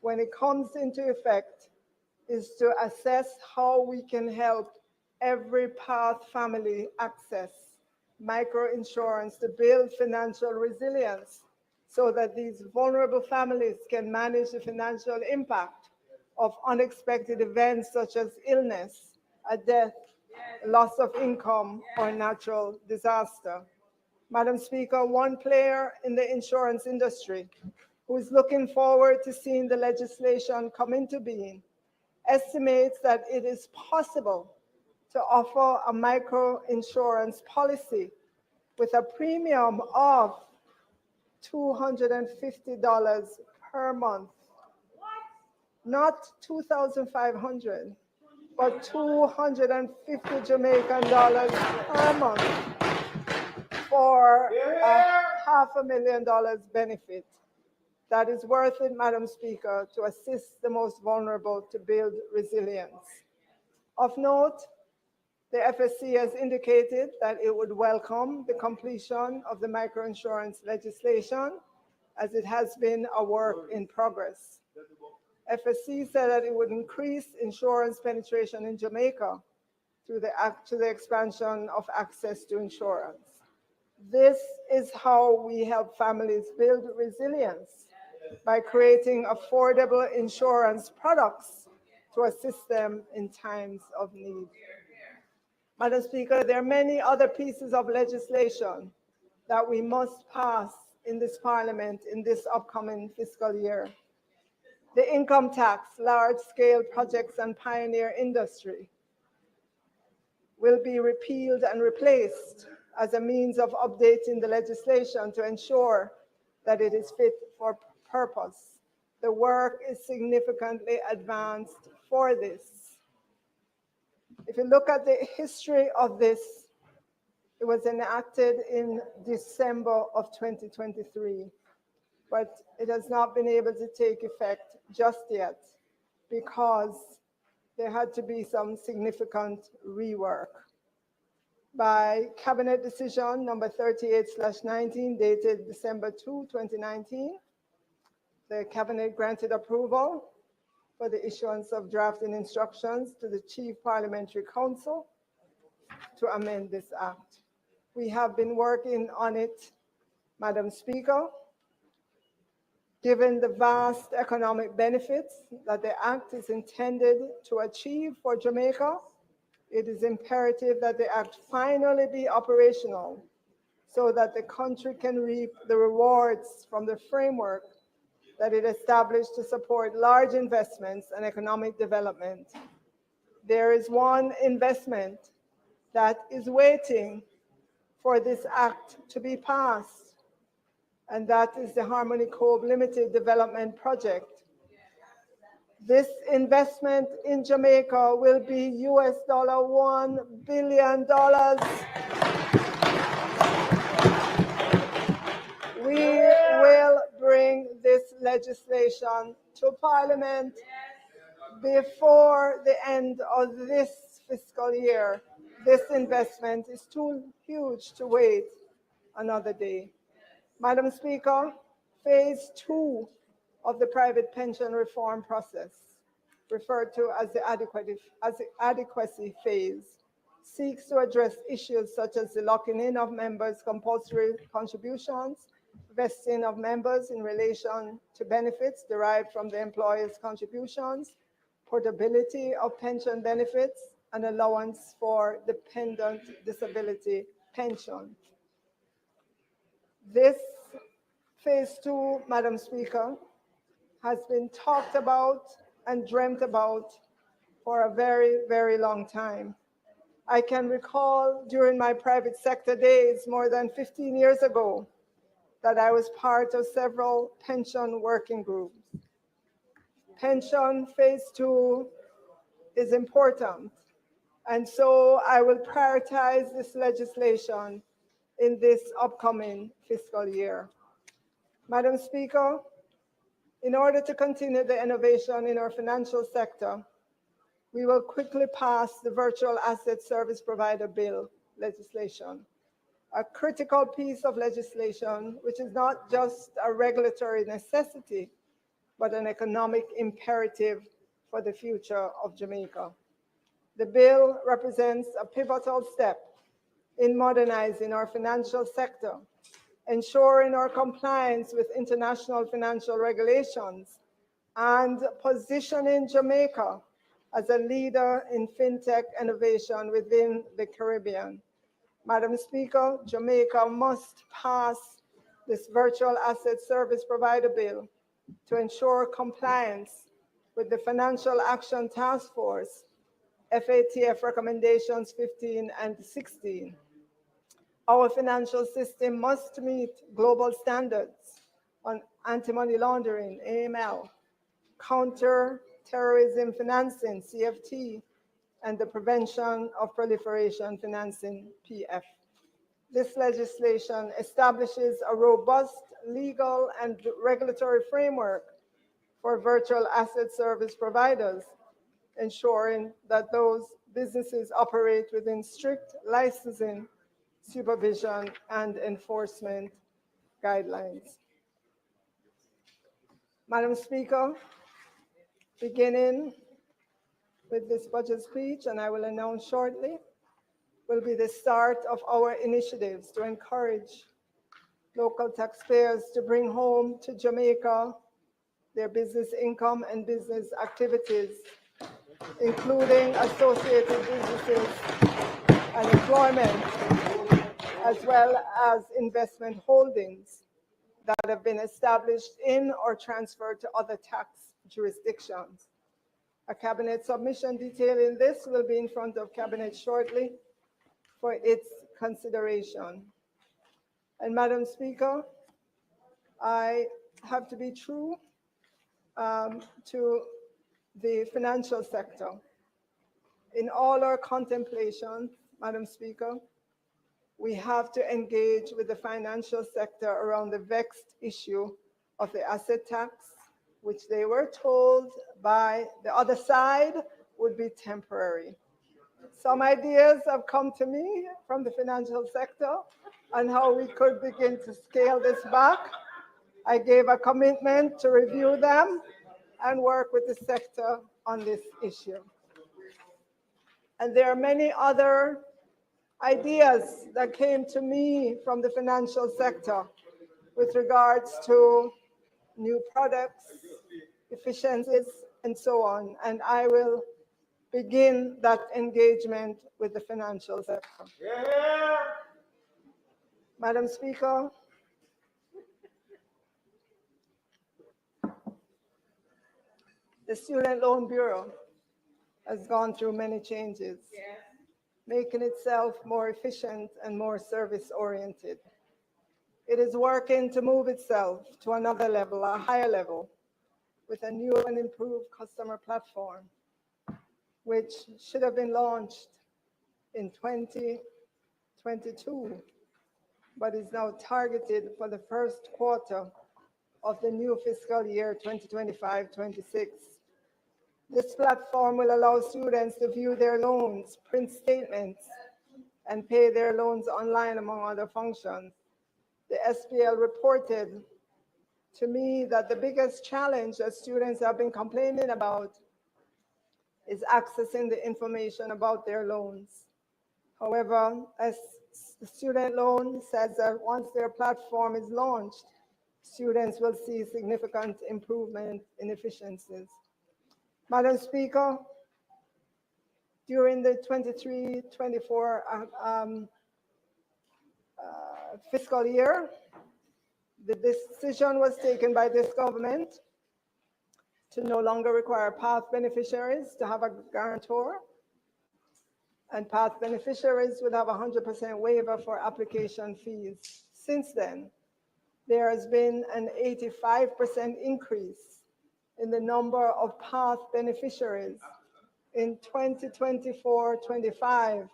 when it comes into effect is to assess how we can help every path family access microinsurance to build financial resilience so that these vulnerable families can manage the financial impact of unexpected events such as illness, a death, loss of income, or natural disaster. Madam Speaker, one player in the insurance industry who is looking forward to seeing the legislation come into being estimates that it is possible to offer a micro-insurance policy with a premium of $250 per month. Not $2,500, but $250 Jamaican per month for a $500,000 benefit. That is worth it, Madam Speaker, to assist the most vulnerable to build resilience. Of note, the FSC has indicated that it would welcome the completion of the microinsurance legislation, as it has been a work in progress. FSC said that it would increase insurance penetration in Jamaica through the expansion of access to insurance. This is how we help families build resilience, by creating affordable insurance products to assist them in times of need. Madam Speaker, there are many other pieces of legislation that we must pass in this Parliament in this upcoming fiscal year. The income tax, large-scale projects and pioneer industry will be repealed and replaced as a means of updating the legislation to ensure that it is fit for purpose. The work is significantly advanced for this. If you look at the history of this, it was enacted in December of 2023, but it has not been able to take effect just yet because there had to be some significant rework. By Cabinet Decision number 38/19 dated December 2, 2019, the Cabinet granted approval for the issuance of drafting instructions to the Chief Parliamentary Council to amend this act. We have been working on it, Madam Speaker. Given the vast economic benefits that the act is intended to achieve for Jamaica, it is imperative that the act finally be operational so that the country can reap the rewards from the framework that it established to support large investments and economic development. There is one investment that is waiting for this act to be passed, and that is the Harmony Cove Limited Development Project. This investment in Jamaica will be $1 billion. We will bring this legislation to Parliament before the end of this fiscal year. This investment is too huge to wait another day. Madam Speaker, phase 2 of the private pension reform process, referred to as the adequacy phase, seeks to address issues such as the locking in of members' compulsory contributions, vesting of members in relation to benefits derived from the employer's contributions, portability of pension benefits, and allowance for dependent disability pension. This phase 2, Madam Speaker, has been talked about and dreamt about for a very, very long time. I can recall during my private sector days more than 15 years ago that I was part of several pension working groups. Pension phase 2 is important, and so I will prioritize this legislation in this upcoming fiscal year. Madam Speaker, in order to continue the innovation in our financial sector, we will quickly pass the Virtual Asset Service Provider Bill legislation, a critical piece of legislation which is not just a regulatory necessity, but an economic imperative for the future of Jamaica. The bill represents a pivotal step in modernizing our financial sector, ensuring our compliance with international financial regulations, and positioning Jamaica as a leader in fintech innovation within the Caribbean. Madam Speaker, Jamaica must pass this Virtual Asset Service Provider Bill to ensure compliance with the Financial Action Task Force, FATF Recommendations 15 and 16. Our financial system must meet global standards on anti-money laundering, AML, counter-terrorism financing, CFT, and the prevention of proliferation financing, PF. This legislation establishes a robust legal and regulatory framework for virtual asset service providers, ensuring that those businesses operate within strict licensing, supervision, and enforcement guidelines. Madam Speaker, beginning with this budget speech, and I will announce shortly, will be the start of our initiatives to encourage local taxpayers to bring home to Jamaica their business income and business activities including associated businesses and employment, as well as investment holdings that have been established in or transferred to other tax jurisdictions. A cabinet submission detailing this will be in front of cabinet shortly for its consideration. And Madam Speaker, I have to be true to the financial sector. In all our contemplation, Madam Speaker, we have to engage with the financial sector around the vexed issue of the asset tax, which they were told by the other side would be temporary. Some ideas have come to me from the financial sector on how we could begin to scale this back. I gave a commitment to review them and work with the sector on this issue. And there are many other ideas that came to me from the financial sector with regards to new products, efficiencies, and so on. And I will begin that engagement with the financial sector. Yeah. Madam Speaker, the Student Loan Bureau has gone through many changes, making itself more efficient and more service-oriented. It is working to move itself to another level, a higher level, with a new and improved customer platform, which should have been launched in 2022, but is now targeted for the first quarter of the new fiscal year 2025-26. This platform will allow students to view their loans, print statements, and pay their loans online, among other functions. The SPL reported to me that the biggest challenge that students have been complaining about is accessing the information about their loans. However, as the student loan says that once their platform is launched, students will see significant improvement in efficiencies. Madam Speaker, during the 23-24 fiscal year, the decision was taken by this government to no longer require PATH beneficiaries to have a guarantor, and PATH beneficiaries would have 100% waiver for application fees. Since then, there has been an 85% increase in the number of PATH beneficiaries in 2024-25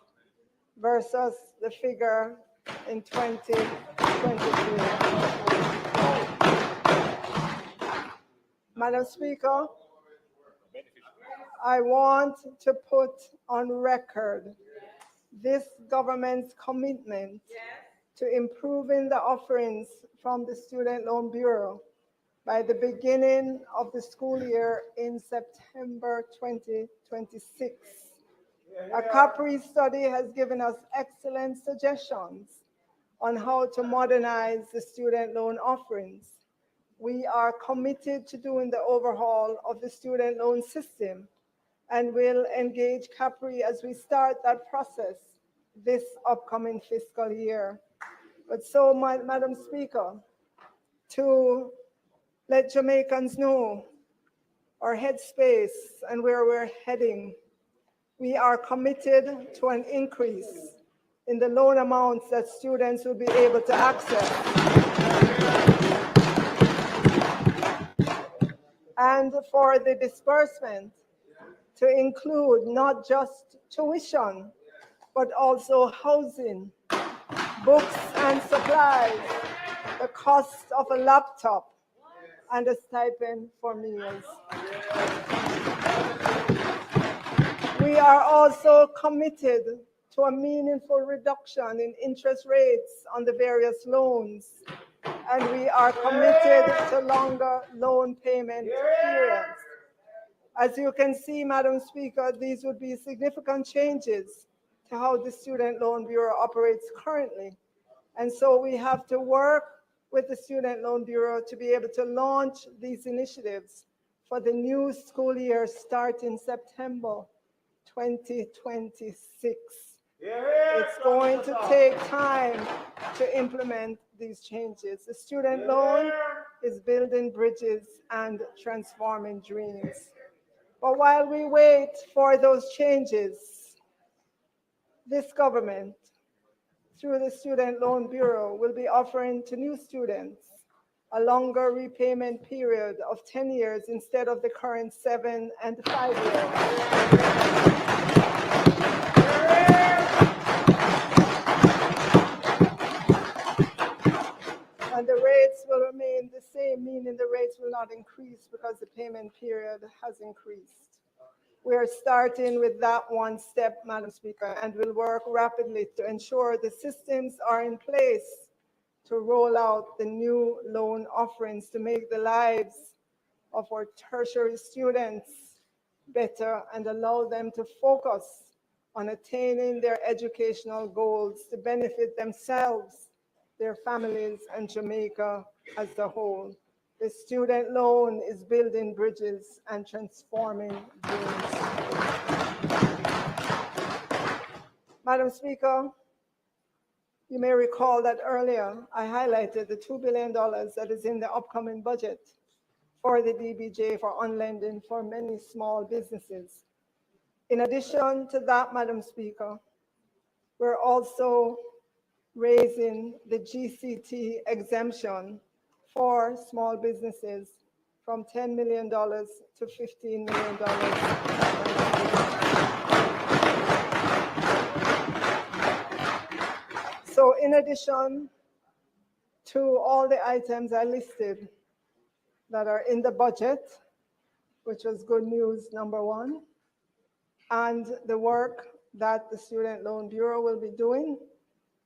versus the figure in 2023. Madam Speaker, I want to put on record this government's commitment to improving the offerings from the Student Loan Bureau by the beginning of the school year in September 2026. A Capri study has given us excellent suggestions on how to modernize the student loan offerings. We are committed to doing the overhaul of the student loan system and will engage Capri as we start that process this upcoming fiscal year. But so, Madam Speaker, to let Jamaicans know our headspace and where we're heading, we are committed to an increase in the loan amounts that students will be able to access. And for the disbursement to include not just tuition, but also housing, books and supplies, the cost of a laptop, and a stipend for meals. We are also committed to a meaningful reduction in interest rates on the various loans, and we are committed to longer loan payment periods. As you can see, Madam Speaker, these would be significant changes to how the Student Loan Bureau operates currently. And so we have to work with the Student Loan Bureau to be able to launch these initiatives for the new school year starting September 2026. It's going to take time to implement these changes. The student loan is building bridges and transforming dreams. But while we wait for those changes, this government, through the Student Loan Bureau, will be offering to new students a longer repayment period of 10 years instead of the current 7 and 5 years. And the rates will remain the same, meaning the rates will not increase because the payment period has increased. We are starting with that one step, Madam Speaker, and will work rapidly to ensure the systems are in place to roll out the new loan offerings to make the lives of our tertiary students better and allow them to focus on attaining their educational goals to benefit themselves, their families, and Jamaica as a whole. The student loan is building bridges and transforming dreams. Madam Speaker, you may recall that earlier I highlighted the $2 billion that is in the upcoming budget for the DBJ for on-lending for many small businesses. In addition to that, Madam Speaker, we're also raising the GCT exemption for small businesses from $10 million to $15 million. So in addition to all the items I listed that are in the budget, which was good news number one, and the work that the Student Loan Bureau will be doing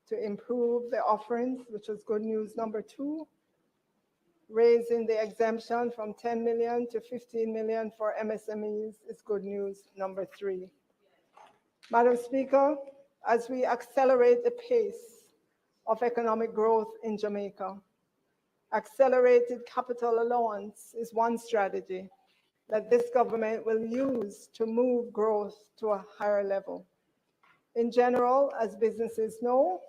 to improve the offerings, which was good news number two, raising the exemption from 10 million to 15 million for MSMEs is good news number three. Madam Speaker, as we accelerate the pace of economic growth in Jamaica, accelerated capital allowance is one strategy that this government will use to move growth to a higher level. In general, as businesses know,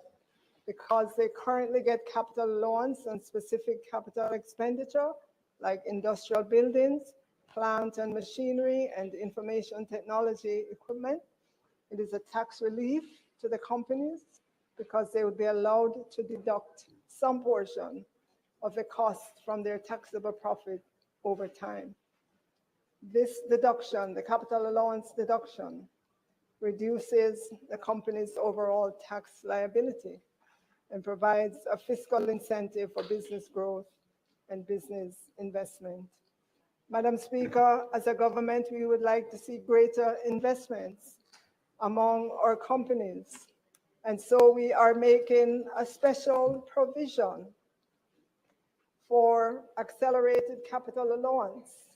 because they currently get capital allowance on specific capital expenditure, like industrial buildings, plant and machinery, and information technology equipment, it is a tax relief to the companies because they would be allowed to deduct some portion of the cost from their taxable profit over time. This deduction, the capital allowance deduction, reduces the company's overall tax liability and provides a fiscal incentive for business growth and business investment. Madam Speaker, as a government, we would like to see greater investments among our companies. And so we are making a special provision for accelerated capital allowance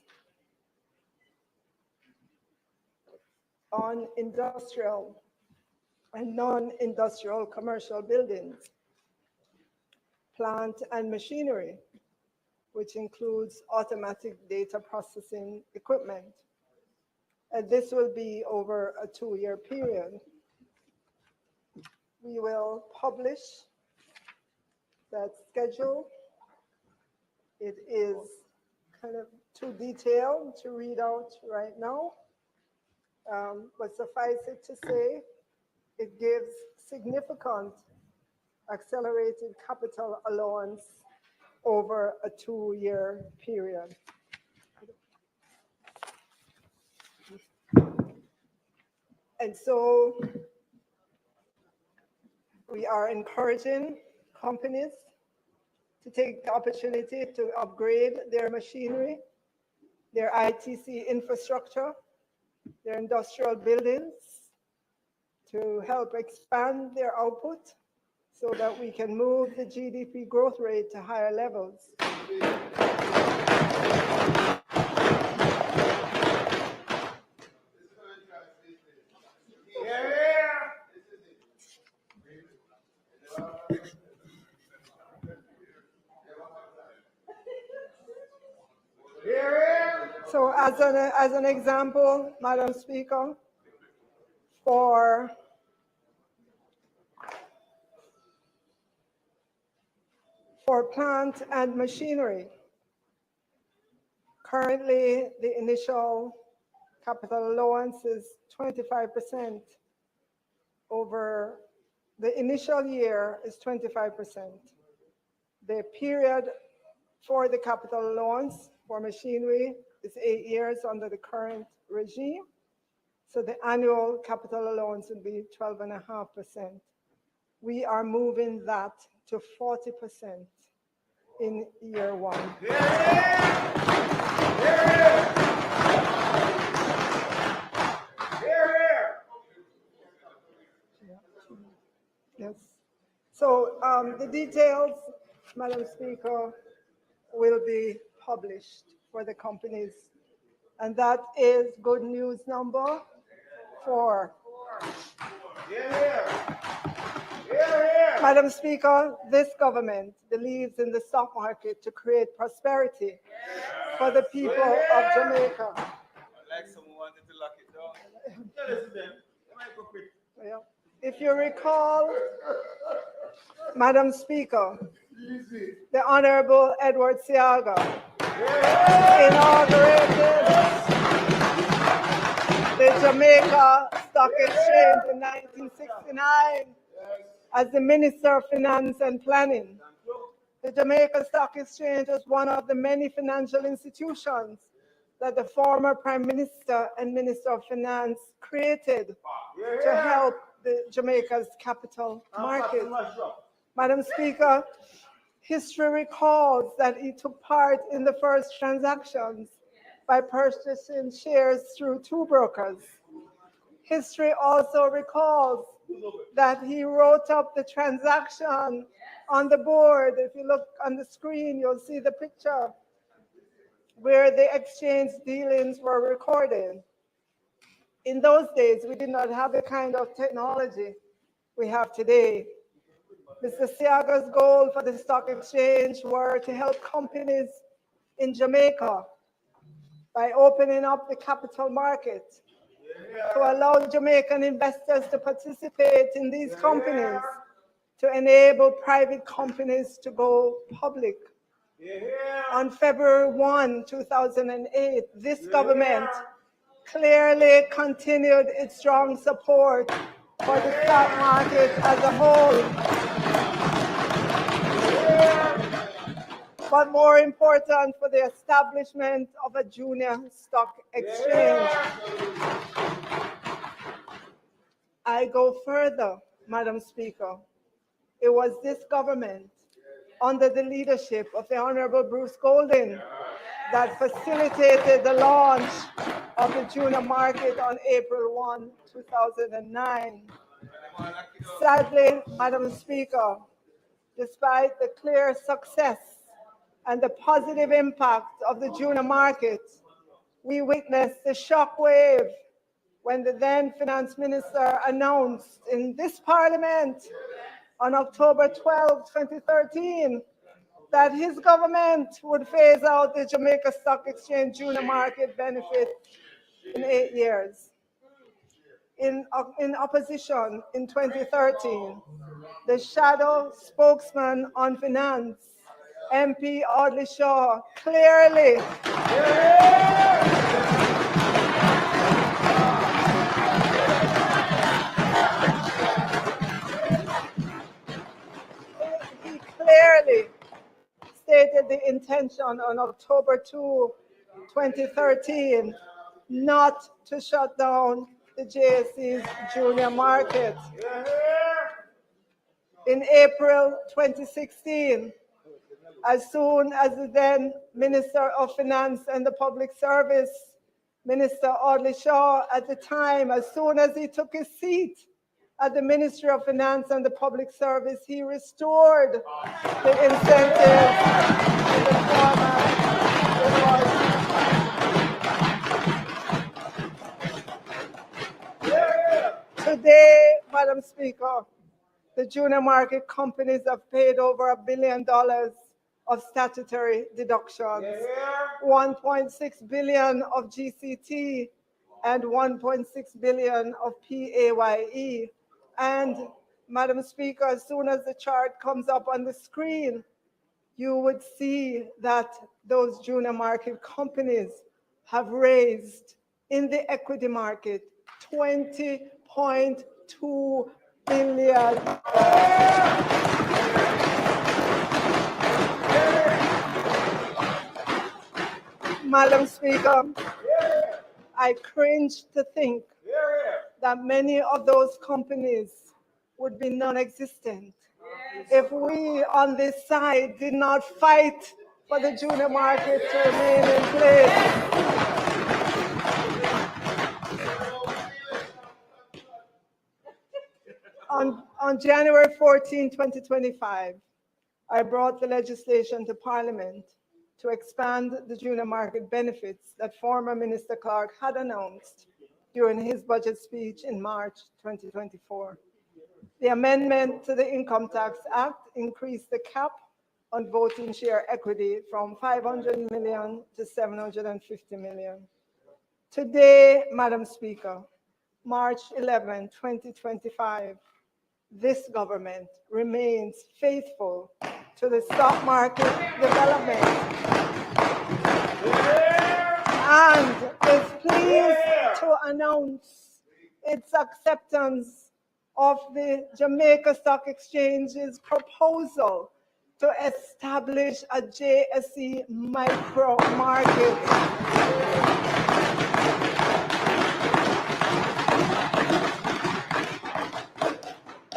on industrial and non-industrial commercial buildings, plant and machinery, which includes automatic data processing equipment. And this will be over a 2-year period. We will publish that schedule. It is kind of too detailed to read out right now, but suffice it to say, it gives significant accelerated capital allowance over a 2-year period. And so we are encouraging companies to take the opportunity to upgrade their machinery, their ITC infrastructure, their industrial buildings, to help expand their output so that we can move the GDP growth rate to higher levels. So As an example, Madam Speaker, for plant and machinery, currently the initial capital allowance is 25% over the initial year is 25%. The period for the capital allowance for machinery is 8 years under the current regime. So the annual capital allowance will be 12.5%. We are moving that to 40% in year one. Yes. So the details, Madam Speaker, will be published for the companies. And that is good news number 4. Madam Speaker, this government believes in the stock market to create prosperity for the people of Jamaica. Like someone wanted to lock it down. Yeah. If you recall, Madam Speaker, the Honorable Edward Seaga inaugurated the Jamaica Stock Exchange in 1969 as the Minister of Finance and Planning. The Jamaica Stock Exchange was one of the many financial institutions that the former Prime Minister and Minister of Finance created to help the Jamaica's capital market. Madam Speaker, history recalls that he took part in the first transactions by purchasing shares through 2 brokers. History also recalls that he wrote up the transaction on the board. If you look on the screen, you'll see the picture where the exchange dealings were recorded. In those days, we did not have the kind of technology we have today. Mr. Seaga's goal for the stock exchange were to help companies in Jamaica by opening up the capital market to allow Jamaican investors to participate in these companies, to enable private companies to go public. On February 1, 2008, this government clearly continued its strong support for the stock market as a whole. But more important, for the establishment of a junior stock exchange. I go further, Madam Speaker. It was this government, under the leadership of the Honorable Bruce Golding, that facilitated the launch of the junior market on April 1, 2009. Sadly, Madam Speaker, despite the clear success and the positive impact of the junior market, we witnessed the shockwave when the then Finance Minister announced in this Parliament on October 12, 2013, that his government would phase out the Jamaica Stock Exchange junior market benefit in 8 years. In opposition, in 2013, the shadow spokesman on finance, MP Audley Shaw, clearly stated the intention on October 2, 2013, not to shut down the JSE's junior market. In April 2016, as soon as the then Minister of Finance and the Public Service, Minister Audley Shaw, at the time, as soon as he took his seat at the Ministry of Finance and the Public Service, he restored the incentives in the format it was. Today, Madam Speaker, the junior market companies have paid over $1 billion of statutory deductions, 1.6 billion of GCT, and 1.6 billion of PAYE. And Madam Speaker, as soon as the chart comes up on the screen, you would see that those junior market companies have raised in the equity market 20.2 billion. Madam Speaker, I cringe to think that many of those companies would be non-existent if we on this side did not fight for the junior market to remain in place. On January 14, 2025, I brought the legislation to Parliament to expand the junior market benefits that former Minister Clark had announced during his budget speech in March 2024. The amendment to the Income Tax Act increased the cap on voting share equity from 500 million to 750 million. Today, Madam Speaker, March 11, 2025, this government remains faithful to the stock market development and is pleased to announce its acceptance of the Jamaica Stock Exchange's proposal to establish a JSE micro market.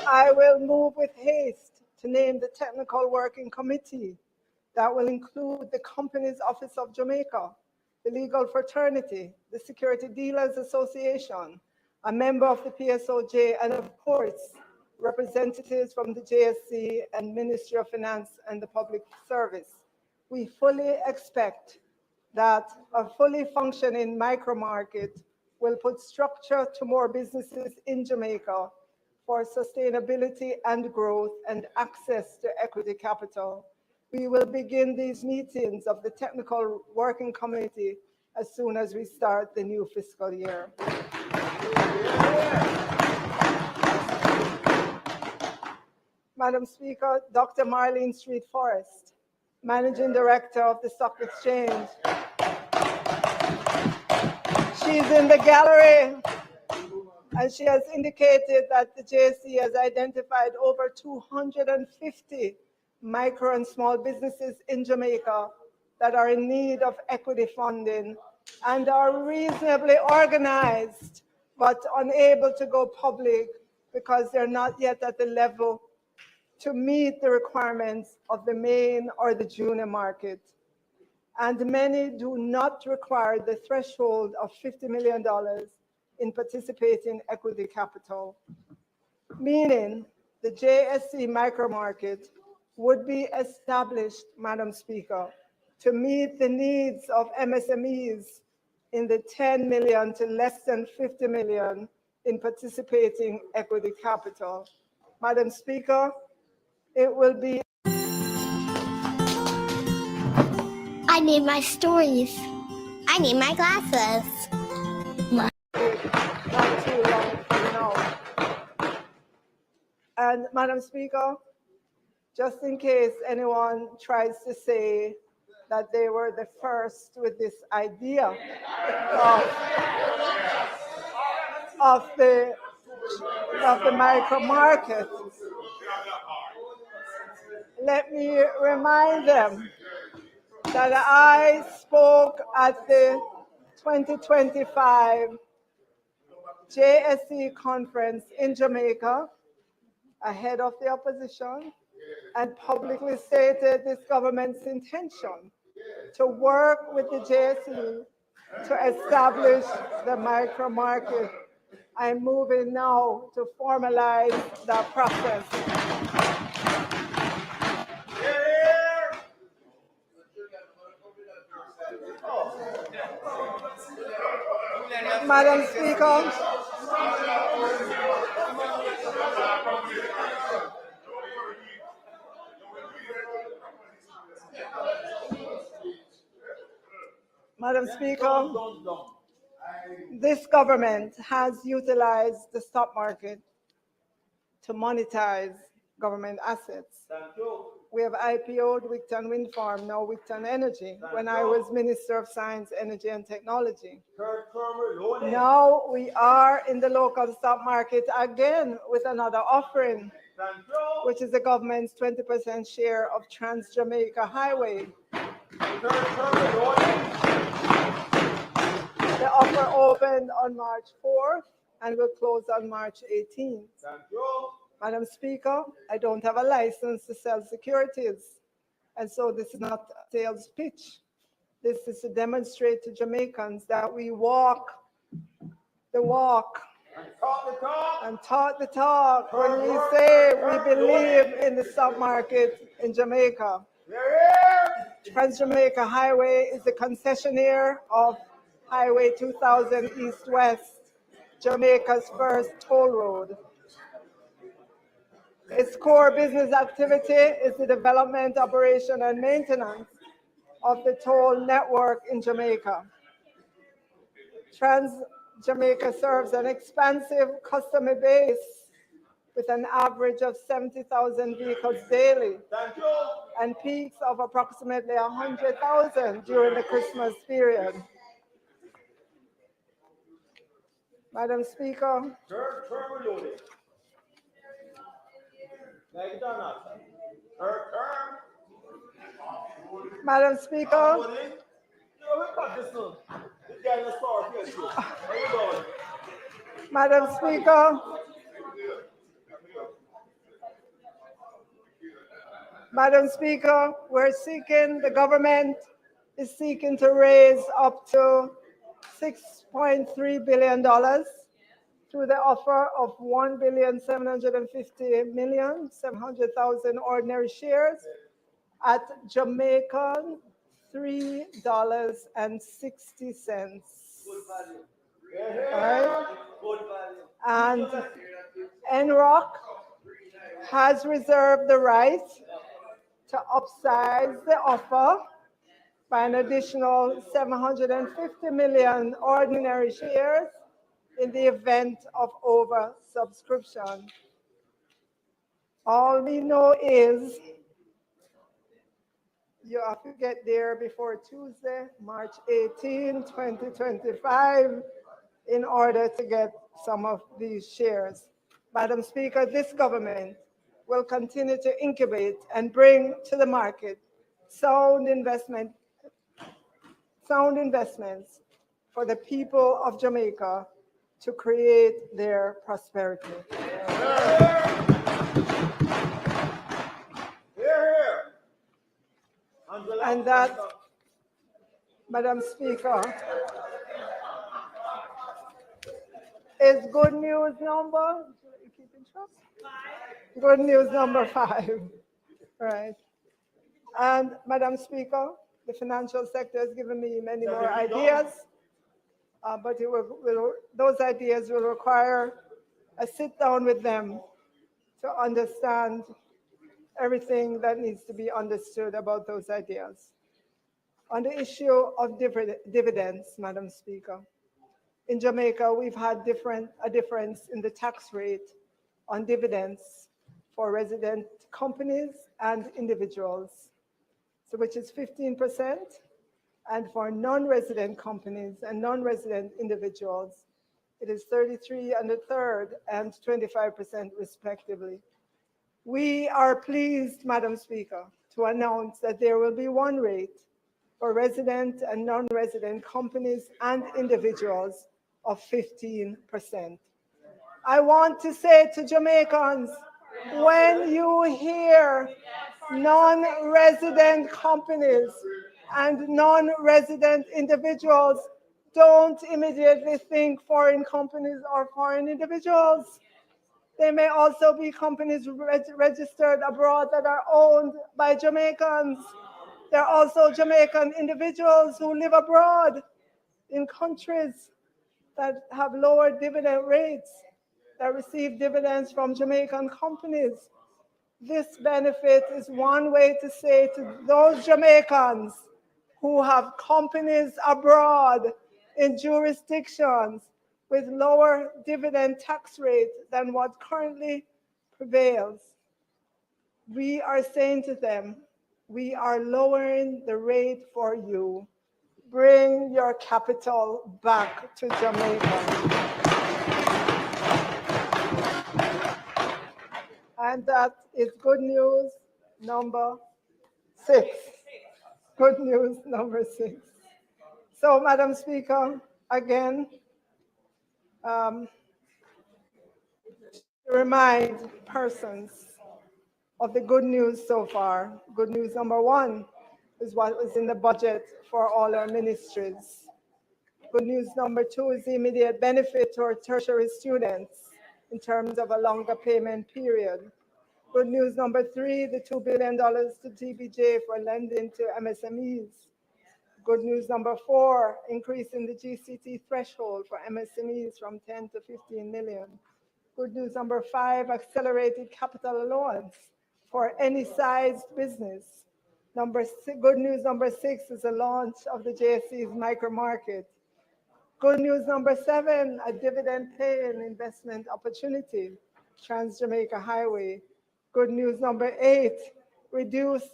I will move with haste to name the technical working committee that will include the Companies Office of Jamaica, the Legal Fraternity, the Security Dealers Association, a member of the PSOJ, and of course, representatives from the JSC and Ministry of Finance and the Public Service. We fully expect that a fully functioning micro market will put structure to more businesses in Jamaica for sustainability and growth and access to equity capital. We will begin these meetings of the Technical Working Committee as soon as we start the new fiscal year. Madam Speaker, Dr. Marlene Street Forrest, Managing Director of the Stock Exchange. She's in the gallery, and she has indicated that the JSE has identified over 250 micro and small businesses in Jamaica that are in need of equity funding and are reasonably organized, but unable to go public because they're not yet at the level to meet the requirements of the main or the junior market. And many do not require the threshold of $50 million in participating equity capital, meaning the JSE micro market would be established, Madam Speaker, to meet the needs of MSMEs in the 10 million to less than 50 million in participating equity capital. Madam Speaker, it will be. I need my stories. I need my glasses. Not too long from now. And Madam Speaker, just in case anyone tries to say that they were the first with this idea of the micro market, let me remind them that I spoke at the 2025 JSE conference in Jamaica ahead of the opposition and publicly stated this government's intention to work with the JSE to establish the micro market. I'm moving now to formalize that process. Madam Speaker, Madam Speaker, this government has utilized the stock market to monetize government assets. We have IPO'd Wigton Wind Farm, now Wigton Energy, when I was Minister of Science, Energy and Technology. Now we are in the local stock market again with another offering, which is the government's 20% share of Trans-Jamaica Highway. The offer opened on March 4th and will close on March 18th. Madam Speaker, I don't have a license to sell securities, and so this is not a sales pitch. This is to demonstrate to Jamaicans that we walk the walk and talk the talk when we say we believe in the stock market in Jamaica. Trans-Jamaica Highway is the concessionaire of Highway 2000 East-West, Jamaica's first toll road. Its core business activity is the development, operation, and maintenance of the toll network in Jamaica. Trans-Jamaica serves an expansive customer base with an average of 70,000 vehicles daily and peaks of approximately 100,000 during the Christmas period. Madam Speaker, Madam Speaker, Madam Speaker, Madam Speaker, the government is seeking to raise up to $6.3 billion through the offer of 1,750,700,000 ordinary shares at Jamaican $3.60. Right? And NROC has reserved the right to upsize the offer by an additional 750 million ordinary shares in the event of oversubscription. All we know is you have to get there before Tuesday, March 18, 2025, in order to get some of these shares. Madam Speaker, this government will continue to incubate and bring to the market sound investments for the people of Jamaica to create their prosperity. And that, Madam Speaker, is good news number, good news number 5. Right. And Madam Speaker, the financial sector has given me many more ideas, but those ideas will require a sit down with them to understand everything that needs to be understood about those ideas. On the issue of dividends, Madam Speaker, in Jamaica, we've had a difference in the tax rate on dividends for resident companies and individuals, so which is 15%, and for non-resident companies and non-resident individuals, it is 33 1/3 and 25% respectively. We are pleased, Madam Speaker, to announce that there will be one rate for resident and non-resident companies and individuals of 15%. I want to say to Jamaicans, when you hear non-resident companies and non-resident individuals, don't immediately think foreign companies or foreign individuals. They may also be companies registered abroad that are owned by Jamaicans. There are also Jamaican individuals who live abroad in countries that have lower dividend rates, that receive dividends from Jamaican companies. This benefit is one way to say to those Jamaicans who have companies abroad in jurisdictions with lower dividend tax rates than what currently prevails. We are saying to them, we are lowering the rate for you. Bring your capital back to Jamaica. And that is good news number 6. Good news number 6. So, Madam Speaker, again, to remind persons of the good news so far. Good news number 1 is what was in the budget for all our ministries. Good news number 2 is the immediate benefit to our tertiary students in terms of a longer payment period. Good news number 3, the $2 billion to TBJ for lending to MSMEs. Good news number 4, increasing the GCT threshold for MSMEs from 10 to 15 million. Good news number 5, accelerated capital allowance for any sized business. Good news number 6 is the launch of the JSC's micro market. Good news number 7, a dividend paying investment opportunity, Trans-Jamaica Highway. Good news number 8, reduced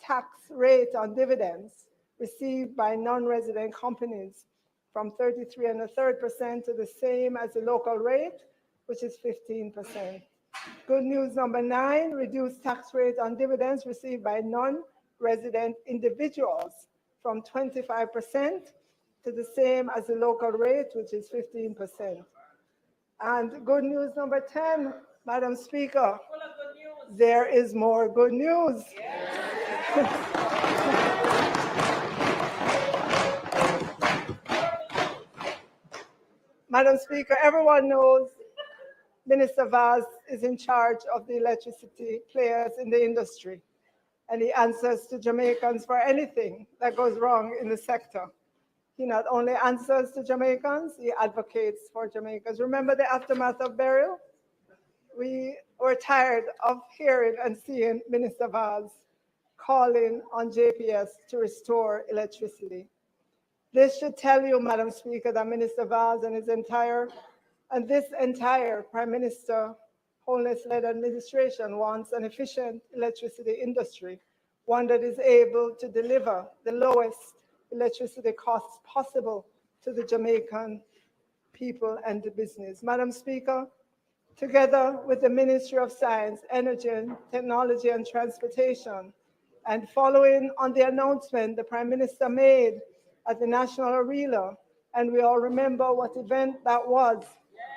tax rate on dividends received by non-resident companies from 33.33% to the same as the local rate, which is 15%. Good news number 9, reduced tax rate on dividends received by non-resident individuals from 25% to the same as the local rate, which is 15%. And good news number 10, Madam Speaker, there is more good news. Madam Speaker, everyone knows Minister Vaz is in charge of the electricity players in the industry, and he answers to Jamaicans for anything that goes wrong in the sector. He not only answers to Jamaicans, he advocates for Jamaicans. Remember the aftermath of burial? We were tired of hearing and seeing Minister Vaz calling on JPS to restore electricity. This should tell you, Madam Speaker, that Minister Vaz and this entire Prime Minister Holness-led administration wants an efficient electricity industry, one that is able to deliver the lowest electricity costs possible to the Jamaican people and the business. Madam Speaker, together with the Ministry of Science, Energy, Technology and Transportation, and following on the announcement the Prime Minister made at the National Arena, and we all remember what event that was,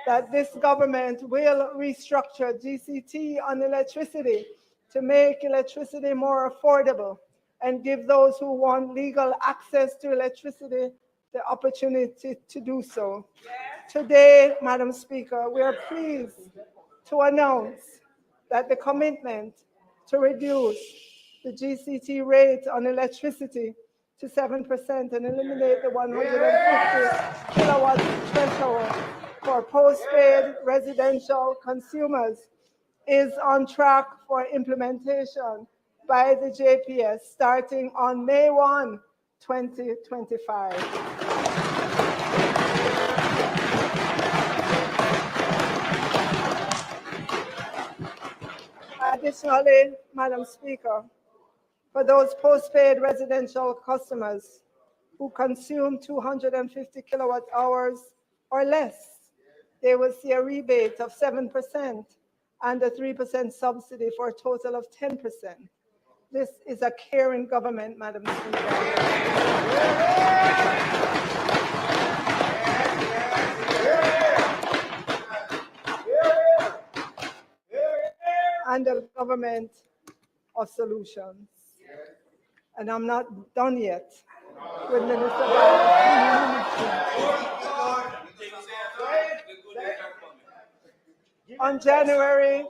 that this government will restructure GCT on electricity to make electricity more affordable and give those who want legal access to electricity the opportunity to do so. Today, Madam Speaker, we are pleased to announce that the commitment to reduce the GCT rate on electricity to 7% and eliminate the 150 kilowatt threshold for postpaid residential consumers is on track for implementation by the JPS starting on May 1, 2025. Additionally, Madam Speaker, for those postpaid residential customers who consume 250 kilowatt hours or less, they will see a rebate of 7% and a 3% subsidy for a total of 10%. This is a caring government, Madam Speaker. And a government of solutions. And I'm not done yet with Minister On January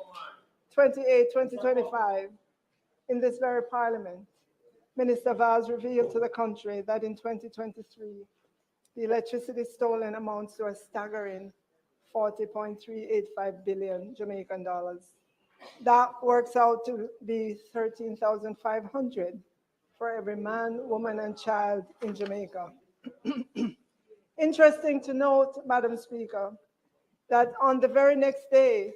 28, 2025, in this very parliament, Minister Vaz revealed to the country that in 2023, the electricity stolen amounts to a staggering 40.385 billion Jamaican dollars. That works out to be 13,500 for every man, woman, and child in Jamaica. Interesting to note, Madam Speaker, that on the very next day,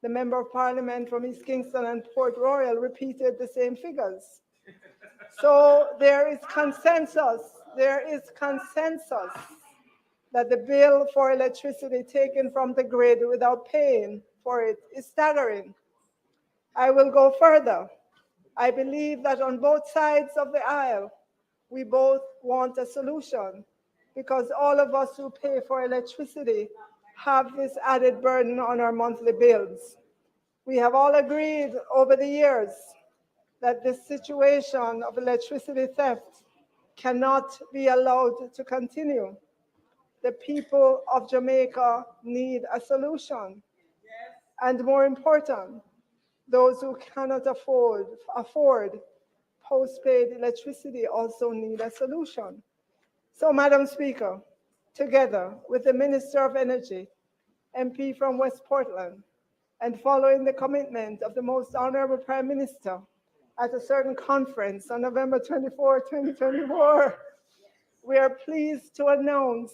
the Member of Parliament from East Kingston and Port Royal repeated the same figures. So there is consensus that the bill for electricity taken from the grid without paying for it is staggering. I will go further. I believe that on both sides of the aisle, we both want a solution because all of us who pay for electricity have this added burden on our monthly bills. We have all agreed over the years that this situation of electricity theft cannot be allowed to continue. The people of Jamaica need a solution. And more important, those who cannot afford postpaid electricity also need a solution. So, Madam Speaker, together with the Minister of Energy, MP from West Portland, and following the commitment of the Most Honorable Prime Minister at a certain conference on November 24, 2024, we are pleased to announce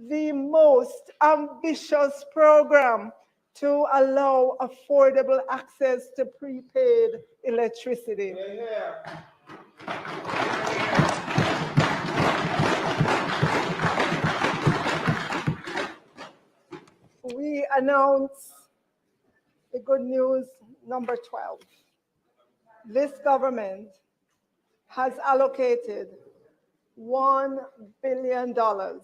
the most ambitious program to allow affordable access to prepaid electricity. We announce the good news number 12. This government has allocated $1 billion to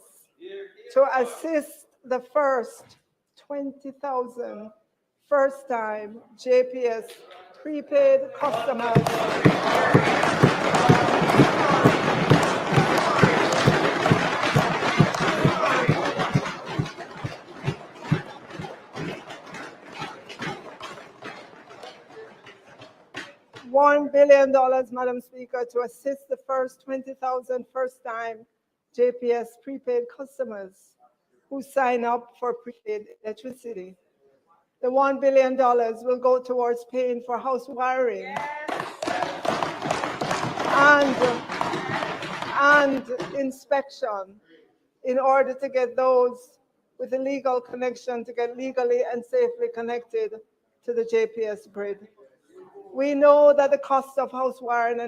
assist the first 20,000 first-time JPS prepaid customers $1 billion, Madam Speaker, to assist the first 20,000 first-time JPS prepaid customers who sign up for prepaid electricity. The $1 billion will go towards paying for house wiring and inspection in order to get those with a legal connection to get legally and safely connected to the JPS grid. We know that the cost of house wiring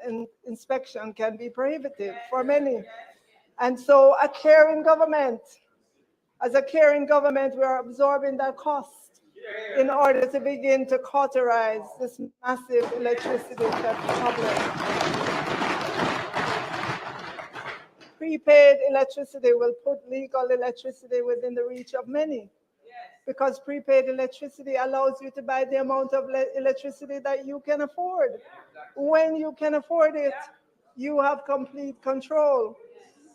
and inspection can be prohibitive for many. And so as a caring government, we are absorbing that cost in order to begin to cauterize this massive electricity theft problem. Prepaid electricity will put legal electricity within the reach of many, because prepaid electricity allows you to buy the amount of electricity that you can afford. When you can afford it, you have complete control.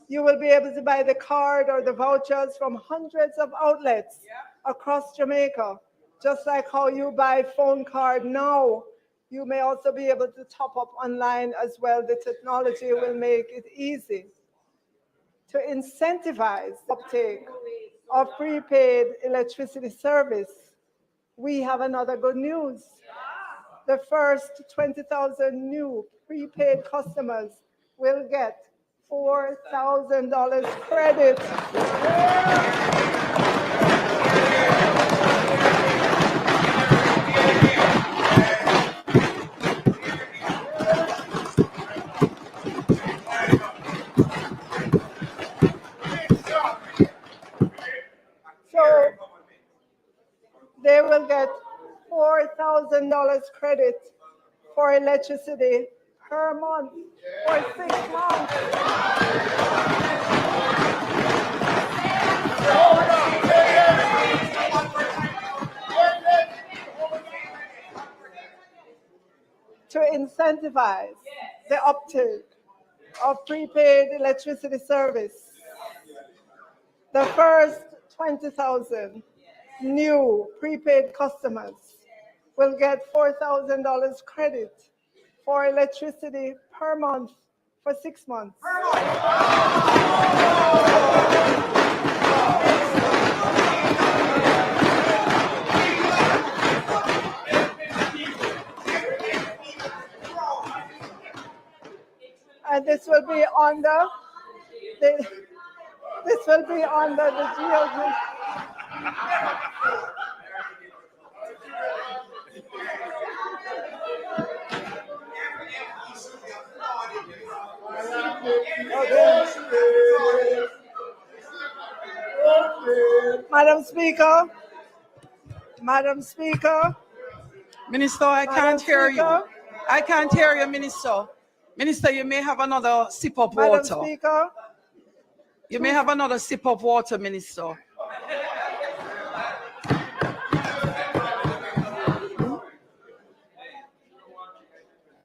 You will be able to buy the card or the vouchers from hundreds of outlets across Jamaica, just like how you buy phone card now. You may also be able to top up online as well. The technology will make it easy to incentivize uptake of prepaid electricity service. We have another good news. The first 20,000 new prepaid customers will get $4,000 credit. So they will get $4,000 credit for electricity per month for 6 months. To incentivize the uptake of prepaid electricity service, the first 20,000 new prepaid customers will get $4,000 credit for electricity per month for 6 months. this will be under the GOG. Madam Speaker, Minister, I can't hear you. I can't hear you, Minister. Minister, you may have another sip of Madam water. Speaker, You may have another sip of water, Minister.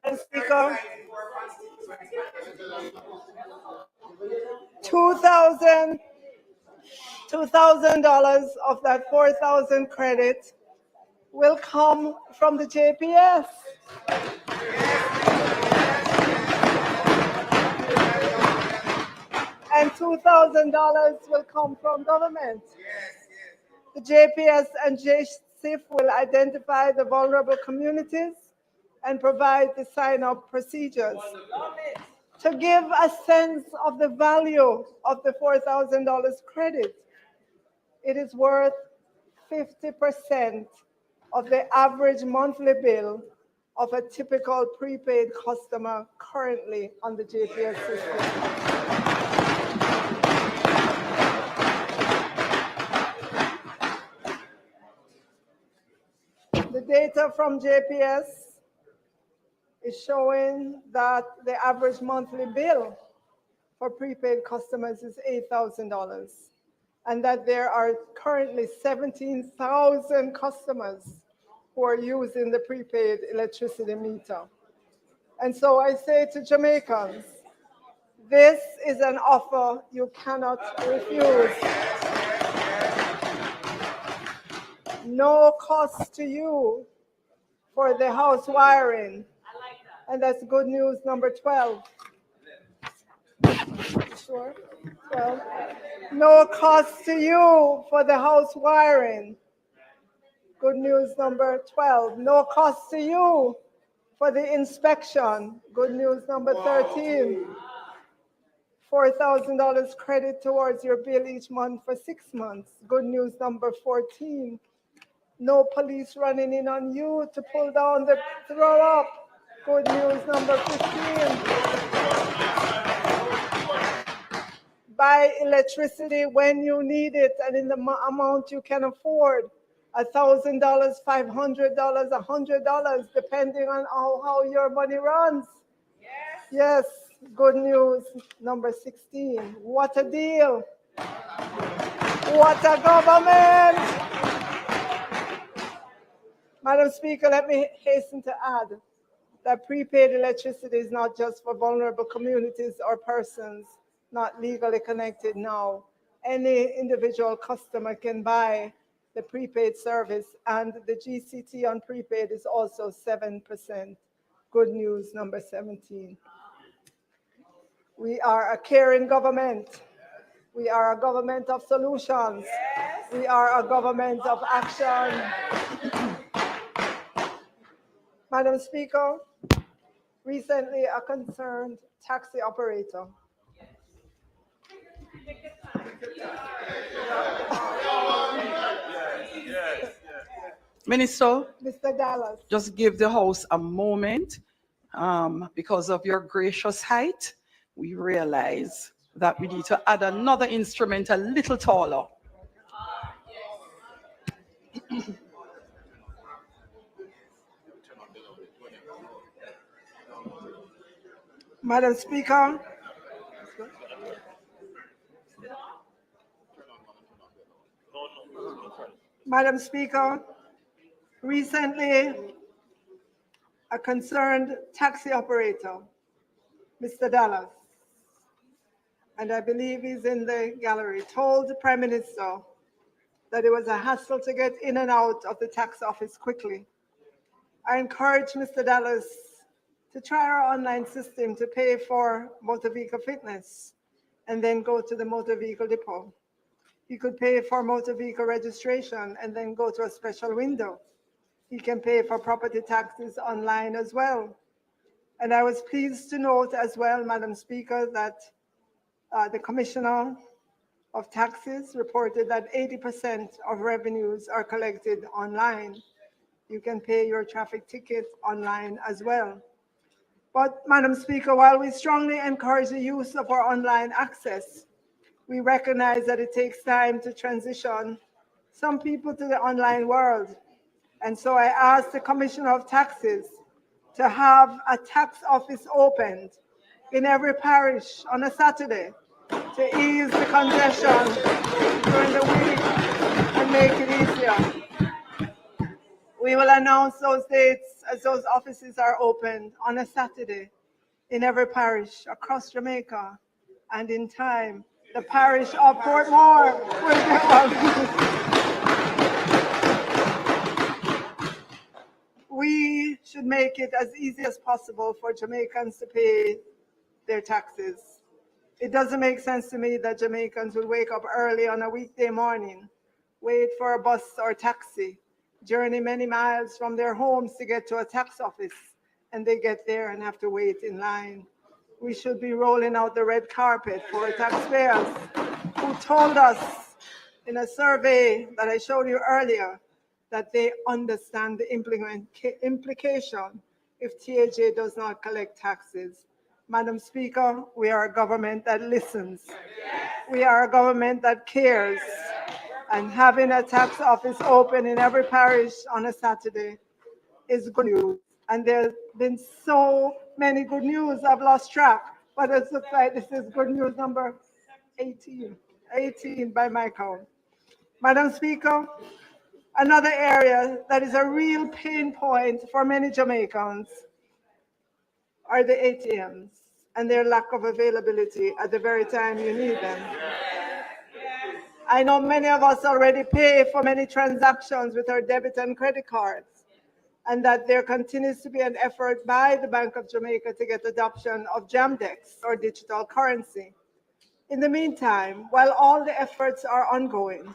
Madam Speaker, $2,000 of that 4,000 credit will come from the JPS. And $2,000 will come from government. The JPS and JSIF will identify the vulnerable communities and provide the sign-up procedures. To give a sense of the value of the $4,000 credit, it is worth 50% of the average monthly bill of a typical prepaid customer currently on the JPS system. The data from JPS is showing that the average monthly bill for prepaid customers is $8,000, and that there are currently 17,000 customers who are using the prepaid electricity meter. And so I say to Jamaicans, this is an offer you cannot refuse. No cost to you for the house wiring. And that's good news number 12. Sure. 12. No cost to you for the house wiring. Good news number 12. No cost to you for the inspection. Good news number 13. $4,000 credit towards your bill each month for 6 months. Good news number 14. No police running in on you to pull down the throw up. Good news number 15. Buy electricity when you need it and in the amount you can afford. $1,000, $500, $100, depending on how your money runs. Yes, good news number 16. What a deal. What a government. Madam Speaker, let me hasten to add that prepaid electricity is not just for vulnerable communities or persons not legally connected now. Any individual customer can buy the prepaid service, and the GCT on prepaid is also 7%. Good news number 17. We are a caring government. We are a government of solutions. Yes. We are a government of action. Madam Speaker, recently a concerned taxi operator Minister, Mr. Dallas. Just give the House a moment. Because of your gracious height, we realize that we need to add another instrument a little taller. Madam Speaker, Madam Speaker, recently a concerned taxi operator, Mr. Dallas, and I believe he's in the gallery, told the Prime Minister that it was a hassle to get in and out of the tax office quickly. I encourage Mr. Dallas to try our online system to pay for motor vehicle fitness and then go to the motor vehicle depot. He could pay for motor vehicle registration and then go to a special window. He can pay for property taxes online as well. And I was pleased to note as well, Madam Speaker, that the Commissioner of Taxes reported that 80% of revenues are collected online. You can pay your traffic ticket online as well. But, Madam Speaker, while we strongly encourage the use of our online access, we recognize that it takes time to transition some people to the online world. And so I asked the Commissioner of Taxes to have a tax office opened in every parish on a Saturday to ease the congestion during the week and make it easier. We will announce those dates as those offices are opened on a Saturday in every parish across Jamaica, and in time, the parish of Portmore will be open. We should make it as easy as possible for Jamaicans to pay their taxes. It doesn't make sense to me that Jamaicans will wake up early on a weekday morning, wait for a bus or taxi, journey many miles from their homes to get to a tax office, and they get there and have to wait in line. We should be rolling out the red carpet for taxpayers who told us in a survey that I showed you earlier that they understand the implication if TAJ does not collect taxes. Madam Speaker, we are a government that listens. We are a government that cares. And having a tax office open in every parish on a Saturday is good news. And there's been so many good news, I've lost track, but it looks like this is good news number 18 by my count. Madam Speaker, another area that is a real pain point for many Jamaicans are the ATMs and their lack of availability at the very time you need them. I know many of us already pay for many transactions with our debit and credit cards, and that there continues to be an effort by the Bank of Jamaica to get adoption of JAMDEX or digital currency. In the meantime, while all the efforts are ongoing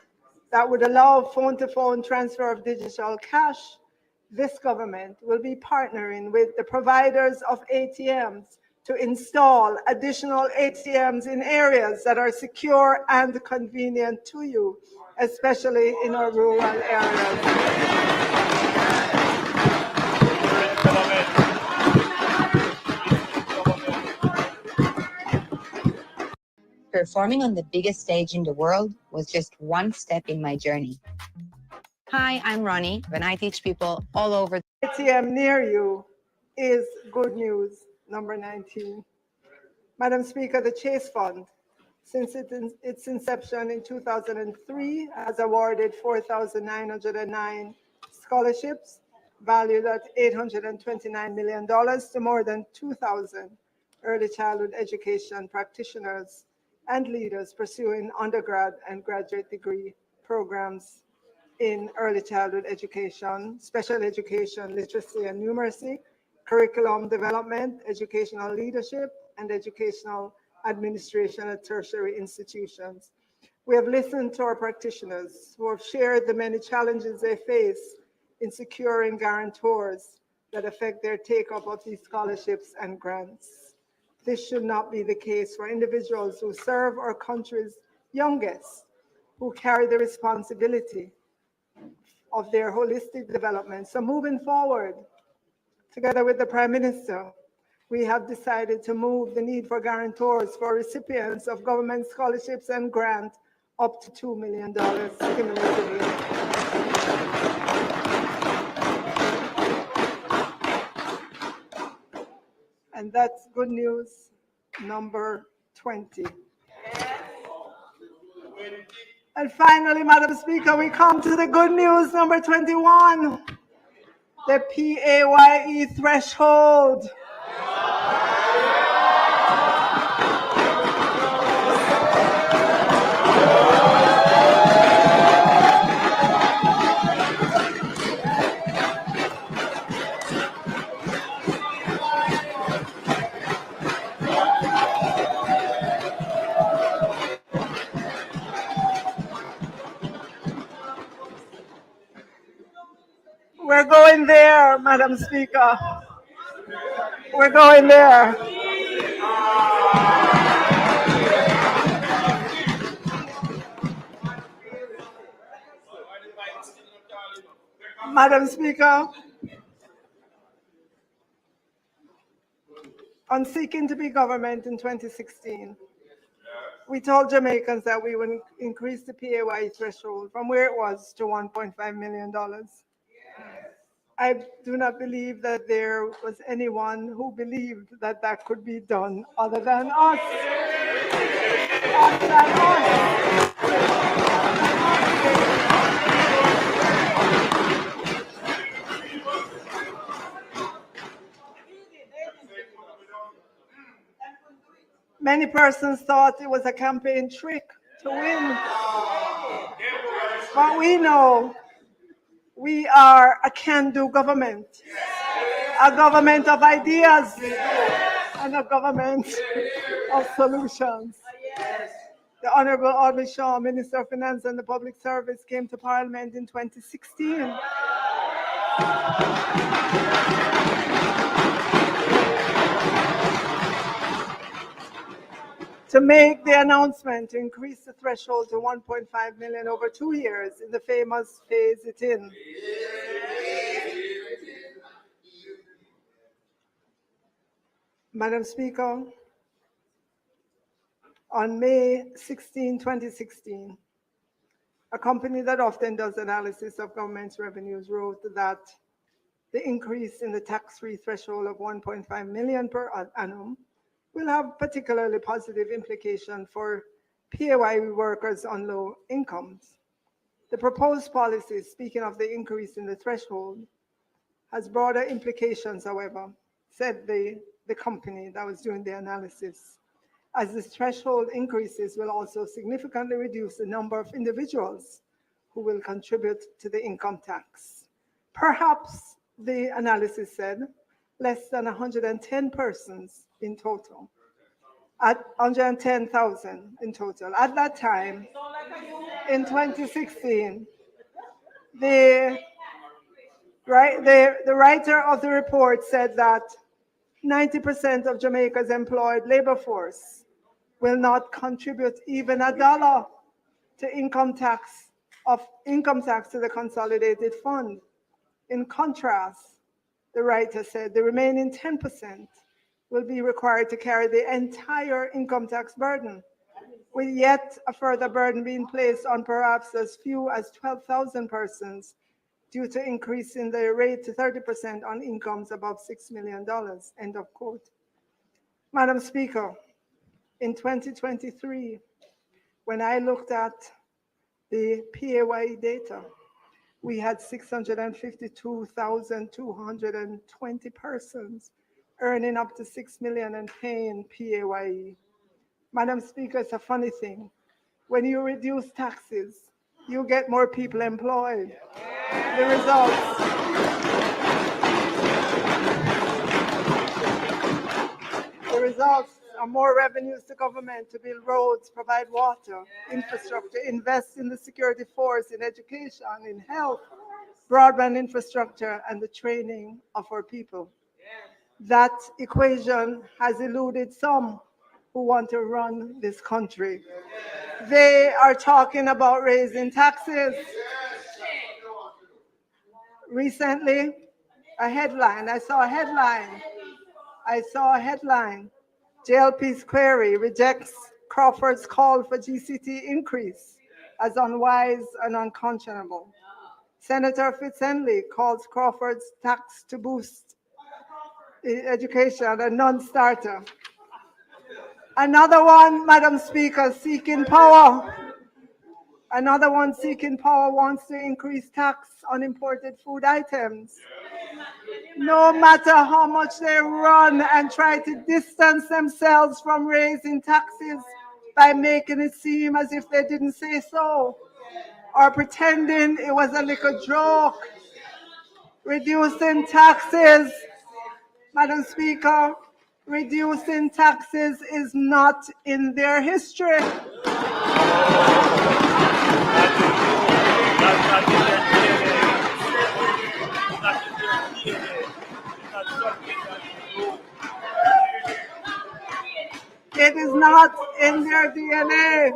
that would allow phone-to-phone transfer of digital cash, this government will be partnering with the providers of ATMs to install additional ATMs in areas that are secure and convenient to you, especially in our rural areas. Performing on the biggest stage in the world was just one step in my journey. Hi, I'm Ronnie, and I teach people all over. ATM near you is good news, number 19. Madam Speaker, the Chase Fund, since its inception in 2003, has awarded 4,909 scholarships valued at $829 million to more than 2,000 early childhood education practitioners and leaders pursuing undergrad and graduate degree programs in early childhood education, special education, literacy and numeracy, curriculum development, educational leadership, and educational administration at tertiary institutions. We have listened to our practitioners who have shared the many challenges they face in securing guarantors that affect their take-up of these scholarships and grants. This should not be the case for individuals who serve our country's youngest, who carry the responsibility of their holistic development. So moving forward, together with the Prime Minister, we have decided to move the need for guarantors for recipients of government scholarships and grants up to $2 million cumulatively. And that's good news number 20. And finally, Madam Speaker, we come to the good news number 21, the PAYE threshold. We're going there, Madam Speaker. We're going there. Madam Speaker, on seeking to be government in 2016, we told Jamaicans that we would increase the PAYE threshold from where it was to $1.5 million. I do not believe that there was anyone who believed that that could be done other than us. Other than us. Many persons thought it was a campaign trick to win. But we know we are a can-do government, a government of ideas, and a government of solutions. The Honorable Audrey Shaw, Minister of Finance and the Public Service, came to Parliament in 2016. To make the announcement to increase the threshold to 1.5 million over 2 years in the famous phase it in. Madam Speaker, on May 16, 2016, a company that often does analysis of government's revenues wrote that the increase in the tax-free threshold of 1.5 million per annum will have particularly positive implication for PAYE workers on low incomes. The proposed policy, speaking of the increase in the threshold, has broader implications, however, said the company that was doing the analysis, as the threshold increases will also significantly reduce the number of individuals who will contribute to the income tax. Perhaps, the analysis said, less than 110 persons in total, at 110,000 in total. At that time, in 2016, the writer of the report said that 90% of Jamaica's employed labor force will not contribute even $1 to income tax to the consolidated fund. In contrast, the writer said the remaining 10% will be required to carry the entire income tax burden, with yet a further burden being placed on perhaps as few as 12,000 persons due to increasing the rate to 30% on incomes above $6 million, end of quote. Madam Speaker, in 2023, when I looked at the PAYE data, we had 652,220 persons earning up to $6 million and paying PAYE. Madam Speaker, it's a funny thing. When you reduce taxes, you get more people employed. The results are more revenues to government to build roads, provide water, infrastructure, invest in the security force, in education, in health, broadband infrastructure, and the training of our people. That equation has eluded some who want to run this country. They are talking about raising taxes. Recently, I saw a headline. JLP's query rejects Crawford's call for GCT increase as unwise and unconscionable. Senator Fitzhenley calls Crawford's tax to boost education a non-starter. Another one, Madam Speaker, seeking power. Another one seeking power wants to increase tax on imported food items. No matter how much they run and try to distance themselves from raising taxes by making it seem as if they didn't say so, or pretending it was a little joke, reducing taxes. Madam Speaker, reducing taxes is not in their history. not in their DNA.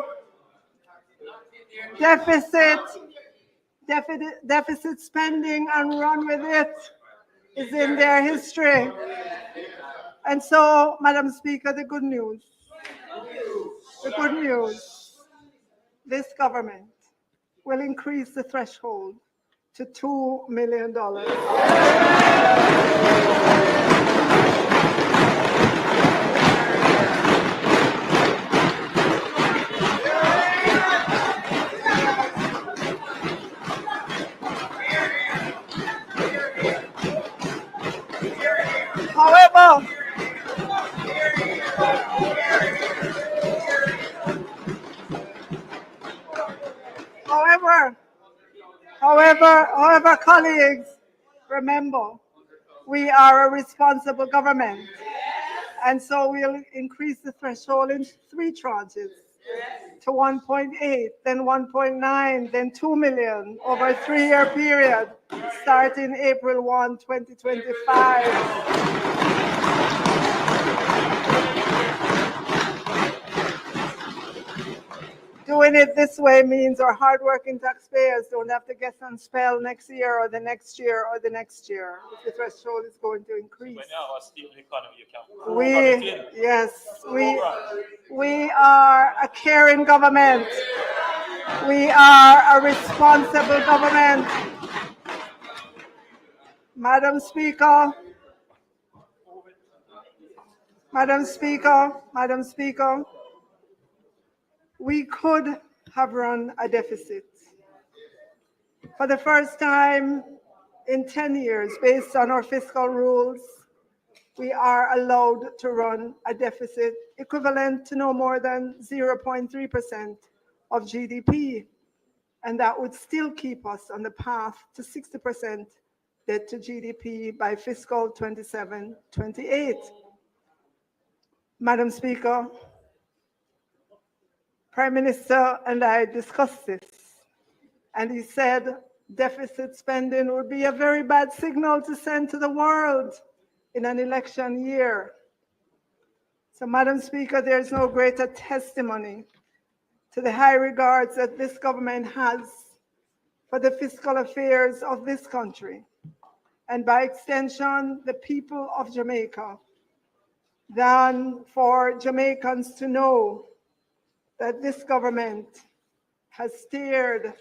Deficit spending and run with it is in their history. And so, Madam Speaker, the good news, this government will increase the threshold to $2 million. However, colleagues, remember, we are a responsible government. And so we'll increase the threshold in 3 tranches to 1.8, then 1.9, then 2 million over a 3-year period, starting April 1, 2025. Doing it this way means our hardworking taxpayers don't have to guess and spell next year or the next year or the next year if the threshold is going to increase. We are a caring government. We are a responsible government. Madam Speaker, we could have run a deficit. For the first time in 10 years, based on our fiscal rules, we are allowed to run a deficit equivalent to no more than 0.3% of GDP. And that would still keep us on the path to 60% debt to GDP by fiscal 27-28. Madam Speaker, Prime Minister and I discussed this, and he said deficit spending would be a very bad signal to send to the world in an election year. So, Madam Speaker, there is no greater testimony to the high regards that this government has for the fiscal affairs of this country, and by extension, the people of Jamaica, than for Jamaicans to know that this government has stared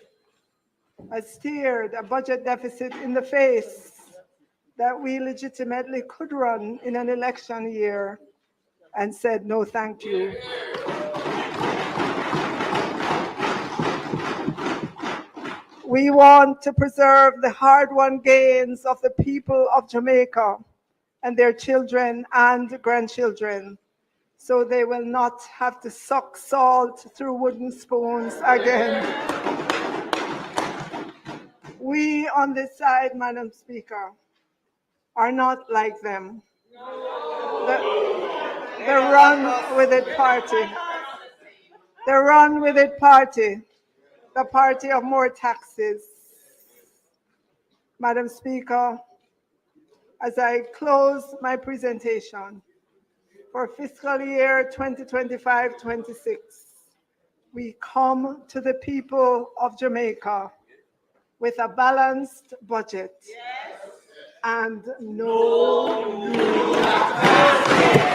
a budget deficit in the face that we legitimately could run in an election year and said, no, thank you. We want to preserve the hard-won gains of the people of Jamaica and their children and grandchildren, so they will not have to suck salt through wooden spoons again. We on this side, Madam Speaker, are not like them. The run with it party. The run with it party. The party of more taxes. Madam Speaker, as I close my presentation for fiscal year 2025-26, we come to the people of Jamaica with a balanced budget and no new taxes.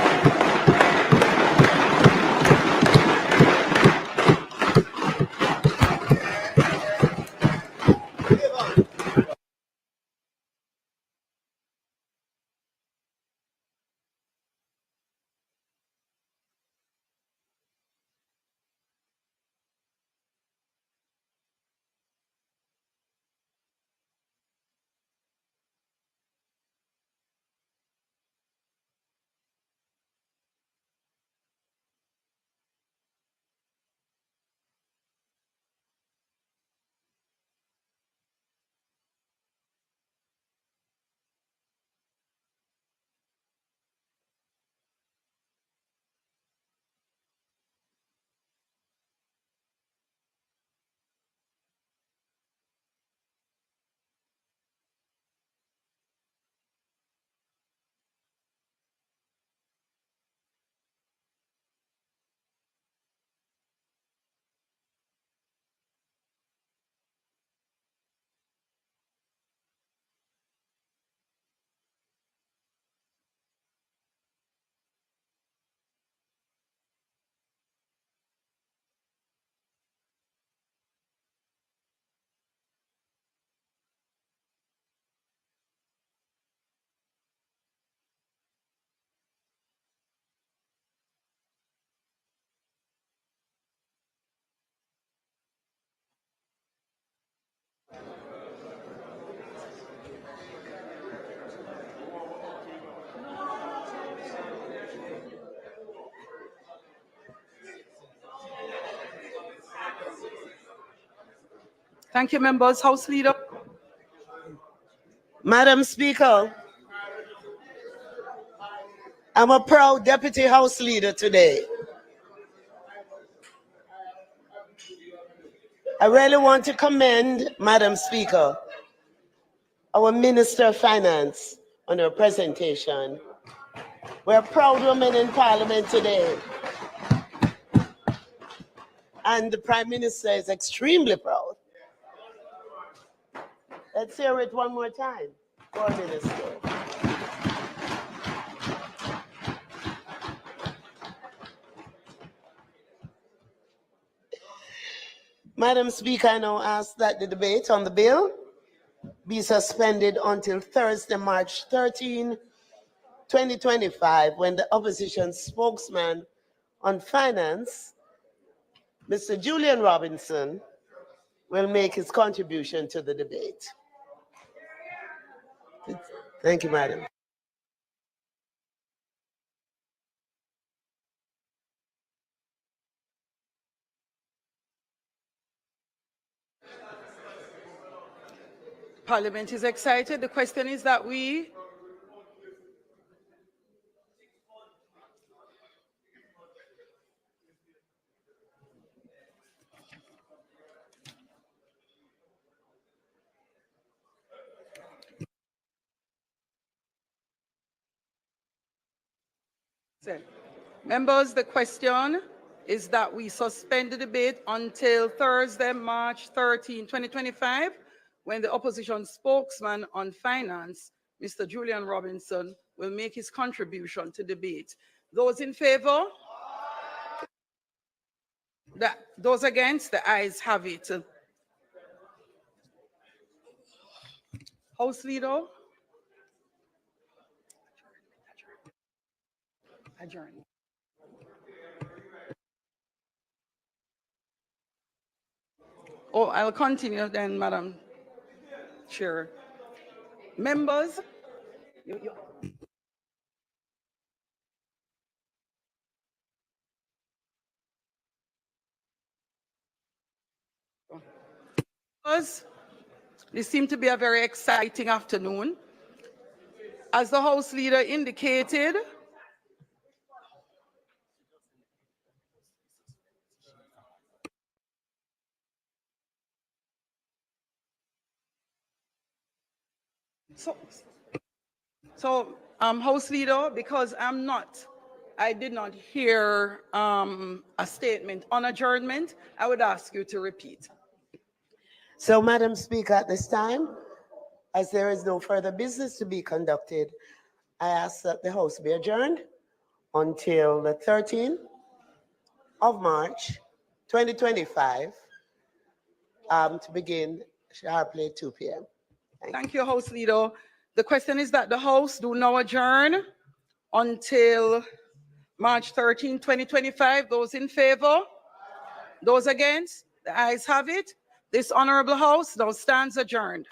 Thank you, members. House Leader. Madam Speaker, I'm a proud Deputy House Leader today. I really want to commend, Madam Speaker, our Minister of Finance on her presentation. We're proud women in Parliament today. And the Prime Minister is extremely proud. Let's hear it one more time for our Minister. Madam Speaker, I now ask that the debate on the bill be suspended until Thursday, March 13, 2025, when the opposition spokesman on finance, Mr. Julian Robinson, will make his contribution to the debate. Thank you, Madam. Parliament is excited. The question is that we members, the question is that we suspend the debate until Thursday, March 13, 2025, when the opposition spokesman on finance, Mr. Julian Robinson, will make his contribution to debate. Those in favor? Those against? The ayes have it. House Leader? Adjournment. Oh, I'll continue then, Madam Chair. Members, this seemed to be a very exciting afternoon. As the House Leader indicated, House Leader, because I did not hear a statement on adjournment, I would ask you to repeat. So, Madam Speaker, at this time, as there is no further business to be conducted, I ask that the House be adjourned until the 13th of March, 2025, to begin sharply at 2 p.m. Thank you, House Leader. The question is that the House do now adjourn until March 13, 2025. Those in favor? Those against? The ayes have it. This Honorable House now stands adjourned.